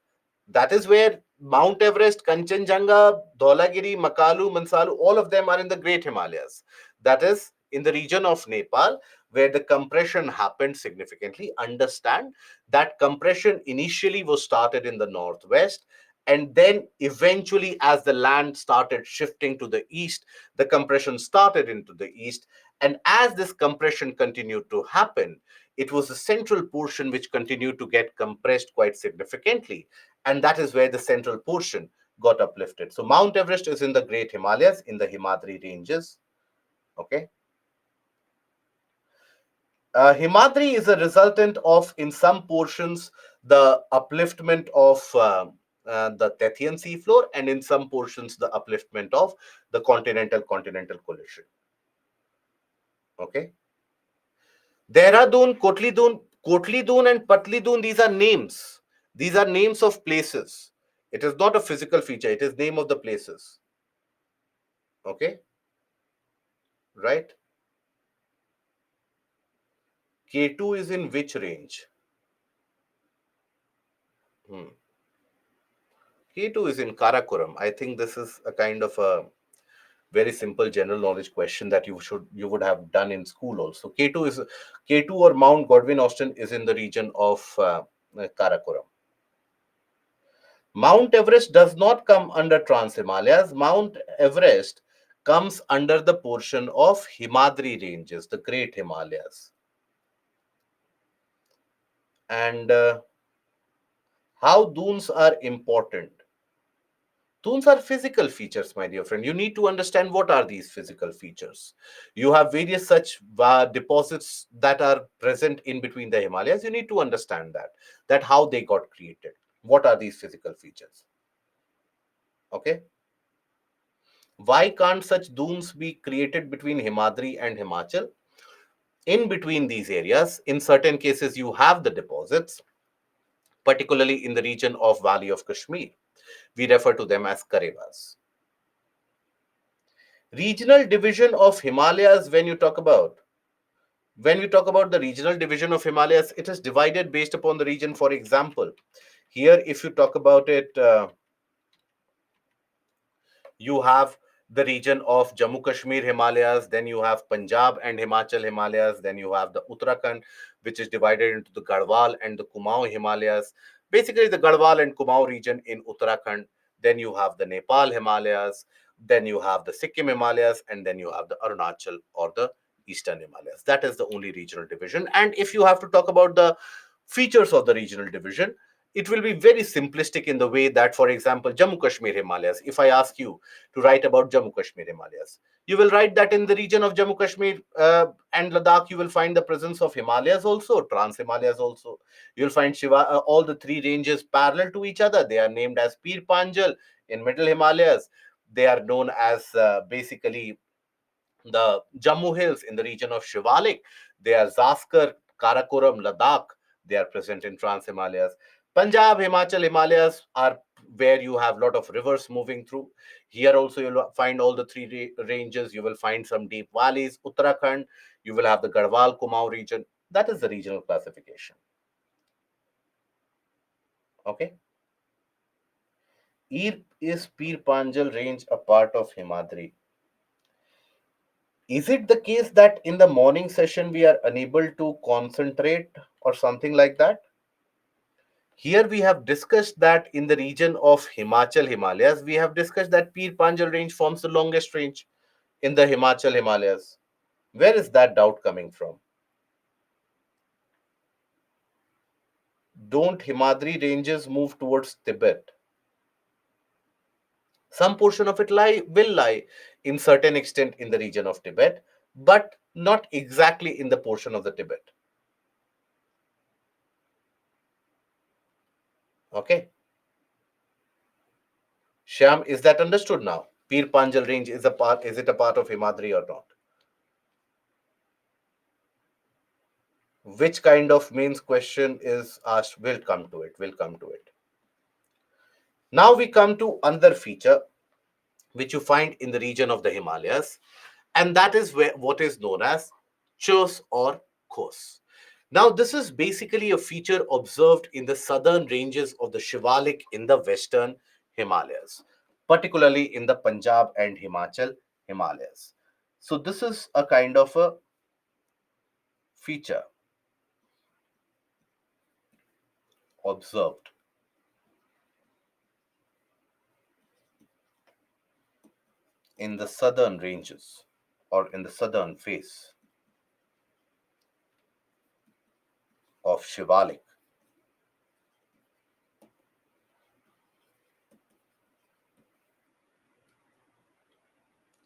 That is where Mount Everest, Kanchenjunga, Dholagiri, Makalu, Mansalu, all of them are in the Great Himalayas. That is in the region of Nepal where the compression happened significantly. Understand that compression initially was started in the northwest And then eventually, as the land started shifting to the east, the compression started into the east. And as this compression continued to happen, it was the central portion which continued to get compressed quite significantly. And that is where the central portion got uplifted. So Mount Everest is in the Great Himalayas, in the Himadri ranges. Okay. Himadri is a resultant of, in some portions, the upliftment of the Tethyan seafloor, and in some portions, the upliftment of the continental collision. Okay. Dehradun, Kotlidun, and Patlidun, these are names. These are names of places. It is not a physical feature, it is name of the places. Okay. Right. K2 is in which range? Hmm. K2 is in Karakoram. I think this is a kind of a very simple general knowledge question that you would have done in school also. K2 or Mount Godwin Austen is in the region of Karakoram. Mount Everest does not come under Trans Himalayas. Mount Everest comes under the portion of Himadri ranges, the Great Himalayas. And how dunes are important? Dunes are physical features, my dear friend. You need to understand what are these physical features. You have various such deposits that are present in between the Himalayas. You need to understand that how they got created. What are these physical features? Okay. Why can't such dunes be created between Himadri and Himachal? In between these areas, in certain cases, you have the deposits, particularly in the region of Valley of Kashmir. We refer to them as Karevas. Regional division of Himalayas, when we talk about the regional division of Himalayas, it is divided based upon the region. For example, here, if you talk about it, you have the region of Jammu Kashmir Himalayas, then you have Punjab and Himachal Himalayas, then you have the Uttarakhand, which is divided into the Garhwal and the Kumaon Himalayas. Basically, the Garhwal and Kumaon region in Uttarakhand, then you have the Nepal Himalayas, then you have the Sikkim Himalayas, and then you have the Arunachal or the Eastern Himalayas. That is the only regional division. And if you have to talk about the features of the regional division, it will be very simplistic in the way that, for example, Jammu Kashmir Himalayas, if I ask you to write about Jammu Kashmir Himalayas, you will write that in the region of Jammu Kashmir and Ladakh, you will find the presence of Himalayas also, Trans Himalayas also. You'll find all the three ranges parallel to each other. They are named as Pir Panjal in Middle Himalayas. They are known as basically the Jammu Hills in the region of Shivalik. They are Zaskar, Karakoram, Ladakh. They are present in Trans Himalayas. Punjab, Himachal, Himalayas are where you have a lot of rivers moving through. Here also you'll find all the three ranges. You will find some deep valleys. Uttarakhand, you will have the Garhwal, Kumaon region. That is the regional classification. Okay. Is Pir Panjal range a part of Himadri? Is it the case that in the morning session we are unable to concentrate or something like that? Here we have discussed that in the region of Himachal Himalayas, we have discussed that Pir Panjal range forms the longest range in the Himachal Himalayas. Where is that doubt coming from? Don't Himadri ranges move towards Tibet? Some portion of it will lie in certain extent in the region of Tibet, but not exactly in the portion of the Tibet. Okay. Shyam, is that understood now? Pir Panjal range is it a part of Himadri or not? Which kind of means question is asked? We'll come to it. We'll come to it. Now we come to another feature which you find in the region of the Himalayas, and that is what is known as chos or khos. Now, this is basically a feature observed in the southern ranges of the Shivalik in the western Himalayas, particularly in the Punjab and Himachal Himalayas. So, this is a kind of a feature observed. in the southern ranges or in the southern face of Shivalik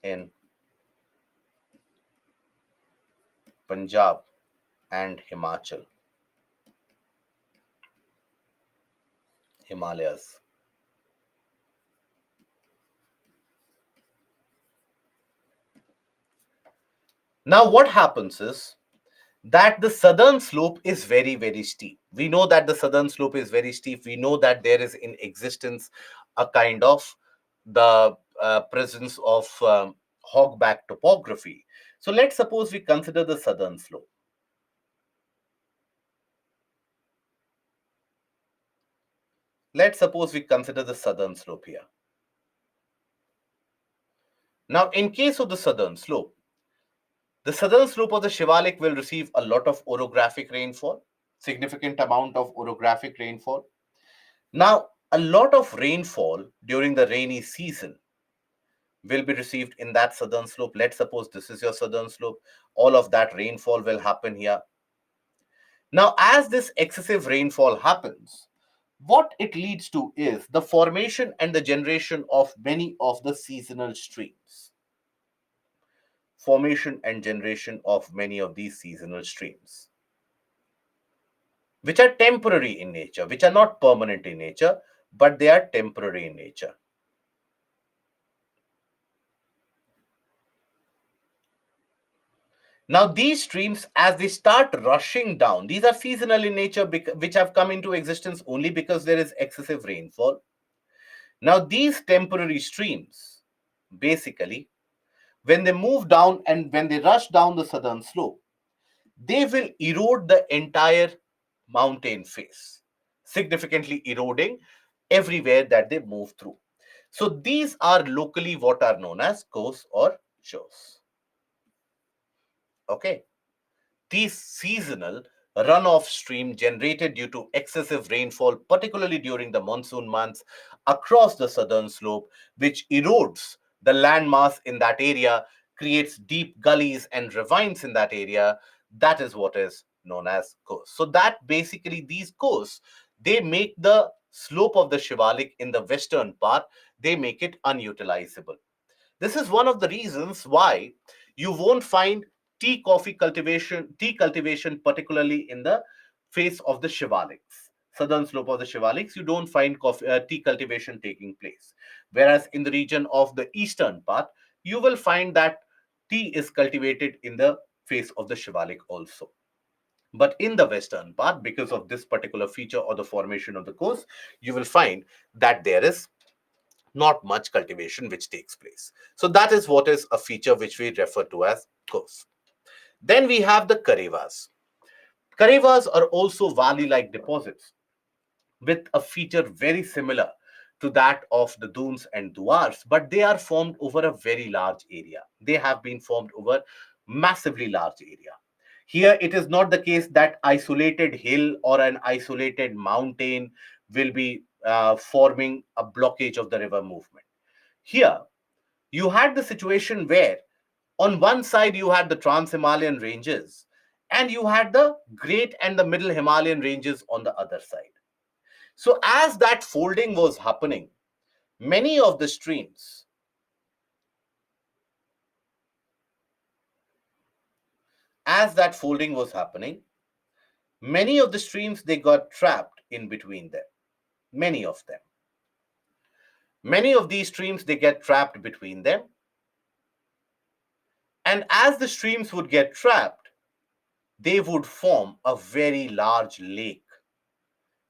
in Punjab and Himalayas. Now, what happens is that the southern slope is very, very steep. We know that the southern slope is very steep. We know that there is in existence a kind of the presence of hogback topography. So let's suppose we consider the southern slope. Let's suppose we consider the southern slope here. Now, in case of the southern slope of the Shivalik will receive a lot of orographic rainfall, significant amount of orographic rainfall. Now, a lot of rainfall during the rainy season will be received in that southern slope. Let's suppose this is your southern slope. All of that rainfall will happen here. Now, as this excessive rainfall happens, what it leads to is the formation and the generation of many of the seasonal streams. Formation and generation of many of these seasonal streams, which are temporary in nature, which are not permanent in nature, but they are temporary in nature. Now, these streams, as they start rushing down, these are seasonal in nature, which have come into existence only because there is excessive rainfall. Now, these temporary streams, basically, when they move down and when they rush down the southern slope, they will erode the entire mountain face, significantly eroding everywhere that they move through. So these are locally what are known as coasts or shores. Okay. These seasonal runoff stream generated due to excessive rainfall, particularly during the monsoon months across the southern slope, which erodes the landmass in that area, creates deep gullies and ravines in that area. That is what is known as coasts. So that basically these coasts, they make the slope of the Shivalik in the western part, they make it unutilizable. This is one of the reasons why you won't find tea cultivation, particularly in the face of the Shivaliks, southern slope of the Shivaliks. You don't find tea cultivation taking place. Whereas in the region of the eastern part, you will find that tea is cultivated in the face of the Shivalik also. But in the western part, because of this particular feature or the formation of the coast, you will find that there is not much cultivation which takes place. So that is what is a feature which we refer to as coast. Then we have the karevas. Karevas are also valley-like deposits with a feature very similar to that of the dunes and duars, but they are formed over a very large area. They have been formed over massively large area. Here, it is not the case that isolated hill or an isolated mountain will be forming a blockage of the river movement. Here, you had the situation where on one side you had the Trans-Himalayan ranges and you had the Great and the Middle Himalayan ranges on the other side. So as that folding was happening, many of the streams, as that folding was happening, many of the streams, they got trapped in between them. Many of them. Many of these streams, they get trapped between them. And as the streams would get trapped, they would form a very large lake.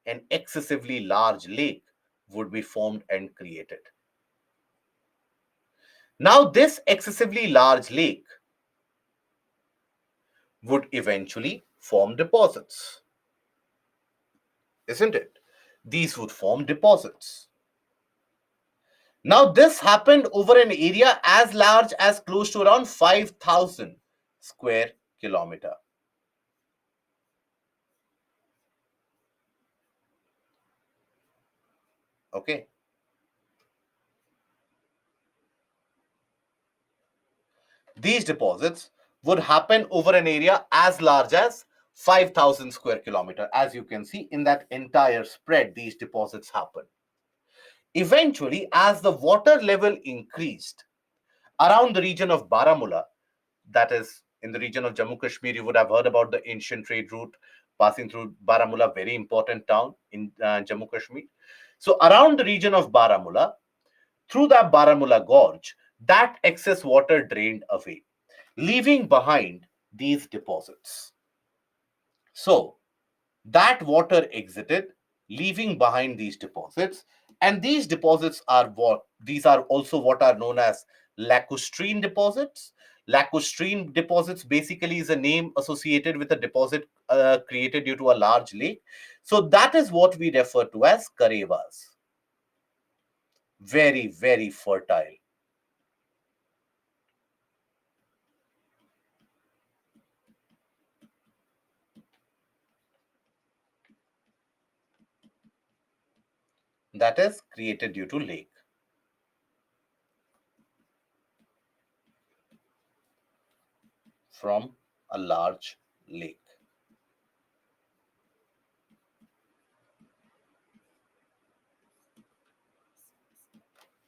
An excessively large lake would be formed and created. Now, this excessively large lake would eventually form deposits, isn't it? These would form deposits. Now, this happened over an area as large as close to around 5,000 square kilometer. Okay. These deposits would happen over an area as large as 5,000 square kilometer. As you can see, in that entire spread, these deposits happen. Eventually, as the water level increased around the region of Baramulla, that is in the region of Jammu Kashmir, you would have heard about the ancient trade route passing through Baramulla, very important town in Jammu Kashmir. So around the region of Baramulla, through that Baramulla gorge, that excess water drained away, leaving behind these deposits. So that water exited, leaving behind these deposits. And these deposits are what? These are also what are known as lacustrine deposits. Lacustrine deposits basically is a name associated with a deposit created due to a large lake. So that is what we refer to as karevas. Very, very fertile. That is created due to lake. From a large lake.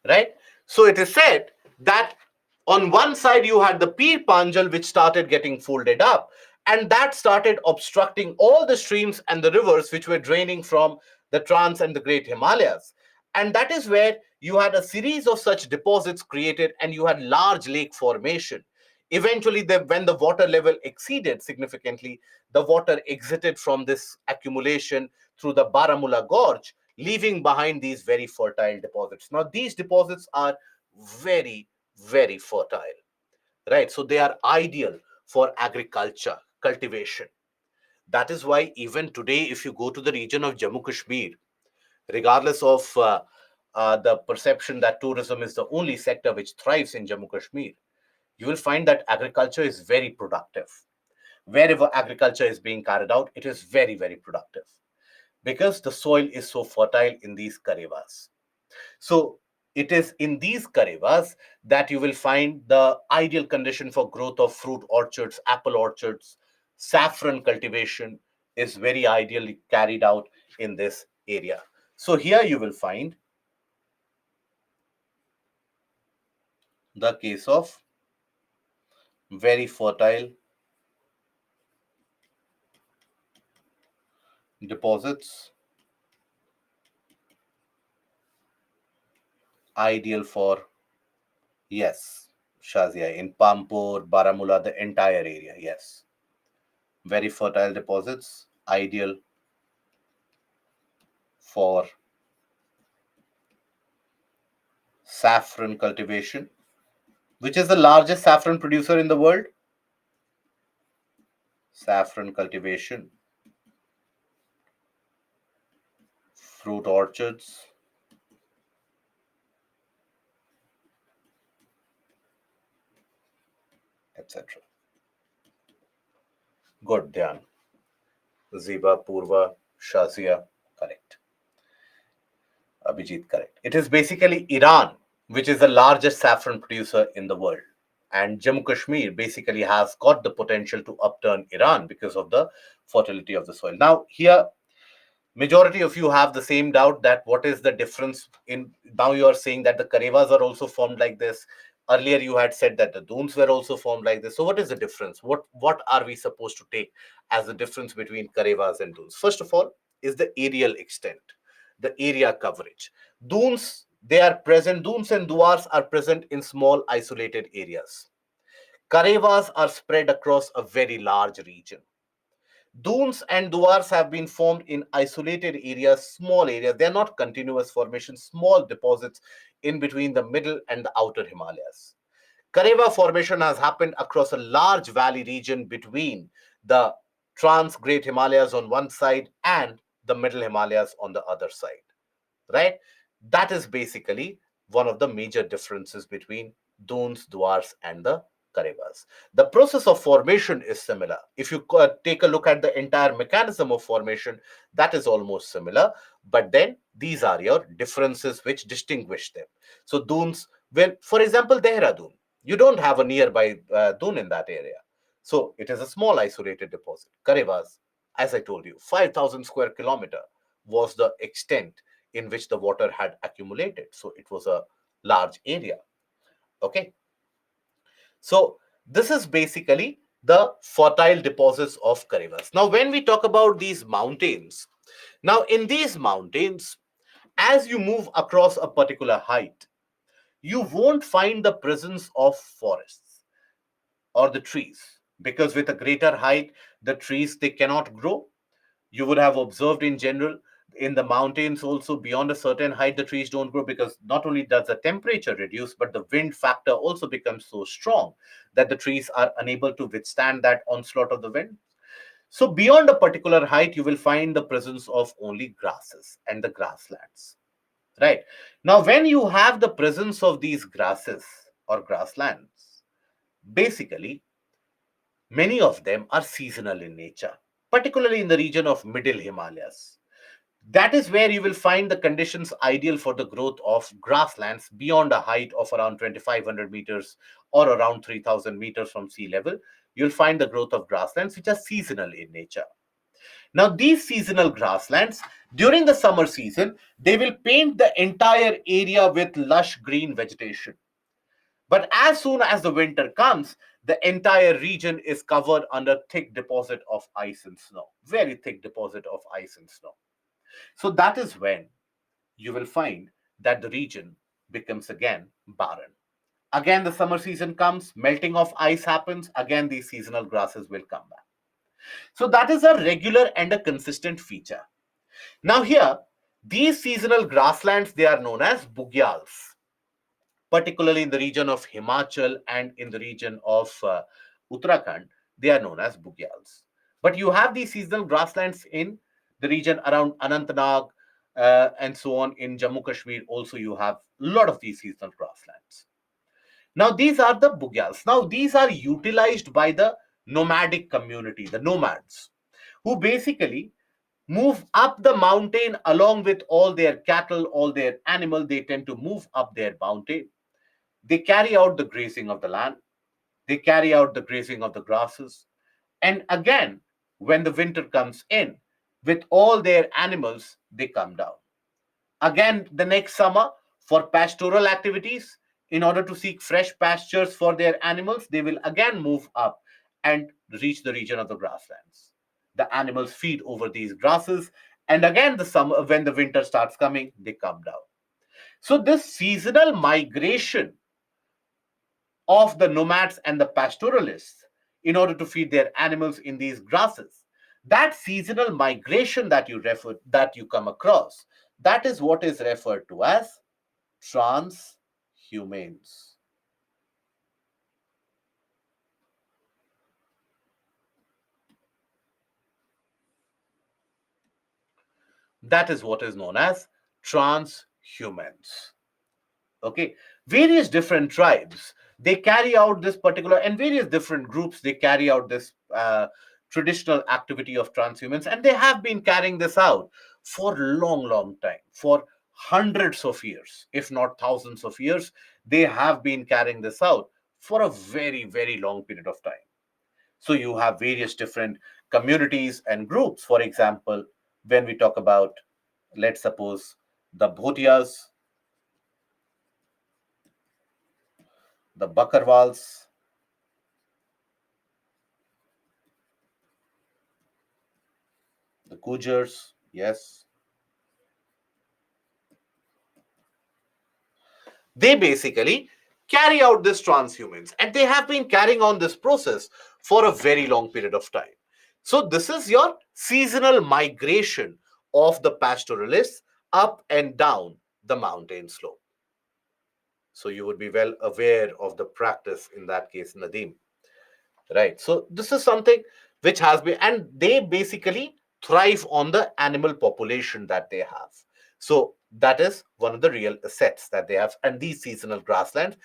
Right? So it is said that on one side you had the Pir Panjal which started getting folded up, and that started obstructing all the streams and the rivers which were draining from the Trans and the Great Himalayas. And that is where you had a series of such deposits created and you had large lake formation. Eventually, when the water level exceeded significantly, the water exited from this accumulation through the Baramulla Gorge, leaving behind these very fertile deposits. Now, these deposits are very, very fertile, right? So they are ideal for agriculture, cultivation. That is why even today, if you go to the region of Jammu Kashmir, regardless of the perception that tourism is the only sector which thrives in Jammu Kashmir, you will find that agriculture is very productive. Wherever agriculture is being carried out, it is very, very productive because the soil is so fertile in these karevas. So it is in these karevas that you will find the ideal condition for growth of fruit orchards, apple orchards. Saffron cultivation is very ideally carried out in this area. So here you will find the case of very fertile deposits, ideal for, yes, Shazia, in Pampur, Baramulla, the entire area, yes. Very fertile deposits, ideal for saffron cultivation. Which is the largest saffron producer in the world? Saffron cultivation, fruit orchards, etc. Good, Dhyan. Ziba, Purva, Shazia, correct. Abhijit, correct. It is basically Iran, which is the largest saffron producer in the world. And Jammu Kashmir basically has got the potential to upturn Iran because of the fertility of the soil. Now, here, majority of you have the same doubt that what is the difference in, now you are saying that the karevas are also formed like this. Earlier you had said that the dunes were also formed like this. So what is the difference? What are we supposed to take as the difference between karevas and dunes? First of all is the aerial extent, the area coverage. Dunes and duars are present in small isolated areas. Karevas are spread across a very large region. Dunes and duars have been formed in isolated areas, small areas. They are not continuous formations, small deposits in between the middle and the outer Himalayas. Kareva formation has happened across a large valley region between the Trans Great Himalayas on one side and the Middle Himalayas on the other side, right? That is basically one of the major differences between dunes, duars, and the karevas. The process of formation is similar. If you take a look at the entire mechanism of formation, that is almost similar. But then these are your differences which distinguish them. So dunes, well, for example, Dehradun. You don't have a nearby dune in that area. So it is a small isolated deposit. Karevas, as I told you, 5,000 square kilometer was the extent in which the water had accumulated. So it was a large area. Okay. So this is basically the fertile deposits of Karevas. Now, when we talk about these mountains, now in these mountains, as you move across a particular height, you won't find the presence of forests or the trees, because with a greater height the trees they cannot grow. You would have observed in general in the mountains also, beyond a certain height the trees don't grow, because not only does the temperature reduce, but the wind factor also becomes so strong that the trees are unable to withstand that onslaught of the wind. So beyond a particular height you will find the presence of only grasses and the grasslands. Right. Now, when you have the presence of these grasses or grasslands, basically, many of them are seasonal in nature, particularly in the region of Middle Himalayas. That is where you will find the conditions ideal for the growth of grasslands beyond a height of around 2,500 meters or around 3,000 meters from sea level. You'll find the growth of grasslands which are seasonal in nature. Now, these seasonal grasslands, during the summer season, they will paint the entire area with lush green vegetation. But as soon as the winter comes, the entire region is covered under thick deposit of ice and snow, very thick deposit of ice and snow. So that is when you will find that the region becomes again barren. Again, the summer season comes, melting of ice happens, again, these seasonal grasses will come back. So that is a regular and a consistent feature. Now here, these seasonal grasslands, they are known as bugyals, particularly in the region of Himachal and in the region of Uttarakhand, they are known as bugyals. But you have these seasonal grasslands in the region around Anantnag and so on. In Jammu Kashmir also you have a lot of these seasonal grasslands. Now these are the bugyals. Now these are utilized by the nomadic community, the nomads, who basically move up the mountain along with all their cattle, all their animal. They tend to move up their mountain. They carry out the grazing of the land. They carry out the grazing of the grasses. And again, when the winter comes in, with all their animals, they come down. Again, the next summer, for pastoral activities, in order to seek fresh pastures for their animals, they will again move up and reach the region of the grasslands. The animals feed over these grasses, and again, the summer, when the winter starts coming, they come down. So, this seasonal migration of the nomads and the pastoralists in order to feed their animals in these grasses, that seasonal migration that you come across, that is what is referred to as transhumans. That is what is known as transhumans. Okay, various different tribes, they carry out this particular, and various different groups, they carry out this traditional activity of transhumance, and they have been carrying this out for long time, for hundreds of years, if not thousands of years. They have been carrying this out for a very long period of time. So you have various different communities and groups. For example, when we talk about, let's suppose, the bhotias, the bakarwals, the Gujars, yes, they basically carry out this transhumance, and they have been carrying on this process for a very long period of time. So, this is your seasonal migration of the pastoralists up and down the mountain slope. So, you would be well aware of the practice in that case, Nadeem. Right. So this is something which has been, and they basically thrive on the animal population that they have. So that is one of the real assets that they have. And these seasonal grasslands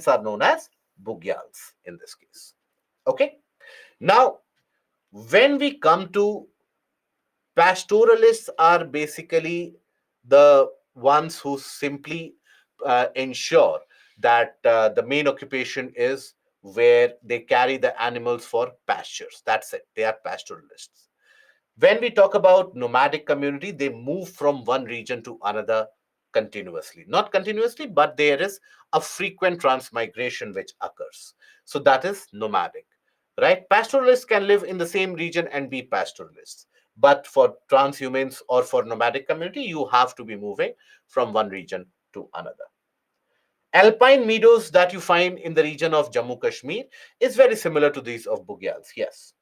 are known as bugyals in this case. Okay. Now, when we come to pastoralists, are basically the ones who simply ensure that the main occupation is where they carry the animals for pastures. That's it. They are pastoralists. When we talk about nomadic community, they move from one region to another continuously. Not continuously, but there is a frequent transmigration which occurs. So that is nomadic, right? Pastoralists can live in the same region and be pastoralists. But for transhumans or for nomadic community, you have to be moving from one region to another. Alpine meadows that you find in the region of Jammu Kashmir is very similar to these of Bugyals. Yes.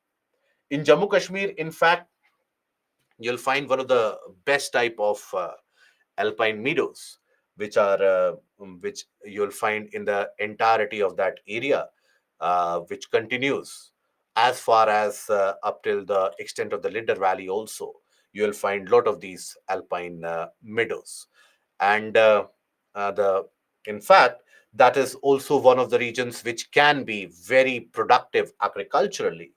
In Jammu Kashmir, in fact, you'll find one of the best type of alpine meadows which you'll find in the entirety of that area, which continues as far as up till the extent of the Linder Valley also. You'll find a lot of these alpine meadows. And the in fact, that is also one of the regions which can be very productive agriculturally,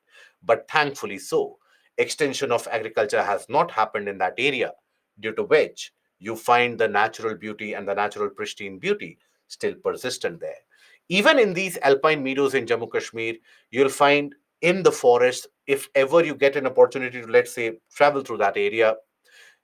but thankfully so, extension of agriculture has not happened in that area, due to which you find the natural beauty and the natural pristine beauty still persistent there. Even in these alpine meadows in Jammu Kashmir, you'll find in the forest, if ever you get an opportunity to, let's say, travel through that area,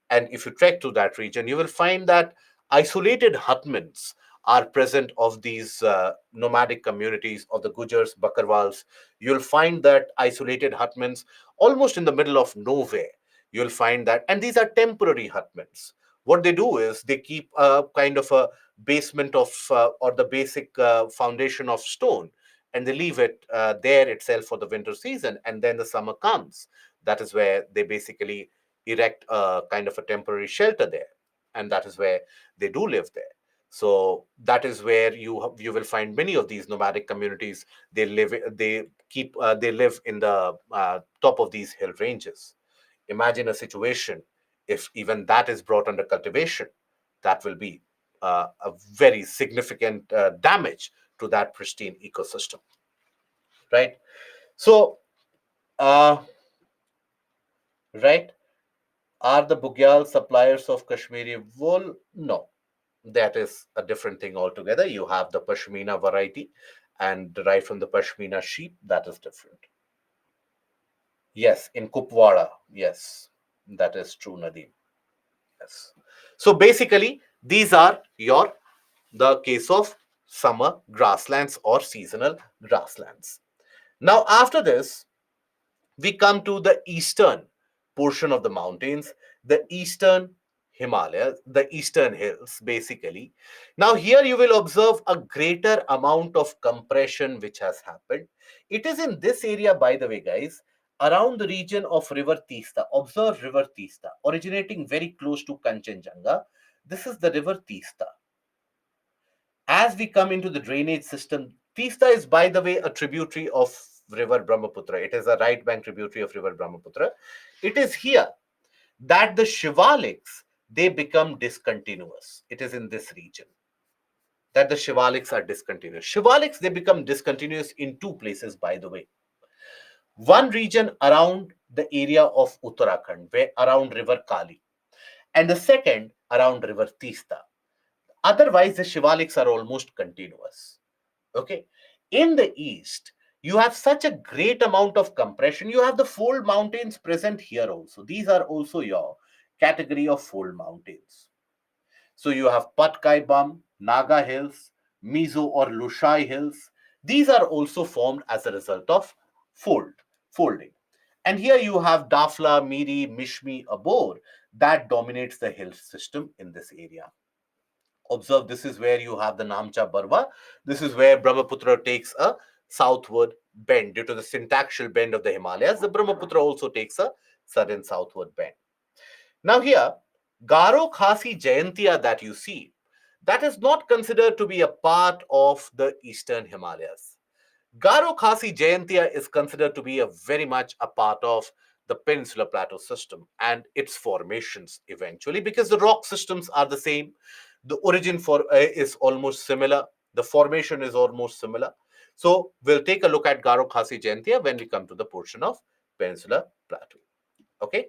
and if you trek to that region, you will find that isolated hutments are present of these nomadic communities of the Gujars, Bakarwals. You'll find that isolated hutments almost in the middle of nowhere. You'll find that, and these are temporary hutments. What they do is they keep a kind of a basement of or the basic foundation of stone, and they leave it there itself for the winter season, and then the summer comes. That is where they basically erect a kind of a temporary shelter there, and that is where they do live there. So that is where you will find many of these nomadic communities. They live in the top of these hill ranges. Imagine a situation if even that is brought under cultivation, that will be a very significant damage to that pristine ecosystem, right? So uh, right, are the Bugyal suppliers of Kashmiri wool? No, that is a different thing altogether. You have the Pashmina variety and derived from the Pashmina sheep. That is different. Yes, in Kupwara. Yes, that is true, Nadeem. Yes. So basically, these are your the case of summer grasslands or seasonal grasslands. Now, after this, we come to the eastern portion of the mountains, the eastern Himalayas, the eastern hills, basically. Now, here you will observe a greater amount of compression which has happened. It is in this area, by the way, guys, around the region of River Tista. Observe River Tista, originating very close to Kanchenjunga. This is the River Tista. As we come into the drainage system, Tista is, by the way, a tributary of river Brahmaputra. It is a right bank tributary of river Brahmaputra. It is here that the Shivaliks, they become discontinuous. It is in this region that the Shivaliks are discontinuous. Shivaliks, they become discontinuous in two places, by the way. One region around the area of Uttarakhand, where around river Kali, and the second around river Tista. Otherwise, the Shivaliks are almost continuous. Okay. In the east, you have such a great amount of compression. You have the fold mountains present here also. These are also your category of fold mountains. So you have Patkai Bum, Naga Hills, Mizo or Lushai Hills. These are also formed as a result of folding. And here you have Dafla, Miri, Mishmi, Abor that dominates the hill system in this area. Observe, this is where you have the Namcha Barwa. This is where Brahmaputra takes a southward bend due to the syntactial bend of the Himalayas. The Brahmaputra also takes a sudden southward bend. Now here, Garo Khasi Jayantia that you see, that is not considered to be a part of the eastern Himalayas. Garo Khasi Jayantia is considered to be a very much a part of the Peninsular Plateau system and its formations eventually, because the rock systems are the same. The origin for is almost similar. The formation is almost similar. So we'll take a look at Garo Khasi Jayantia when we come to the portion of Peninsular Plateau. Okay.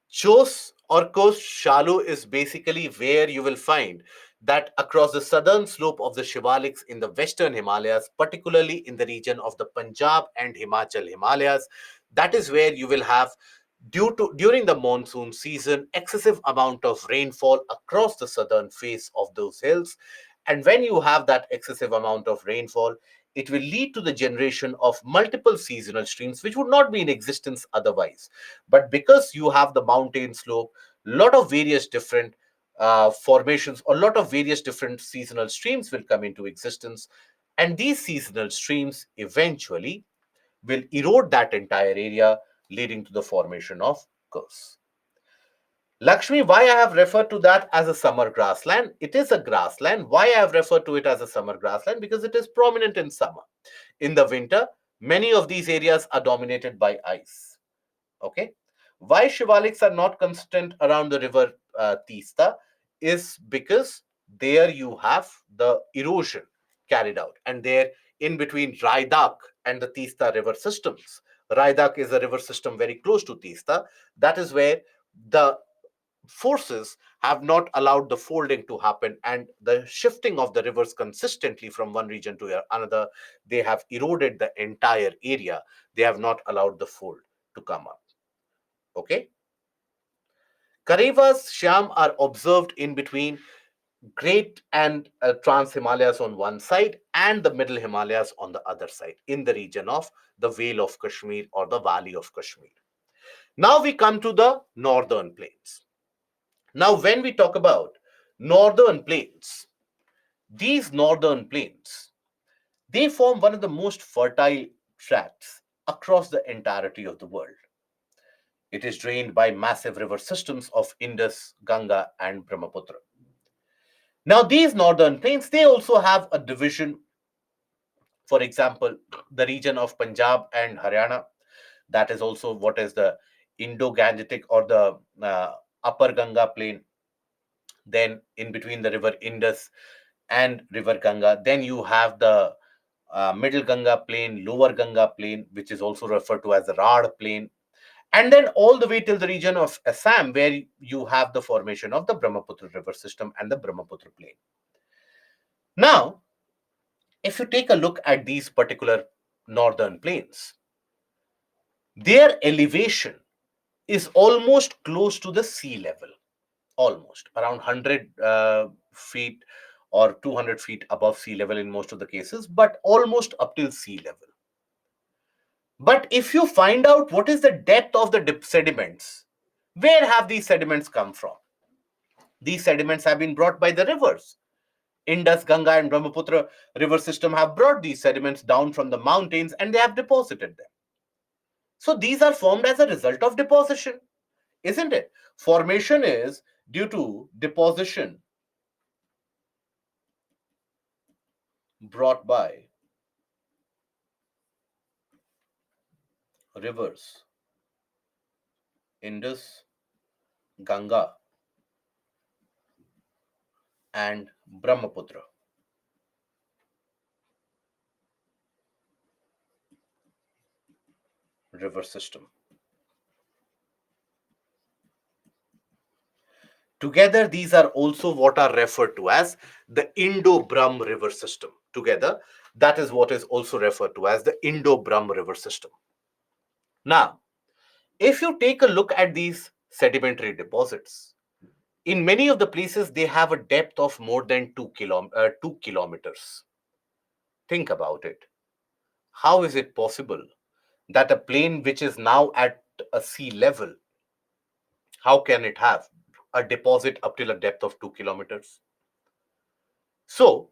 Chos or Kos Shalu is basically where you will find that across the southern slope of the Shivaliks in the western Himalayas, particularly in the region of the Punjab and Himachal Himalayas, that is where you will have, during the monsoon season, excessive amount of rainfall across the southern face of those hills. And when you have that excessive amount of rainfall, it will lead to the generation of multiple seasonal streams which would not be in existence otherwise. But because you have the mountain slope, lot of various different formations, a lot of various different seasonal streams will come into existence, and these seasonal streams eventually will erode that entire area, leading to the formation of curse. Lakshmi, why I have referred to that as a summer grassland? It is a grassland. Why I have referred to it as a summer grassland? Because it is prominent in summer. In the winter, many of these areas are dominated by ice. Okay. Why Shivaliks are not constant around the river Tista is because there you have the erosion carried out, and there in between Raidak and the Tista river systems. Raidak is a river system very close to Tista. That is where the forces have not allowed the folding to happen, and the shifting of the rivers consistently from one region to another, they have eroded the entire area. They have not allowed the fold to come up. Okay. Karevas Shyam are observed in between Great and Trans Himalayas on one side and the Middle Himalayas on the other side, in the region of the Vale of Kashmir or the Valley of Kashmir. Now we come to the northern plains. Now, when we talk about northern plains, these northern plains, they form one of the most fertile tracts across the entirety of the world. It is drained by massive river systems of Indus, Ganga, and Brahmaputra. Now, these northern plains, they also have a division. For example, the region of Punjab and Haryana, that is also what is the Indo-Gangetic or the Upper Ganga plain. Then, in between the river Indus and river Ganga, then you have the Middle Ganga plain, Lower Ganga plain, which is also referred to as the Rad plain, and then all the way till the region of Assam, where you have the formation of the Brahmaputra river system and the Brahmaputra plain. Now, if you take a look at these particular northern plains, their elevation is almost close to the sea level, almost around 100 feet or 200 feet above sea level in most of the cases, but almost up till sea level. But if you find out what is the depth of the sediments, where have these sediments come from? These sediments have been brought by the rivers. Indus, Ganga, and Brahmaputra river system have brought these sediments down from the mountains and they have deposited them. So these are formed as a result of deposition, isn't it? Formation is due to deposition brought by rivers Indus, Ganga, and Brahmaputra river system. Together, these are also what are referred to as the Indo-Brahm river system. Together, that is what is also referred to as the Indo-Brahm river system. Now, if you take a look at these sedimentary deposits, in many of the places, they have a depth of more than 2 kilometers. Think about it. How is it possible that a plain which is now at a sea level, how can it have a deposit up till a depth of 2 kilometers? So,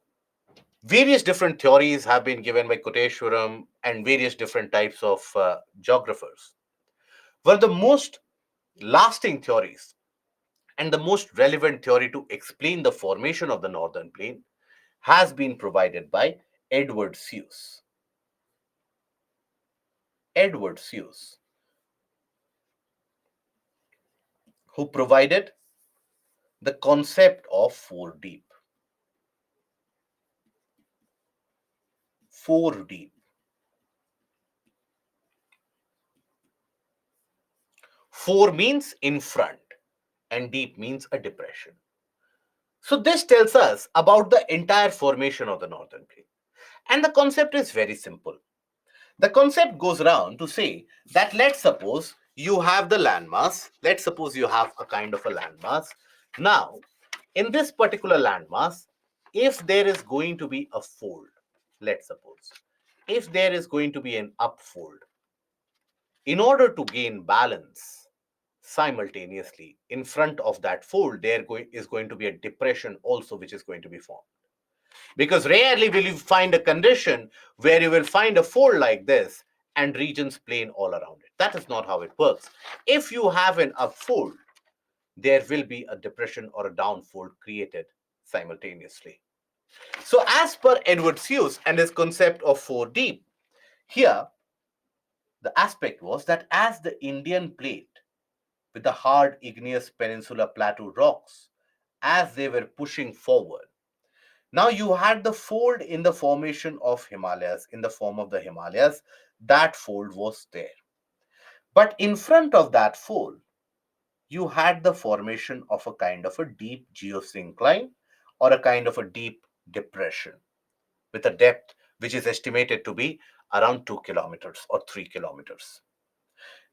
various different theories have been given by Koteshwaram and various different types of geographers. One of the most lasting theories and the most relevant theory to explain the formation of the northern plain has been provided by Edward Seuss. Edward Seuss, who provided the concept of four deep. Four deep. Four means in front, and deep means a depression. So this tells us about the entire formation of the northern plain. And the concept is very simple. The concept goes around to say that let's suppose you have the landmass. Let's suppose you have a kind of a landmass. Now, in this particular landmass, if there is going to be a fold, let's suppose, if there is going to be an upfold, in order to gain balance simultaneously in front of that fold, is going to be a depression also which is going to be formed. Because rarely will you find a condition where you will find a fold like this and regions plain all around it. That is not how it works. If you have an upfold, there will be a depression or a downfold created simultaneously. So, as per Edward Seuss and his concept of four deep, here the aspect was that as the Indian plate with the hard igneous peninsula plateau rocks, as they were pushing forward, now you had the fold in the formation of Himalayas, in the form of the Himalayas. That fold was there. But in front of that fold, you had the formation of a kind of a deep geosyncline or a kind of a deep depression with a depth which is estimated to be around 2 kilometers or 3 kilometers.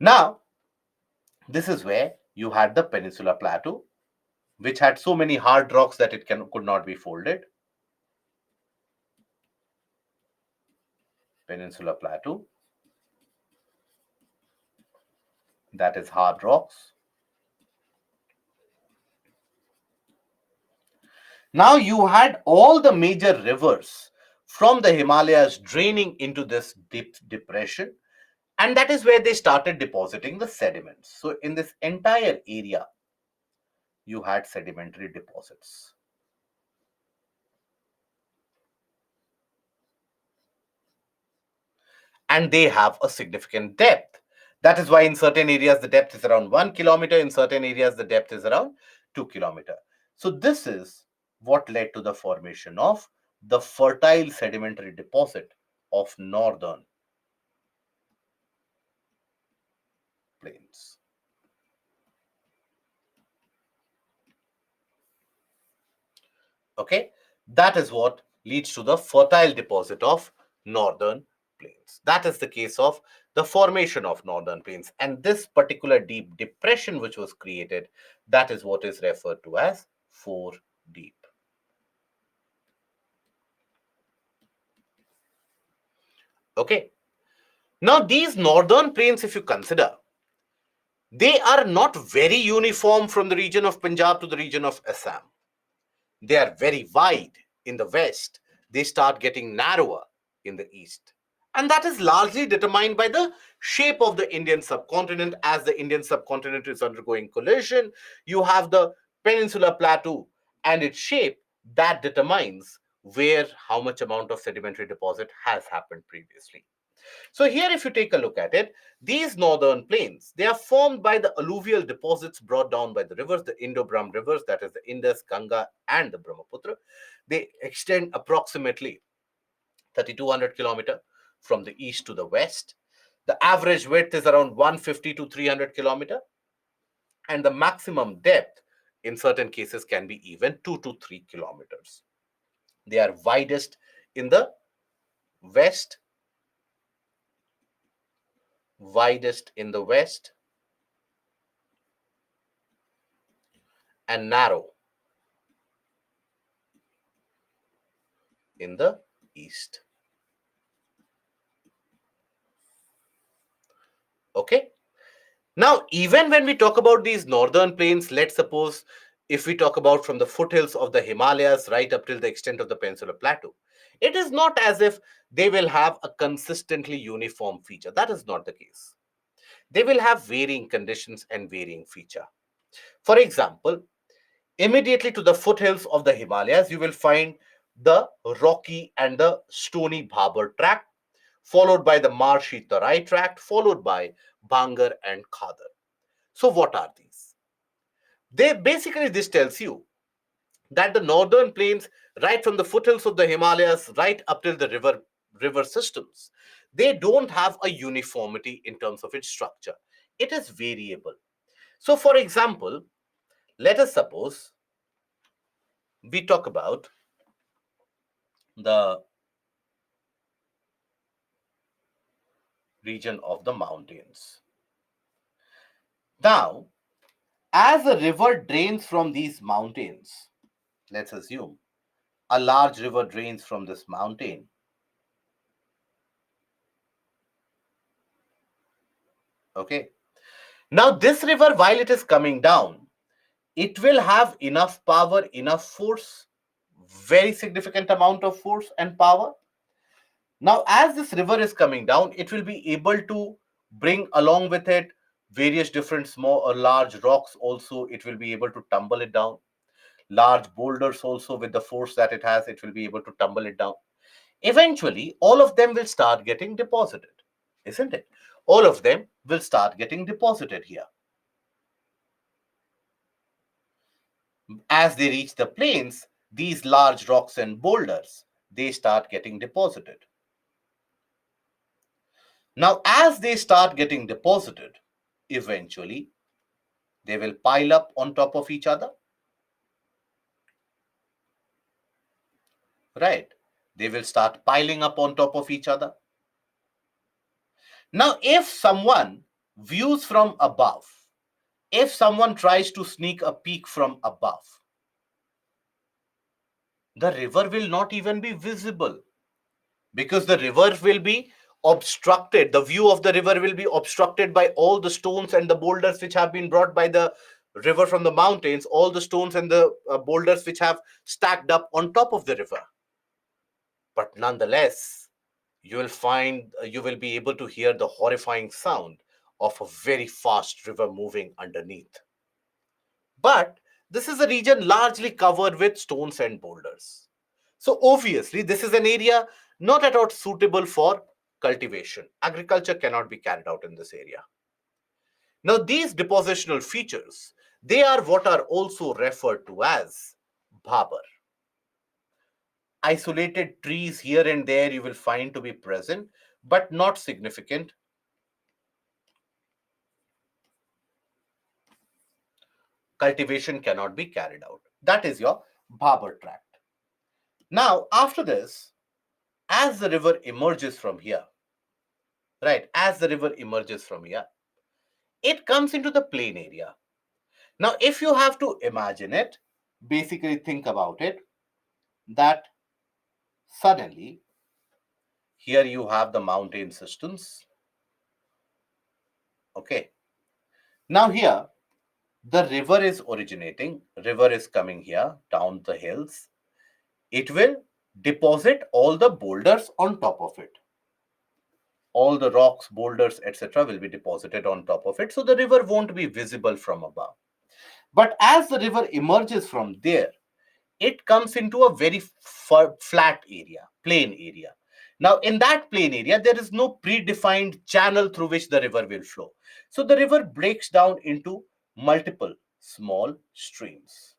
Now, this is where you had the Peninsula Plateau, which had so many hard rocks that could not be folded. Peninsula Plateau, that is hard rocks. Now you had all the major rivers from the Himalayas draining into this deep depression, and that is where they started depositing the sediments. So in this entire area, you had sedimentary deposits. And they have a significant depth. That is why in certain areas the depth is around 1 kilometer, in certain areas the depth is around 2 kilometer. So this is what led to the formation of the fertile sedimentary deposit of northern plains. Okay, that is what leads to the fertile deposit of northern plains. That is the case of the formation of northern plains, and this particular deep depression which was created, that is what is referred to as four deep. Okay, now these northern plains, if you consider, they are not very uniform from the region of Punjab to the region of Assam. They are very wide in the west. They start getting narrower in the east. And that is largely determined by the shape of the Indian subcontinent. As the Indian subcontinent is undergoing collision, you have the peninsular plateau and its shape that determines where how much amount of sedimentary deposit has happened previously. So here, if you take a look at it, these northern plains, they are formed by the alluvial deposits brought down by the rivers, the Indo-Brahm rivers, that is the Indus, Ganga, and the Brahmaputra. They extend approximately 3,200 kilometer from the east to the west. The average width is around 150 to 300 kilometer, and the maximum depth in certain cases can be even 2 to 3 kilometers. They are widest in the west, widest in the west, and narrow in the east. Okay. Now, even when we talk about these northern plains, let's suppose if we talk about from the foothills of the Himalayas right up till the extent of the Peninsular Plateau, it is not as if they will have a consistently uniform feature. That is not the case. They will have varying conditions and varying feature. For example, immediately to the foothills of the Himalayas, you will find the rocky and the stony Bhabar tract, followed by the marshy Tarai tract, followed by Bhangar and Khadar. So what are these? They basically, this tells you that the northern plains, right from the foothills of the Himalayas, right up till the river systems, they don't have a uniformity in terms of its structure. It is variable. So, for example, let us suppose we talk about the region of the mountains. Now, as a river drains from these mountains, let's assume a large river drains from this mountain. Okay. Now, this river, while it is coming down, it will have enough power, enough force, very significant amount of force and power. Now, as this river is coming down, it will be able to bring along with it various different small or large rocks also. It will be able to tumble it down. Large boulders also, with the force that it has, it will be able to tumble it down. Eventually, all of them will start getting deposited, isn't it? All of them will start getting deposited here. As they reach the plains, these large rocks and boulders, they start getting deposited. Now, as they start getting deposited, eventually they will pile up on top of each other, right? They will start piling up on top of each other. Now, if someone views from above, if someone tries to sneak a peek from above, the river will not even be visible, because the river will be obstructed. The view of the river will be obstructed by all the stones and the boulders which have been brought by the river from the mountains, all the stones and the boulders which have stacked up on top of the river. But nonetheless, you will be able to hear the horrifying sound of a very fast river moving underneath. But this is a region largely covered with stones and boulders. So obviously, this is an area not at all suitable for cultivation. Agriculture cannot be carried out in this area. Now, these depositional features, they are what are also referred to as bhabar. Isolated trees here and there you will find to be present, but not significant. Cultivation cannot be carried out. That is your bhabar tract. Now, after this, as the river emerges from here, right, as the river emerges from here, it comes into the plain area. Now, if you have to imagine it, basically think about it, that suddenly here you have the mountain systems. Okay. Now, here the river is originating, river is coming here down the hills. It will deposit all the boulders on top of it. All the rocks, boulders, etc. will be deposited on top of it. So the river won't be visible from above. But as the river emerges from there, it comes into a very flat area, plain area. Now, in that plain area, there is no predefined channel through which the river will flow. So the river breaks down into multiple small streams.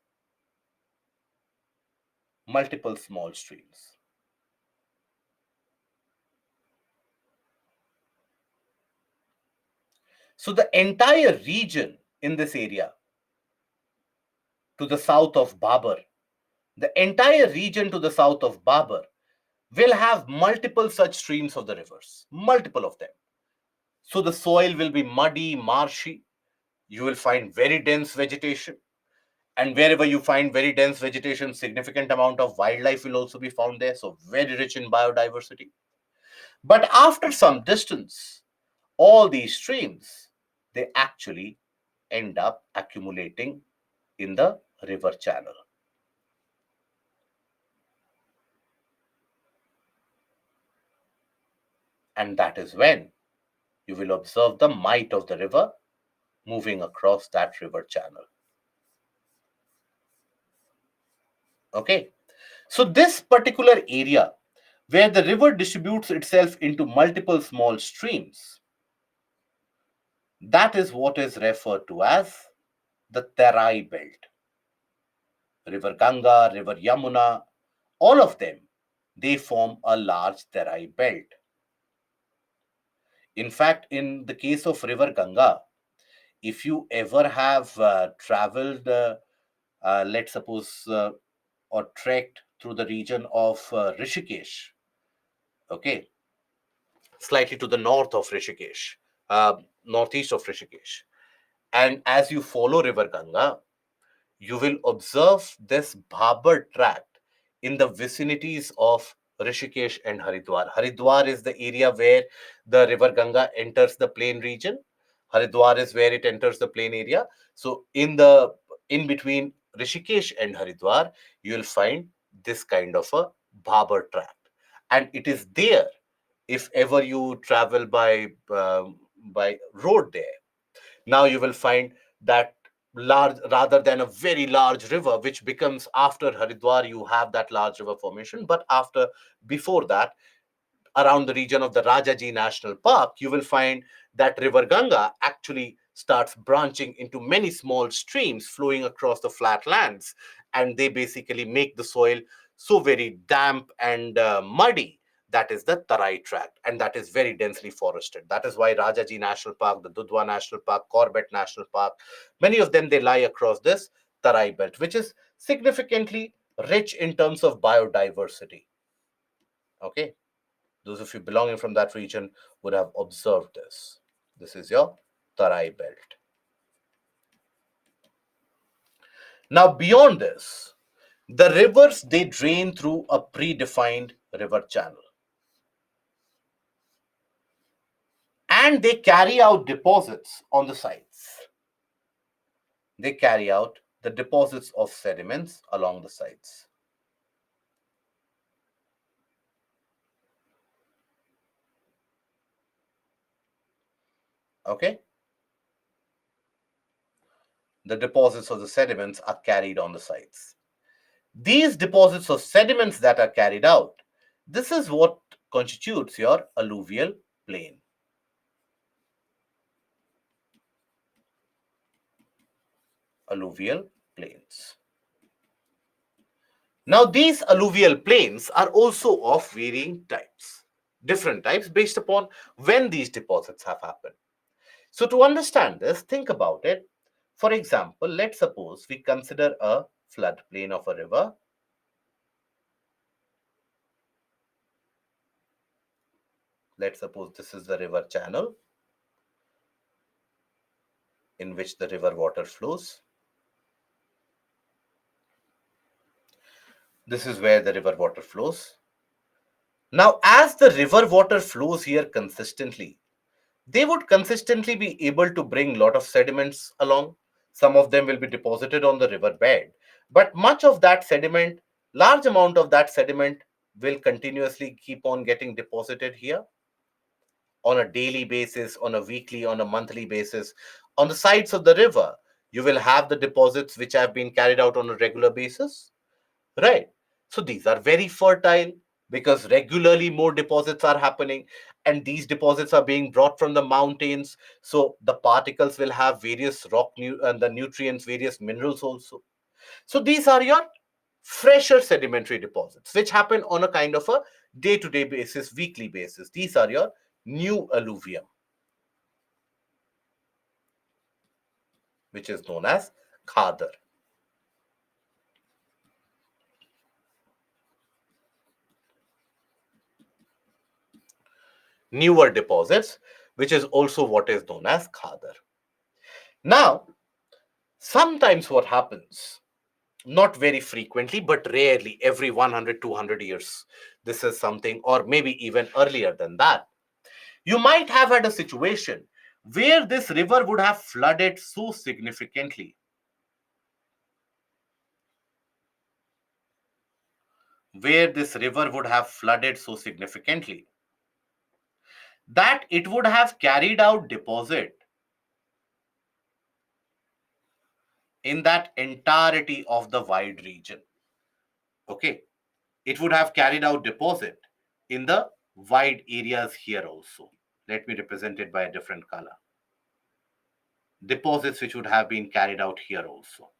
Multiple small streams. So the entire region in this area to the south of Babar, the entire region to the south of Babar will have multiple such streams of the rivers, multiple of them. So the soil will be muddy, marshy. You will find very dense vegetation. And wherever you find very dense vegetation, significant amount of wildlife will also be found there. So very rich in biodiversity. But after some distance, all these streams, they actually end up accumulating in the river channel. And that is when you will observe the might of the river moving across that river channel. Okay. So this particular area where the river distributes itself into multiple small streams, that is what is referred to as the Terai belt. River Ganga, River Yamuna, all of them, they form a large Terai belt. In fact, in the case of River Ganga, if you ever have traveled, let's suppose, or trekked through the region of Rishikesh, okay, slightly to the north of Rishikesh, northeast of Rishikesh. And as you follow River Ganga, you will observe this Bhabar tract in the vicinities of Rishikesh and Haridwar. Haridwar is the area where the River Ganga enters the plain region. Haridwar is where it enters the plain area. So in between Rishikesh and Haridwar, you will find this kind of a Bhabar tract, and it is there if ever you travel by road there. Now you will find that large, rather than a very large river which becomes after Haridwar, you have that large river formation, but after, before that, around the region of the Rajaji National Park, you will find that River Ganga actually starts branching into many small streams flowing across the flat lands, and they basically make the soil so very damp and muddy. That is the Tarai tract, and that is very densely forested. That is why Rajaji National Park, the Dudhwa National Park, Corbett National Park, many of them, they lie across this Tarai belt, which is significantly rich in terms of biodiversity. Okay, those of you belonging from that region would have observed this. This is your Tarai belt. Now, beyond this, the rivers, they drain through a predefined river channel, and they carry out deposits on the sides. They carry out the deposits of sediments along the sides. Okay? The deposits of the sediments are carried on the sides. These deposits of sediments that are carried out, this is what constitutes your alluvial plain. Alluvial plains. Now, these alluvial plains are also of varying types, different types based upon when these deposits have happened. So, to understand this, think about it. For example, let's suppose we consider a floodplain of a river. Let's suppose this is the river channel in which the river water flows. This is where the river water flows. Now, as the river water flows here consistently, they would consistently be able to bring a lot of sediments along. Some of them will be deposited on the river bed, but much of that sediment, large amount of that sediment, will continuously keep on getting deposited here on a daily basis, on a weekly, on a monthly basis. On the sides of the river, you will have the deposits which have been carried out on a regular basis. Right. So these are very fertile because regularly more deposits are happening, and these deposits are being brought from the mountains. So the particles will have various and the nutrients, various minerals also. So these are your fresher sedimentary deposits, which happen on a kind of a day-to-day basis, weekly basis. These are your new alluvium, which is known as khadar. Newer deposits, which is also what is known as khadar. Now, sometimes what happens, not very frequently, but rarely, every 100, 200 years, this is something, or maybe even earlier than that, you might have had a situation where this river would have flooded so significantly, that it would have carried out deposit in that entirety of the wide region. Okay, it would have carried out deposit in the wide areas here also. Let me represent it by a different color. Deposits which would have been carried out here also.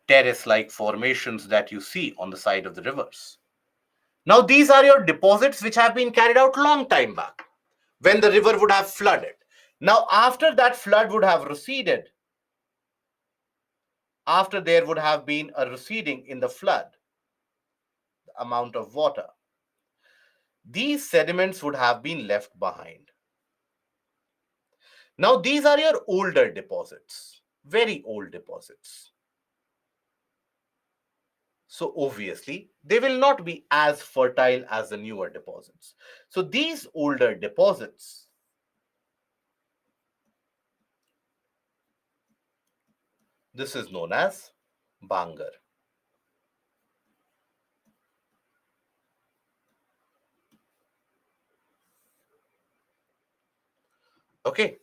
Terrace-like formations that you see on the side of the rivers. Now, these are your deposits which have been carried out long time back, when the river would have flooded. Now, after that flood would have receded, after there would have been a receding in the flood, the amount of water, these sediments would have been left behind. Now, these are your older deposits, very old deposits. So, obviously, they will not be as fertile as the newer deposits. So, these older deposits, this is known as Bangar. Okay.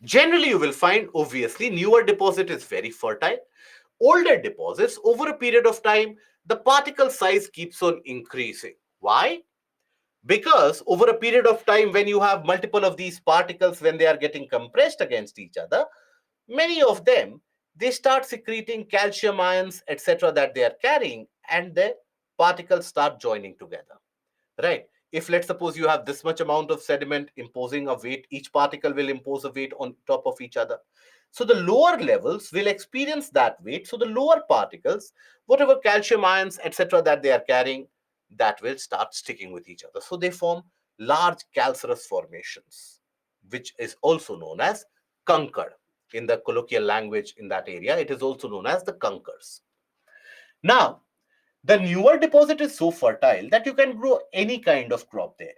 Generally, you will find, obviously, newer deposit is very fertile. Older deposits, over a period of time, the particle size keeps on increasing. Why? Because over a period of time, when you have multiple of these particles, when they are getting compressed against each other, many of them, they start secreting calcium ions, etc., that they are carrying, and the particles start joining together. Right? If let's suppose you have this much amount of sediment imposing a weight, each particle will impose a weight on top of each other. So the lower levels will experience that weight. So the lower particles, whatever calcium ions, etc., that they are carrying, that will start sticking with each other. So they form large calcareous formations, which is also known as conker. In the colloquial language in that area, it is also known as the conkers. Now, the newer deposit is so fertile that you can grow any kind of crop there.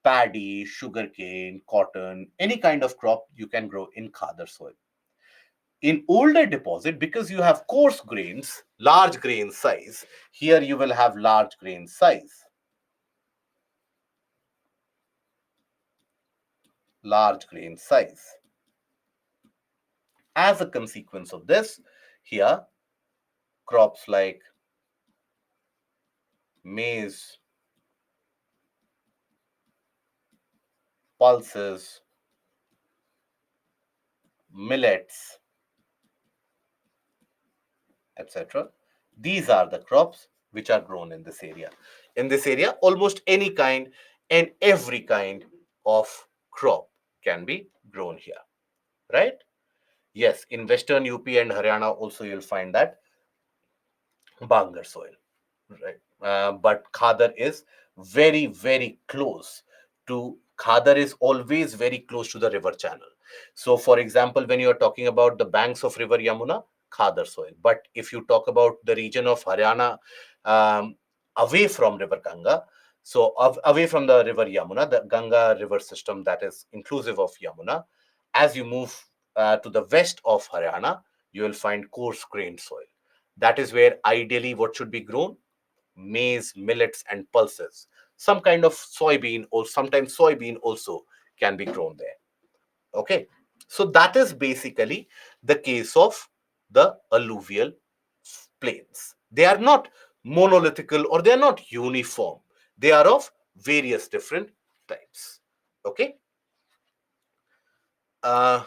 Paddy, sugarcane, cotton, any kind of crop you can grow in khadar soil. In older deposit, because you have coarse grains, large grain size, here you will have large grain size. Large grain size. As a consequence of this, here crops like maize, pulses, millets, etc. These are the crops which are grown in this area. In this area, almost any kind and every kind of crop can be grown here, right? Yes, in Western UP and Haryana also you'll find that Bangar soil, right? But Khadar is very, very close to, Khadar is always very close to the river channel. So, for example, when you are talking about the banks of river Yamuna, Khadar soil. But if you talk about the region of Haryana, um, away from river Ganga, so away from the river Yamuna, the Ganga river system that is inclusive of Yamuna, as you move to the west of Haryana, you will find coarse grained soil. That is where ideally what should be grown? Maize, millets, and pulses. Some kind of soybean, or sometimes soybean also can be grown there. Okay. So that is basically the case of the alluvial plains. They are not monolithical or they are not uniform. They are of various different types. Okay. Uh,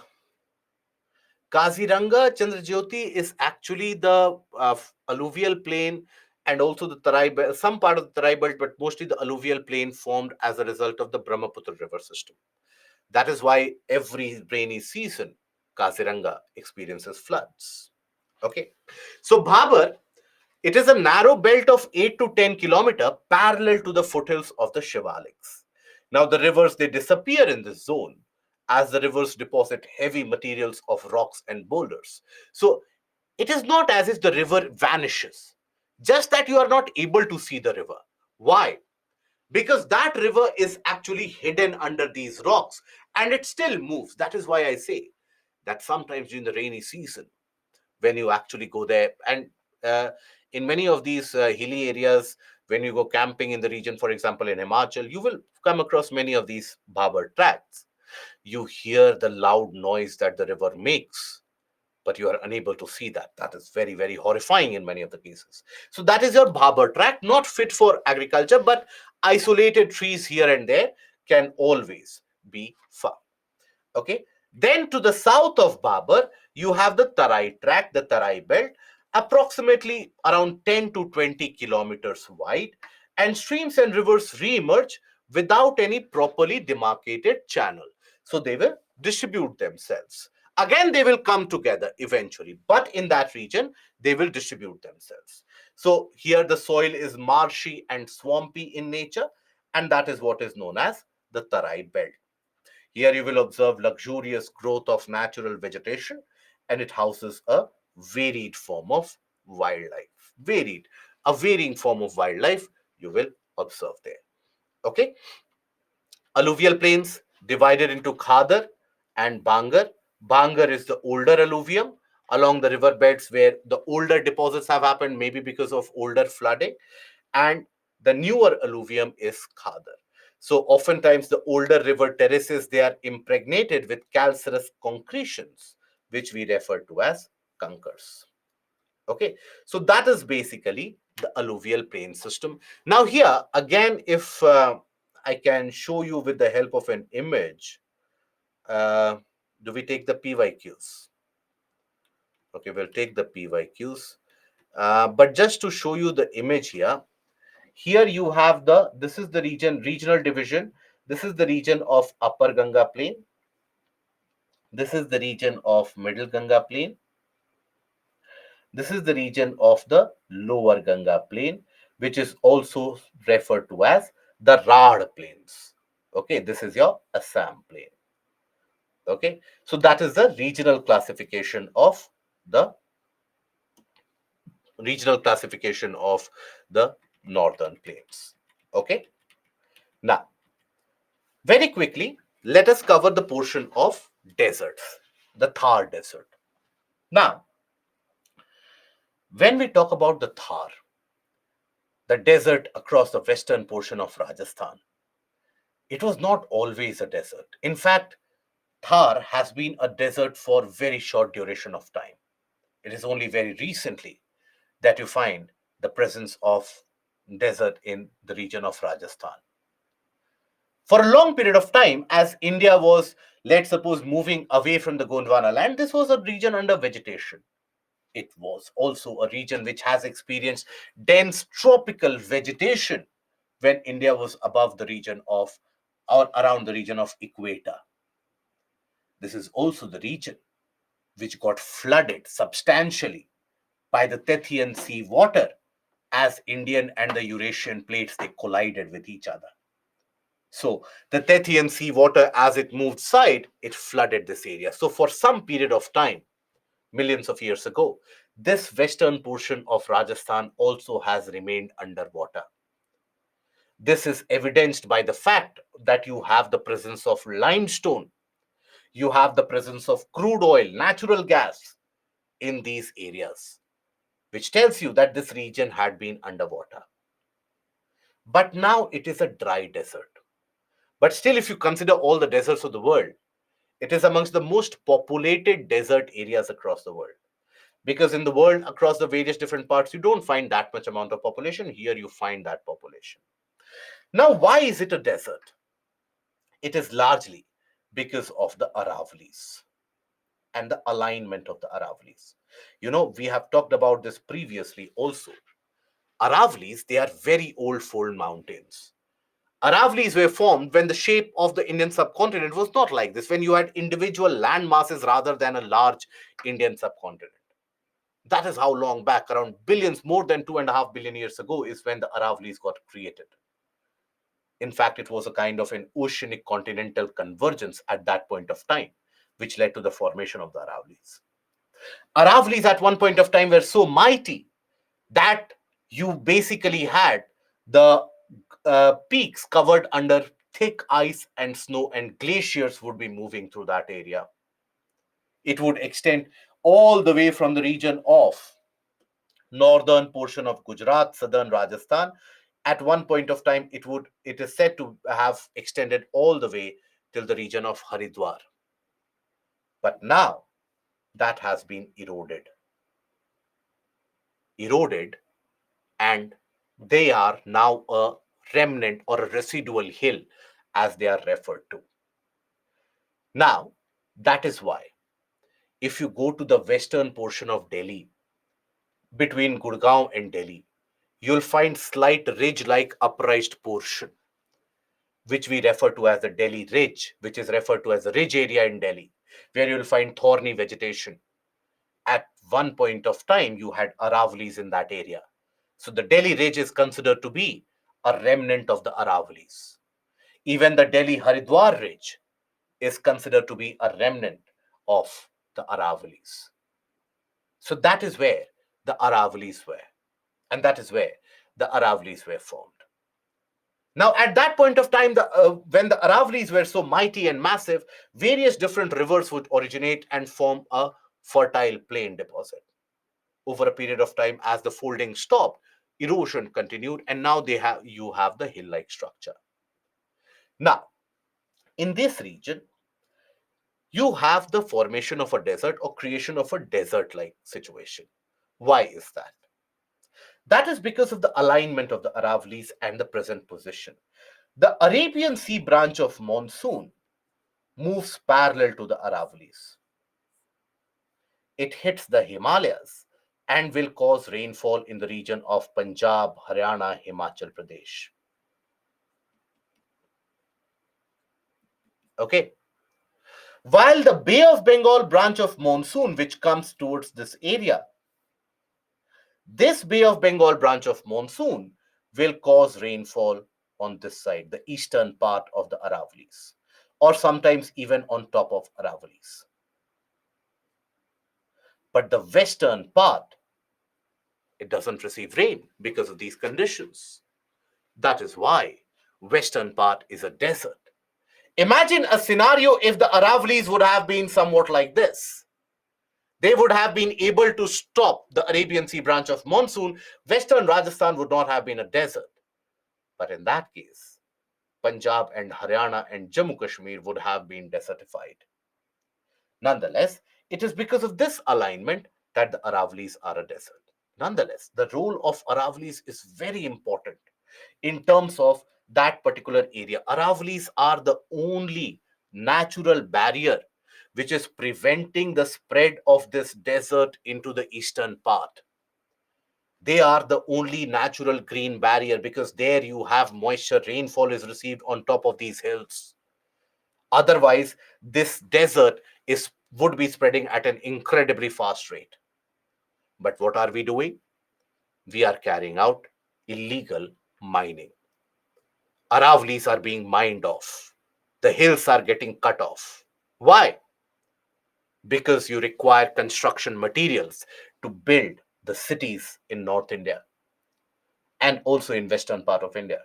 Kaziranga Chandrajyoti is actually the alluvial plain and also the Tarai belt, some part of the Tarai belt, but mostly the alluvial plain formed as a result of the Brahmaputra river system. That is why every rainy season, Kaziranga experiences floods. Okay. So Bhabar, it is a narrow belt of 8 to 10 kilometer parallel to the foothills of the Shivaliks. Now the rivers, they disappear in this zone as the rivers deposit heavy materials of rocks and boulders. So it is not as if the river vanishes, just that you are not able to see the river. Why? Because that river is actually hidden under these rocks and it still moves. That is why I say that sometimes during the rainy season, when you actually go there, and uh, in many of these hilly areas, when you go camping in the region, for example in Himachal, you will come across many of these Bhabar tracts. You hear the loud noise that the river makes, but you are unable to see that. That is very, very horrifying in many of the cases. So that is your Bhabar tract, not fit for agriculture, but isolated trees here and there can always be found. Okay. Then to the south of Babar, you have the Tarai tract, the Tarai belt, approximately around 10 to 20 kilometers wide, and streams and rivers re-emerge without any properly demarcated channel. So they will distribute themselves. Again, they will come together eventually, but in that region, they will distribute themselves. So here the soil is marshy and swampy in nature, and that is what is known as the Tarai belt. Here you will observe luxurious growth of natural vegetation, and it houses a varied form of wildlife. A varying form of wildlife you will observe there. Okay. Alluvial plains divided into Khadar and Bangar. Bangar is the older alluvium along the river beds where the older deposits have happened, maybe because of older flooding, and the newer alluvium is Khadar. So oftentimes the older river terraces, they are impregnated with calcareous concretions, which we refer to as kankars. Okay, so that is basically the alluvial plain system. Now here again, if I can show you with the help of an image, uh, do we take the PYQs? Okay, we'll take the PYQs. But just to show you the image here, here you have this is the regional division. This is the region of Upper Ganga Plain. This is the region of Middle Ganga Plain. This is the region of the Lower Ganga Plain, which is also referred to as the Rad Plains. Okay, this is your Assam Plain. Okay, so that is the the regional classification of the northern plains. Okay, now very quickly, let us cover the portion of deserts, the Thar Desert. Now, when we talk about the Thar, the desert across the western portion of Rajasthan, it was not always a desert. In fact, Thar has been a desert for very short duration of time. It is only very recently that you find the presence of desert in the region of Rajasthan. For a long period of time, as India was, let's suppose, moving away from the Gondwana land, this was a region under vegetation. It was also a region which has experienced dense tropical vegetation when India was above the region of, or around the region of equator. This is also the region which got flooded substantially by the Tethyan sea water as Indian and the Eurasian plates they collided with each other. So the Tethyan sea water, as it moved side, it flooded this area. So for some period of time, millions of years ago, this western portion of Rajasthan also has remained underwater. This is evidenced by the fact that you have the presence of limestone, you have the presence of crude oil, natural gas in these areas, which tells you that this region had been underwater. But now it is a dry desert. But still, if you consider all the deserts of the world, it is amongst the most populated desert areas across the world. Because in the world, across the various different parts, you don't find that much amount of population. Here you find that population. Now, why is it a desert? It is largely because of the Aravallis and the alignment of the Aravallis. You know, we have talked about this previously also. Aravallis, they are very old fold mountains. Aravallis were formed when the shape of the Indian subcontinent was not like this, when you had individual land masses rather than a large Indian subcontinent. That is how long back, around billions, more than 2.5 billion years ago, is when the Aravallis got created. In fact, it was a kind of an oceanic continental convergence at that point of time, which led to the formation of the Aravallis. Aravallis at one point of time were so mighty that you basically had the peaks covered under thick ice and snow, and glaciers would be moving through that area. It would extend all the way from the region of northern portion of Gujarat, southern Rajasthan. At one point of time, it is said to have extended all the way till the region of Haridwar. But now that has been eroded, and they are now a remnant or a residual hill, as they are referred to. Now, that is why if you go to the western portion of Delhi, between Gurgaon and Delhi, you'll find slight ridge-like upraised portion, which we refer to as the Delhi Ridge, which is referred to as the ridge area in Delhi. where you'll find thorny vegetation. At one point of time, you had Aravallis in that area. So the Delhi Ridge is considered to be a remnant of the Aravallis. Even the Delhi Haridwar Ridge is considered to be a remnant of the Aravallis. So that is where the Aravallis were, and that is where the Aravallis were formed. Now, at that point of time, when the Aravallis were so mighty and massive, various different rivers would originate and form a fertile plain deposit. Over a period of time, as the folding stopped, erosion continued, and now you have the hill-like structure. Now, in this region, you have the formation of a desert or creation of a desert-like situation. Why is that? That is because of the alignment of the Aravallis and the present position. The Arabian Sea branch of monsoon moves parallel to the Aravallis. It hits the Himalayas and will cause rainfall in the region of Punjab, Haryana, Himachal Pradesh. Okay. While the Bay of Bengal branch of monsoon, which comes towards this area, this Bay of Bengal branch of monsoon will cause rainfall on this side, the eastern part of the Aravallis, or sometimes even on top of Aravallis. But the western part, it doesn't receive rain because of these conditions. That is why western part is a desert. Imagine a scenario if the Aravallis would have been somewhat like this. They would have been able to stop the Arabian Sea branch of monsoon. Western Rajasthan would not have been a desert. But in that case, Punjab and Haryana and Jammu Kashmir would have been desertified. Nonetheless, it is because of this alignment that the Aravallis are a desert. Nonetheless, the role of Aravallis is very important in terms of that particular area. Aravallis are the only natural barrier which is preventing the spread of this desert into the eastern part. They are the only natural green barrier because there you have moisture, rainfall is received on top of these hills. Otherwise, this desert would be spreading at an incredibly fast rate. But what are we doing? We are carrying out illegal mining. Aravallis are being mined off. The hills are getting cut off. Why? Because you require construction materials to build the cities in North India and also in western part of India.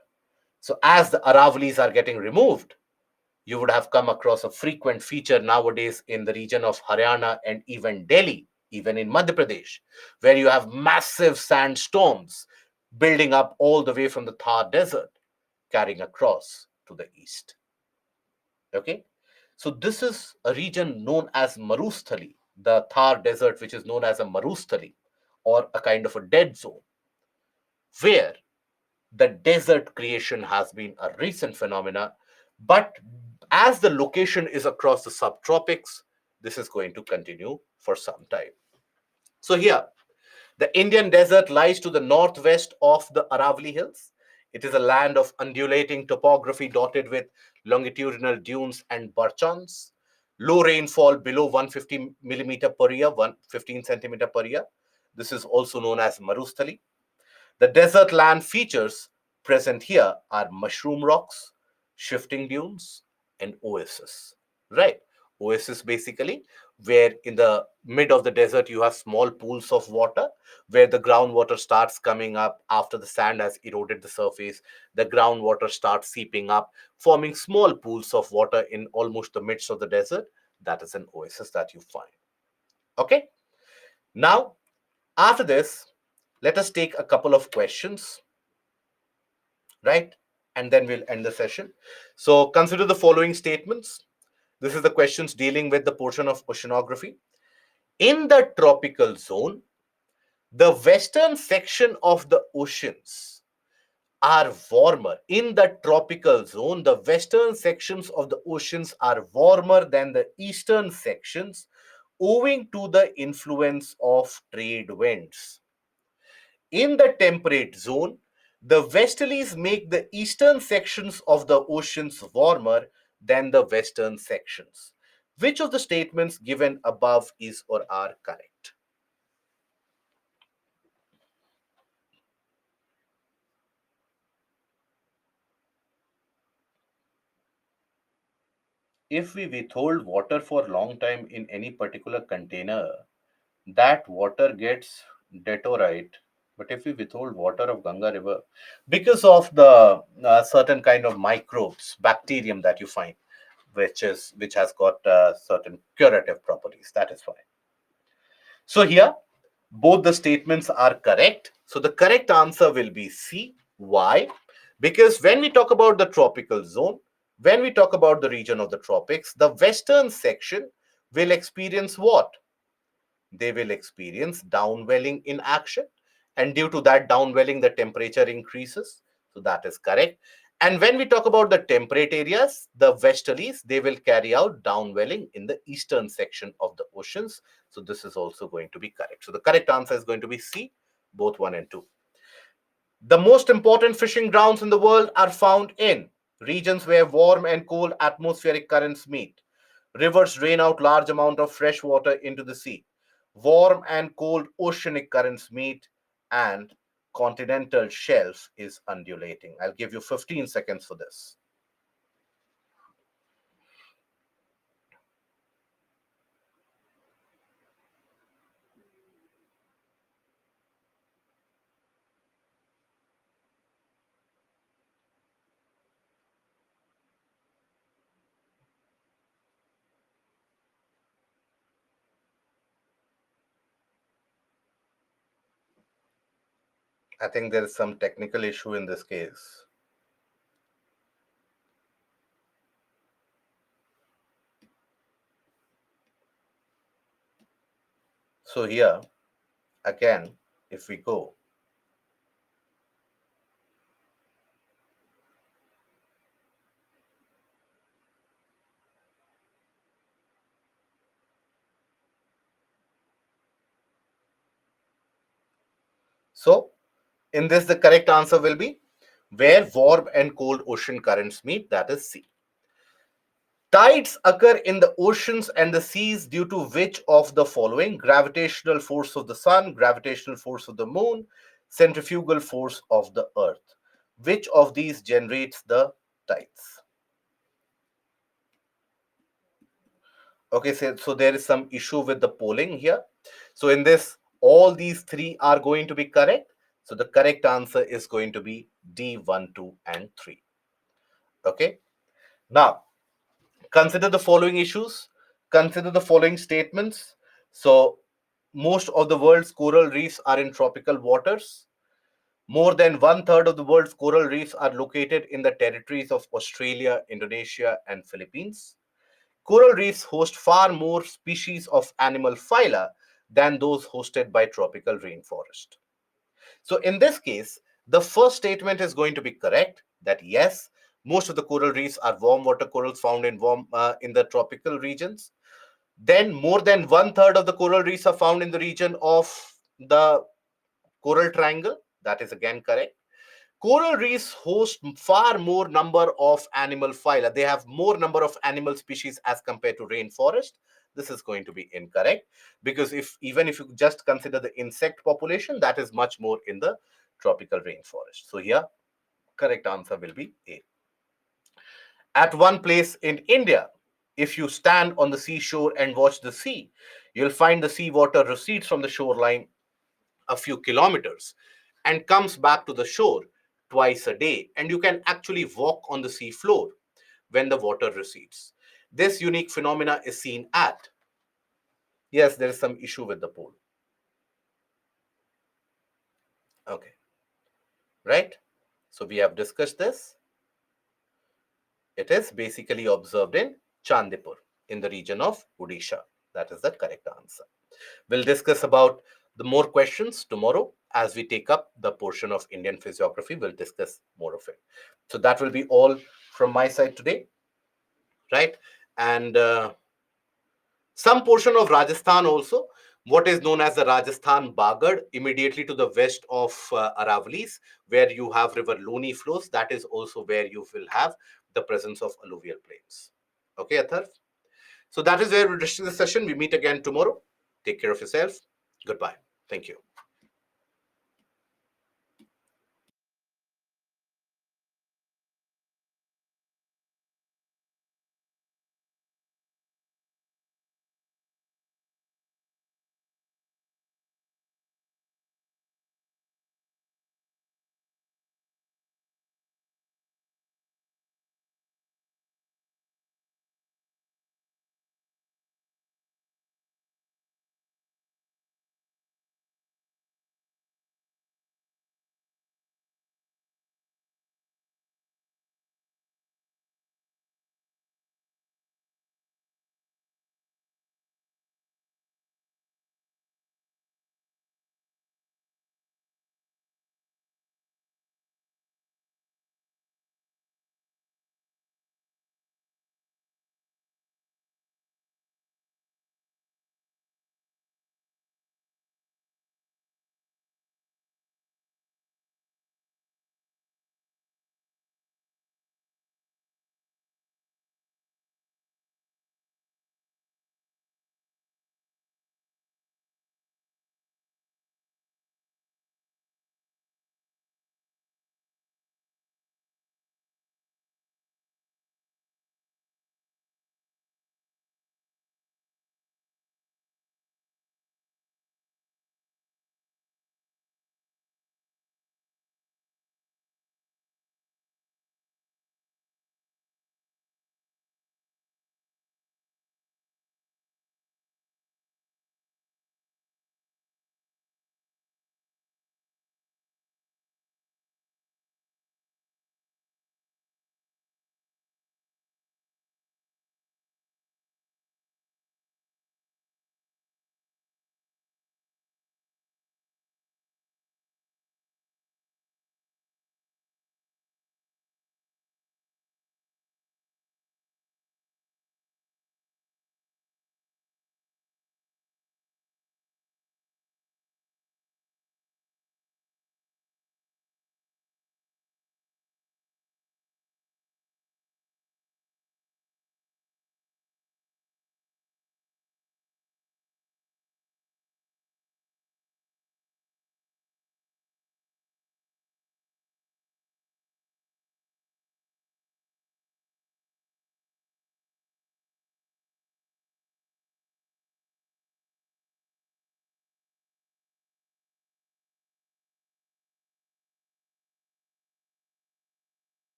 So as the Aravallis are getting removed, you would have come across a frequent feature nowadays in the region of Haryana and even Delhi, even in Madhya Pradesh, where you have massive sandstorms building up all the way from the Thar Desert, carrying across to the east. Okay, so this is a region known as Marusthali, the Thar Desert, which is known as a Marusthali, or a kind of a dead zone, where the desert creation has been a recent phenomena. But as the location is across the subtropics, this is going to continue for some time. So here, the Indian desert lies to the northwest of the Aravalli Hills. It is a land of undulating topography dotted with longitudinal dunes and barchans. Low rainfall below 150 millimeter per year, 115 centimeter per year. This is also known as Marusthali. The desert land features present here are mushroom rocks, shifting dunes, and oases. Right? Oasis basically, where in the mid of the desert you have small pools of water where the groundwater starts coming up after the sand has eroded the surface. The groundwater starts seeping up, forming small pools of water in almost the midst of the desert. That is an oasis that you find. Okay? Now, after this, let us take a couple of questions, right? And then we'll end the session. So consider the following statements. This is the questions dealing with the portion of oceanography. In the tropical zone, the western section of the oceans are warmer. In the tropical zone, the western sections of the oceans are warmer than the eastern sections owing to the influence of trade winds. In the temperate zone, the westerlies make the eastern sections of the oceans warmer than the western sections. Which of the statements given above is or are correct? If we withhold water for a long time in any particular container, that water gets deteriorate. But if we withhold water of Ganga River, because of the certain kind of microbes, bacterium that you find, which has got certain curative properties, that is why. So here, both the statements are correct. So the correct answer will be C. Why? Because when we talk about the tropical zone, when we talk about the region of the tropics, the western section will experience what? They will experience downwelling in action. And due to that downwelling, the temperature increases. So that is correct. And when we talk about the temperate areas, the westerlies, they will carry out downwelling in the eastern section of the oceans. So this is also going to be correct. So the correct answer is going to be C, both 1 and 2. The most important fishing grounds in the world are found in regions where warm and cold atmospheric currents meet. Rivers drain out large amount of fresh water into the sea. Warm and cold oceanic currents meet, and continental shelf is undulating. I'll give you 15 seconds for this. I think there is some technical issue in this case. So here, again, if we go, so in this, the correct answer will be where warm and cold ocean currents meet, that is C. Tides occur in the oceans and the seas due to which of the following? Gravitational force of the sun, gravitational force of the moon, centrifugal force of the earth. Which of these generates the tides? Okay, so there is some issue with the polling here. So in this, all these three are going to be correct. So the correct answer is going to be D, 1, 2, and 3. Okay. Now, consider the following issues. Consider the following statements. So, most of the world's coral reefs are in tropical waters. More than one third of the world's coral reefs are located in the territories of Australia, Indonesia, and Philippines. Coral reefs host far more species of animal phyla than those hosted by tropical rainforest. So in this case, the first statement is going to be correct that yes, most of the coral reefs are warm water corals found in in the tropical regions. Then more than one third of the coral reefs are found in the region of the coral triangle. That is again correct. Coral reefs host far more number of animal phyla. They have more number of animal species as compared to rainforest. This is going to be incorrect because if even if you just consider the insect population, that is much more in the tropical rainforest. So here, correct answer will be A. At one place in India, if you stand on the seashore and watch the sea, you'll find the seawater recedes from the shoreline a few kilometers and comes back to the shore twice a day. And you can actually walk on the sea floor when the water recedes. This unique phenomena is seen at, yes, there is some issue with the pole. Okay, right? So we have discussed this. It is basically observed in Chandipur in the region of Odisha. That is the correct answer. We'll discuss about the more questions tomorrow as we take up the portion of Indian physiography. We'll discuss more of it. So that will be all from my side today, right? And some portion of Rajasthan also, what is known as the Rajasthan Bagad, immediately to the west of Aravallis, where you have river Loni flows. That is also where you will have the presence of alluvial plains. Okay, Atharv? So that is where we're reaching the session. We meet again tomorrow. Take care of yourself. Goodbye. Thank you.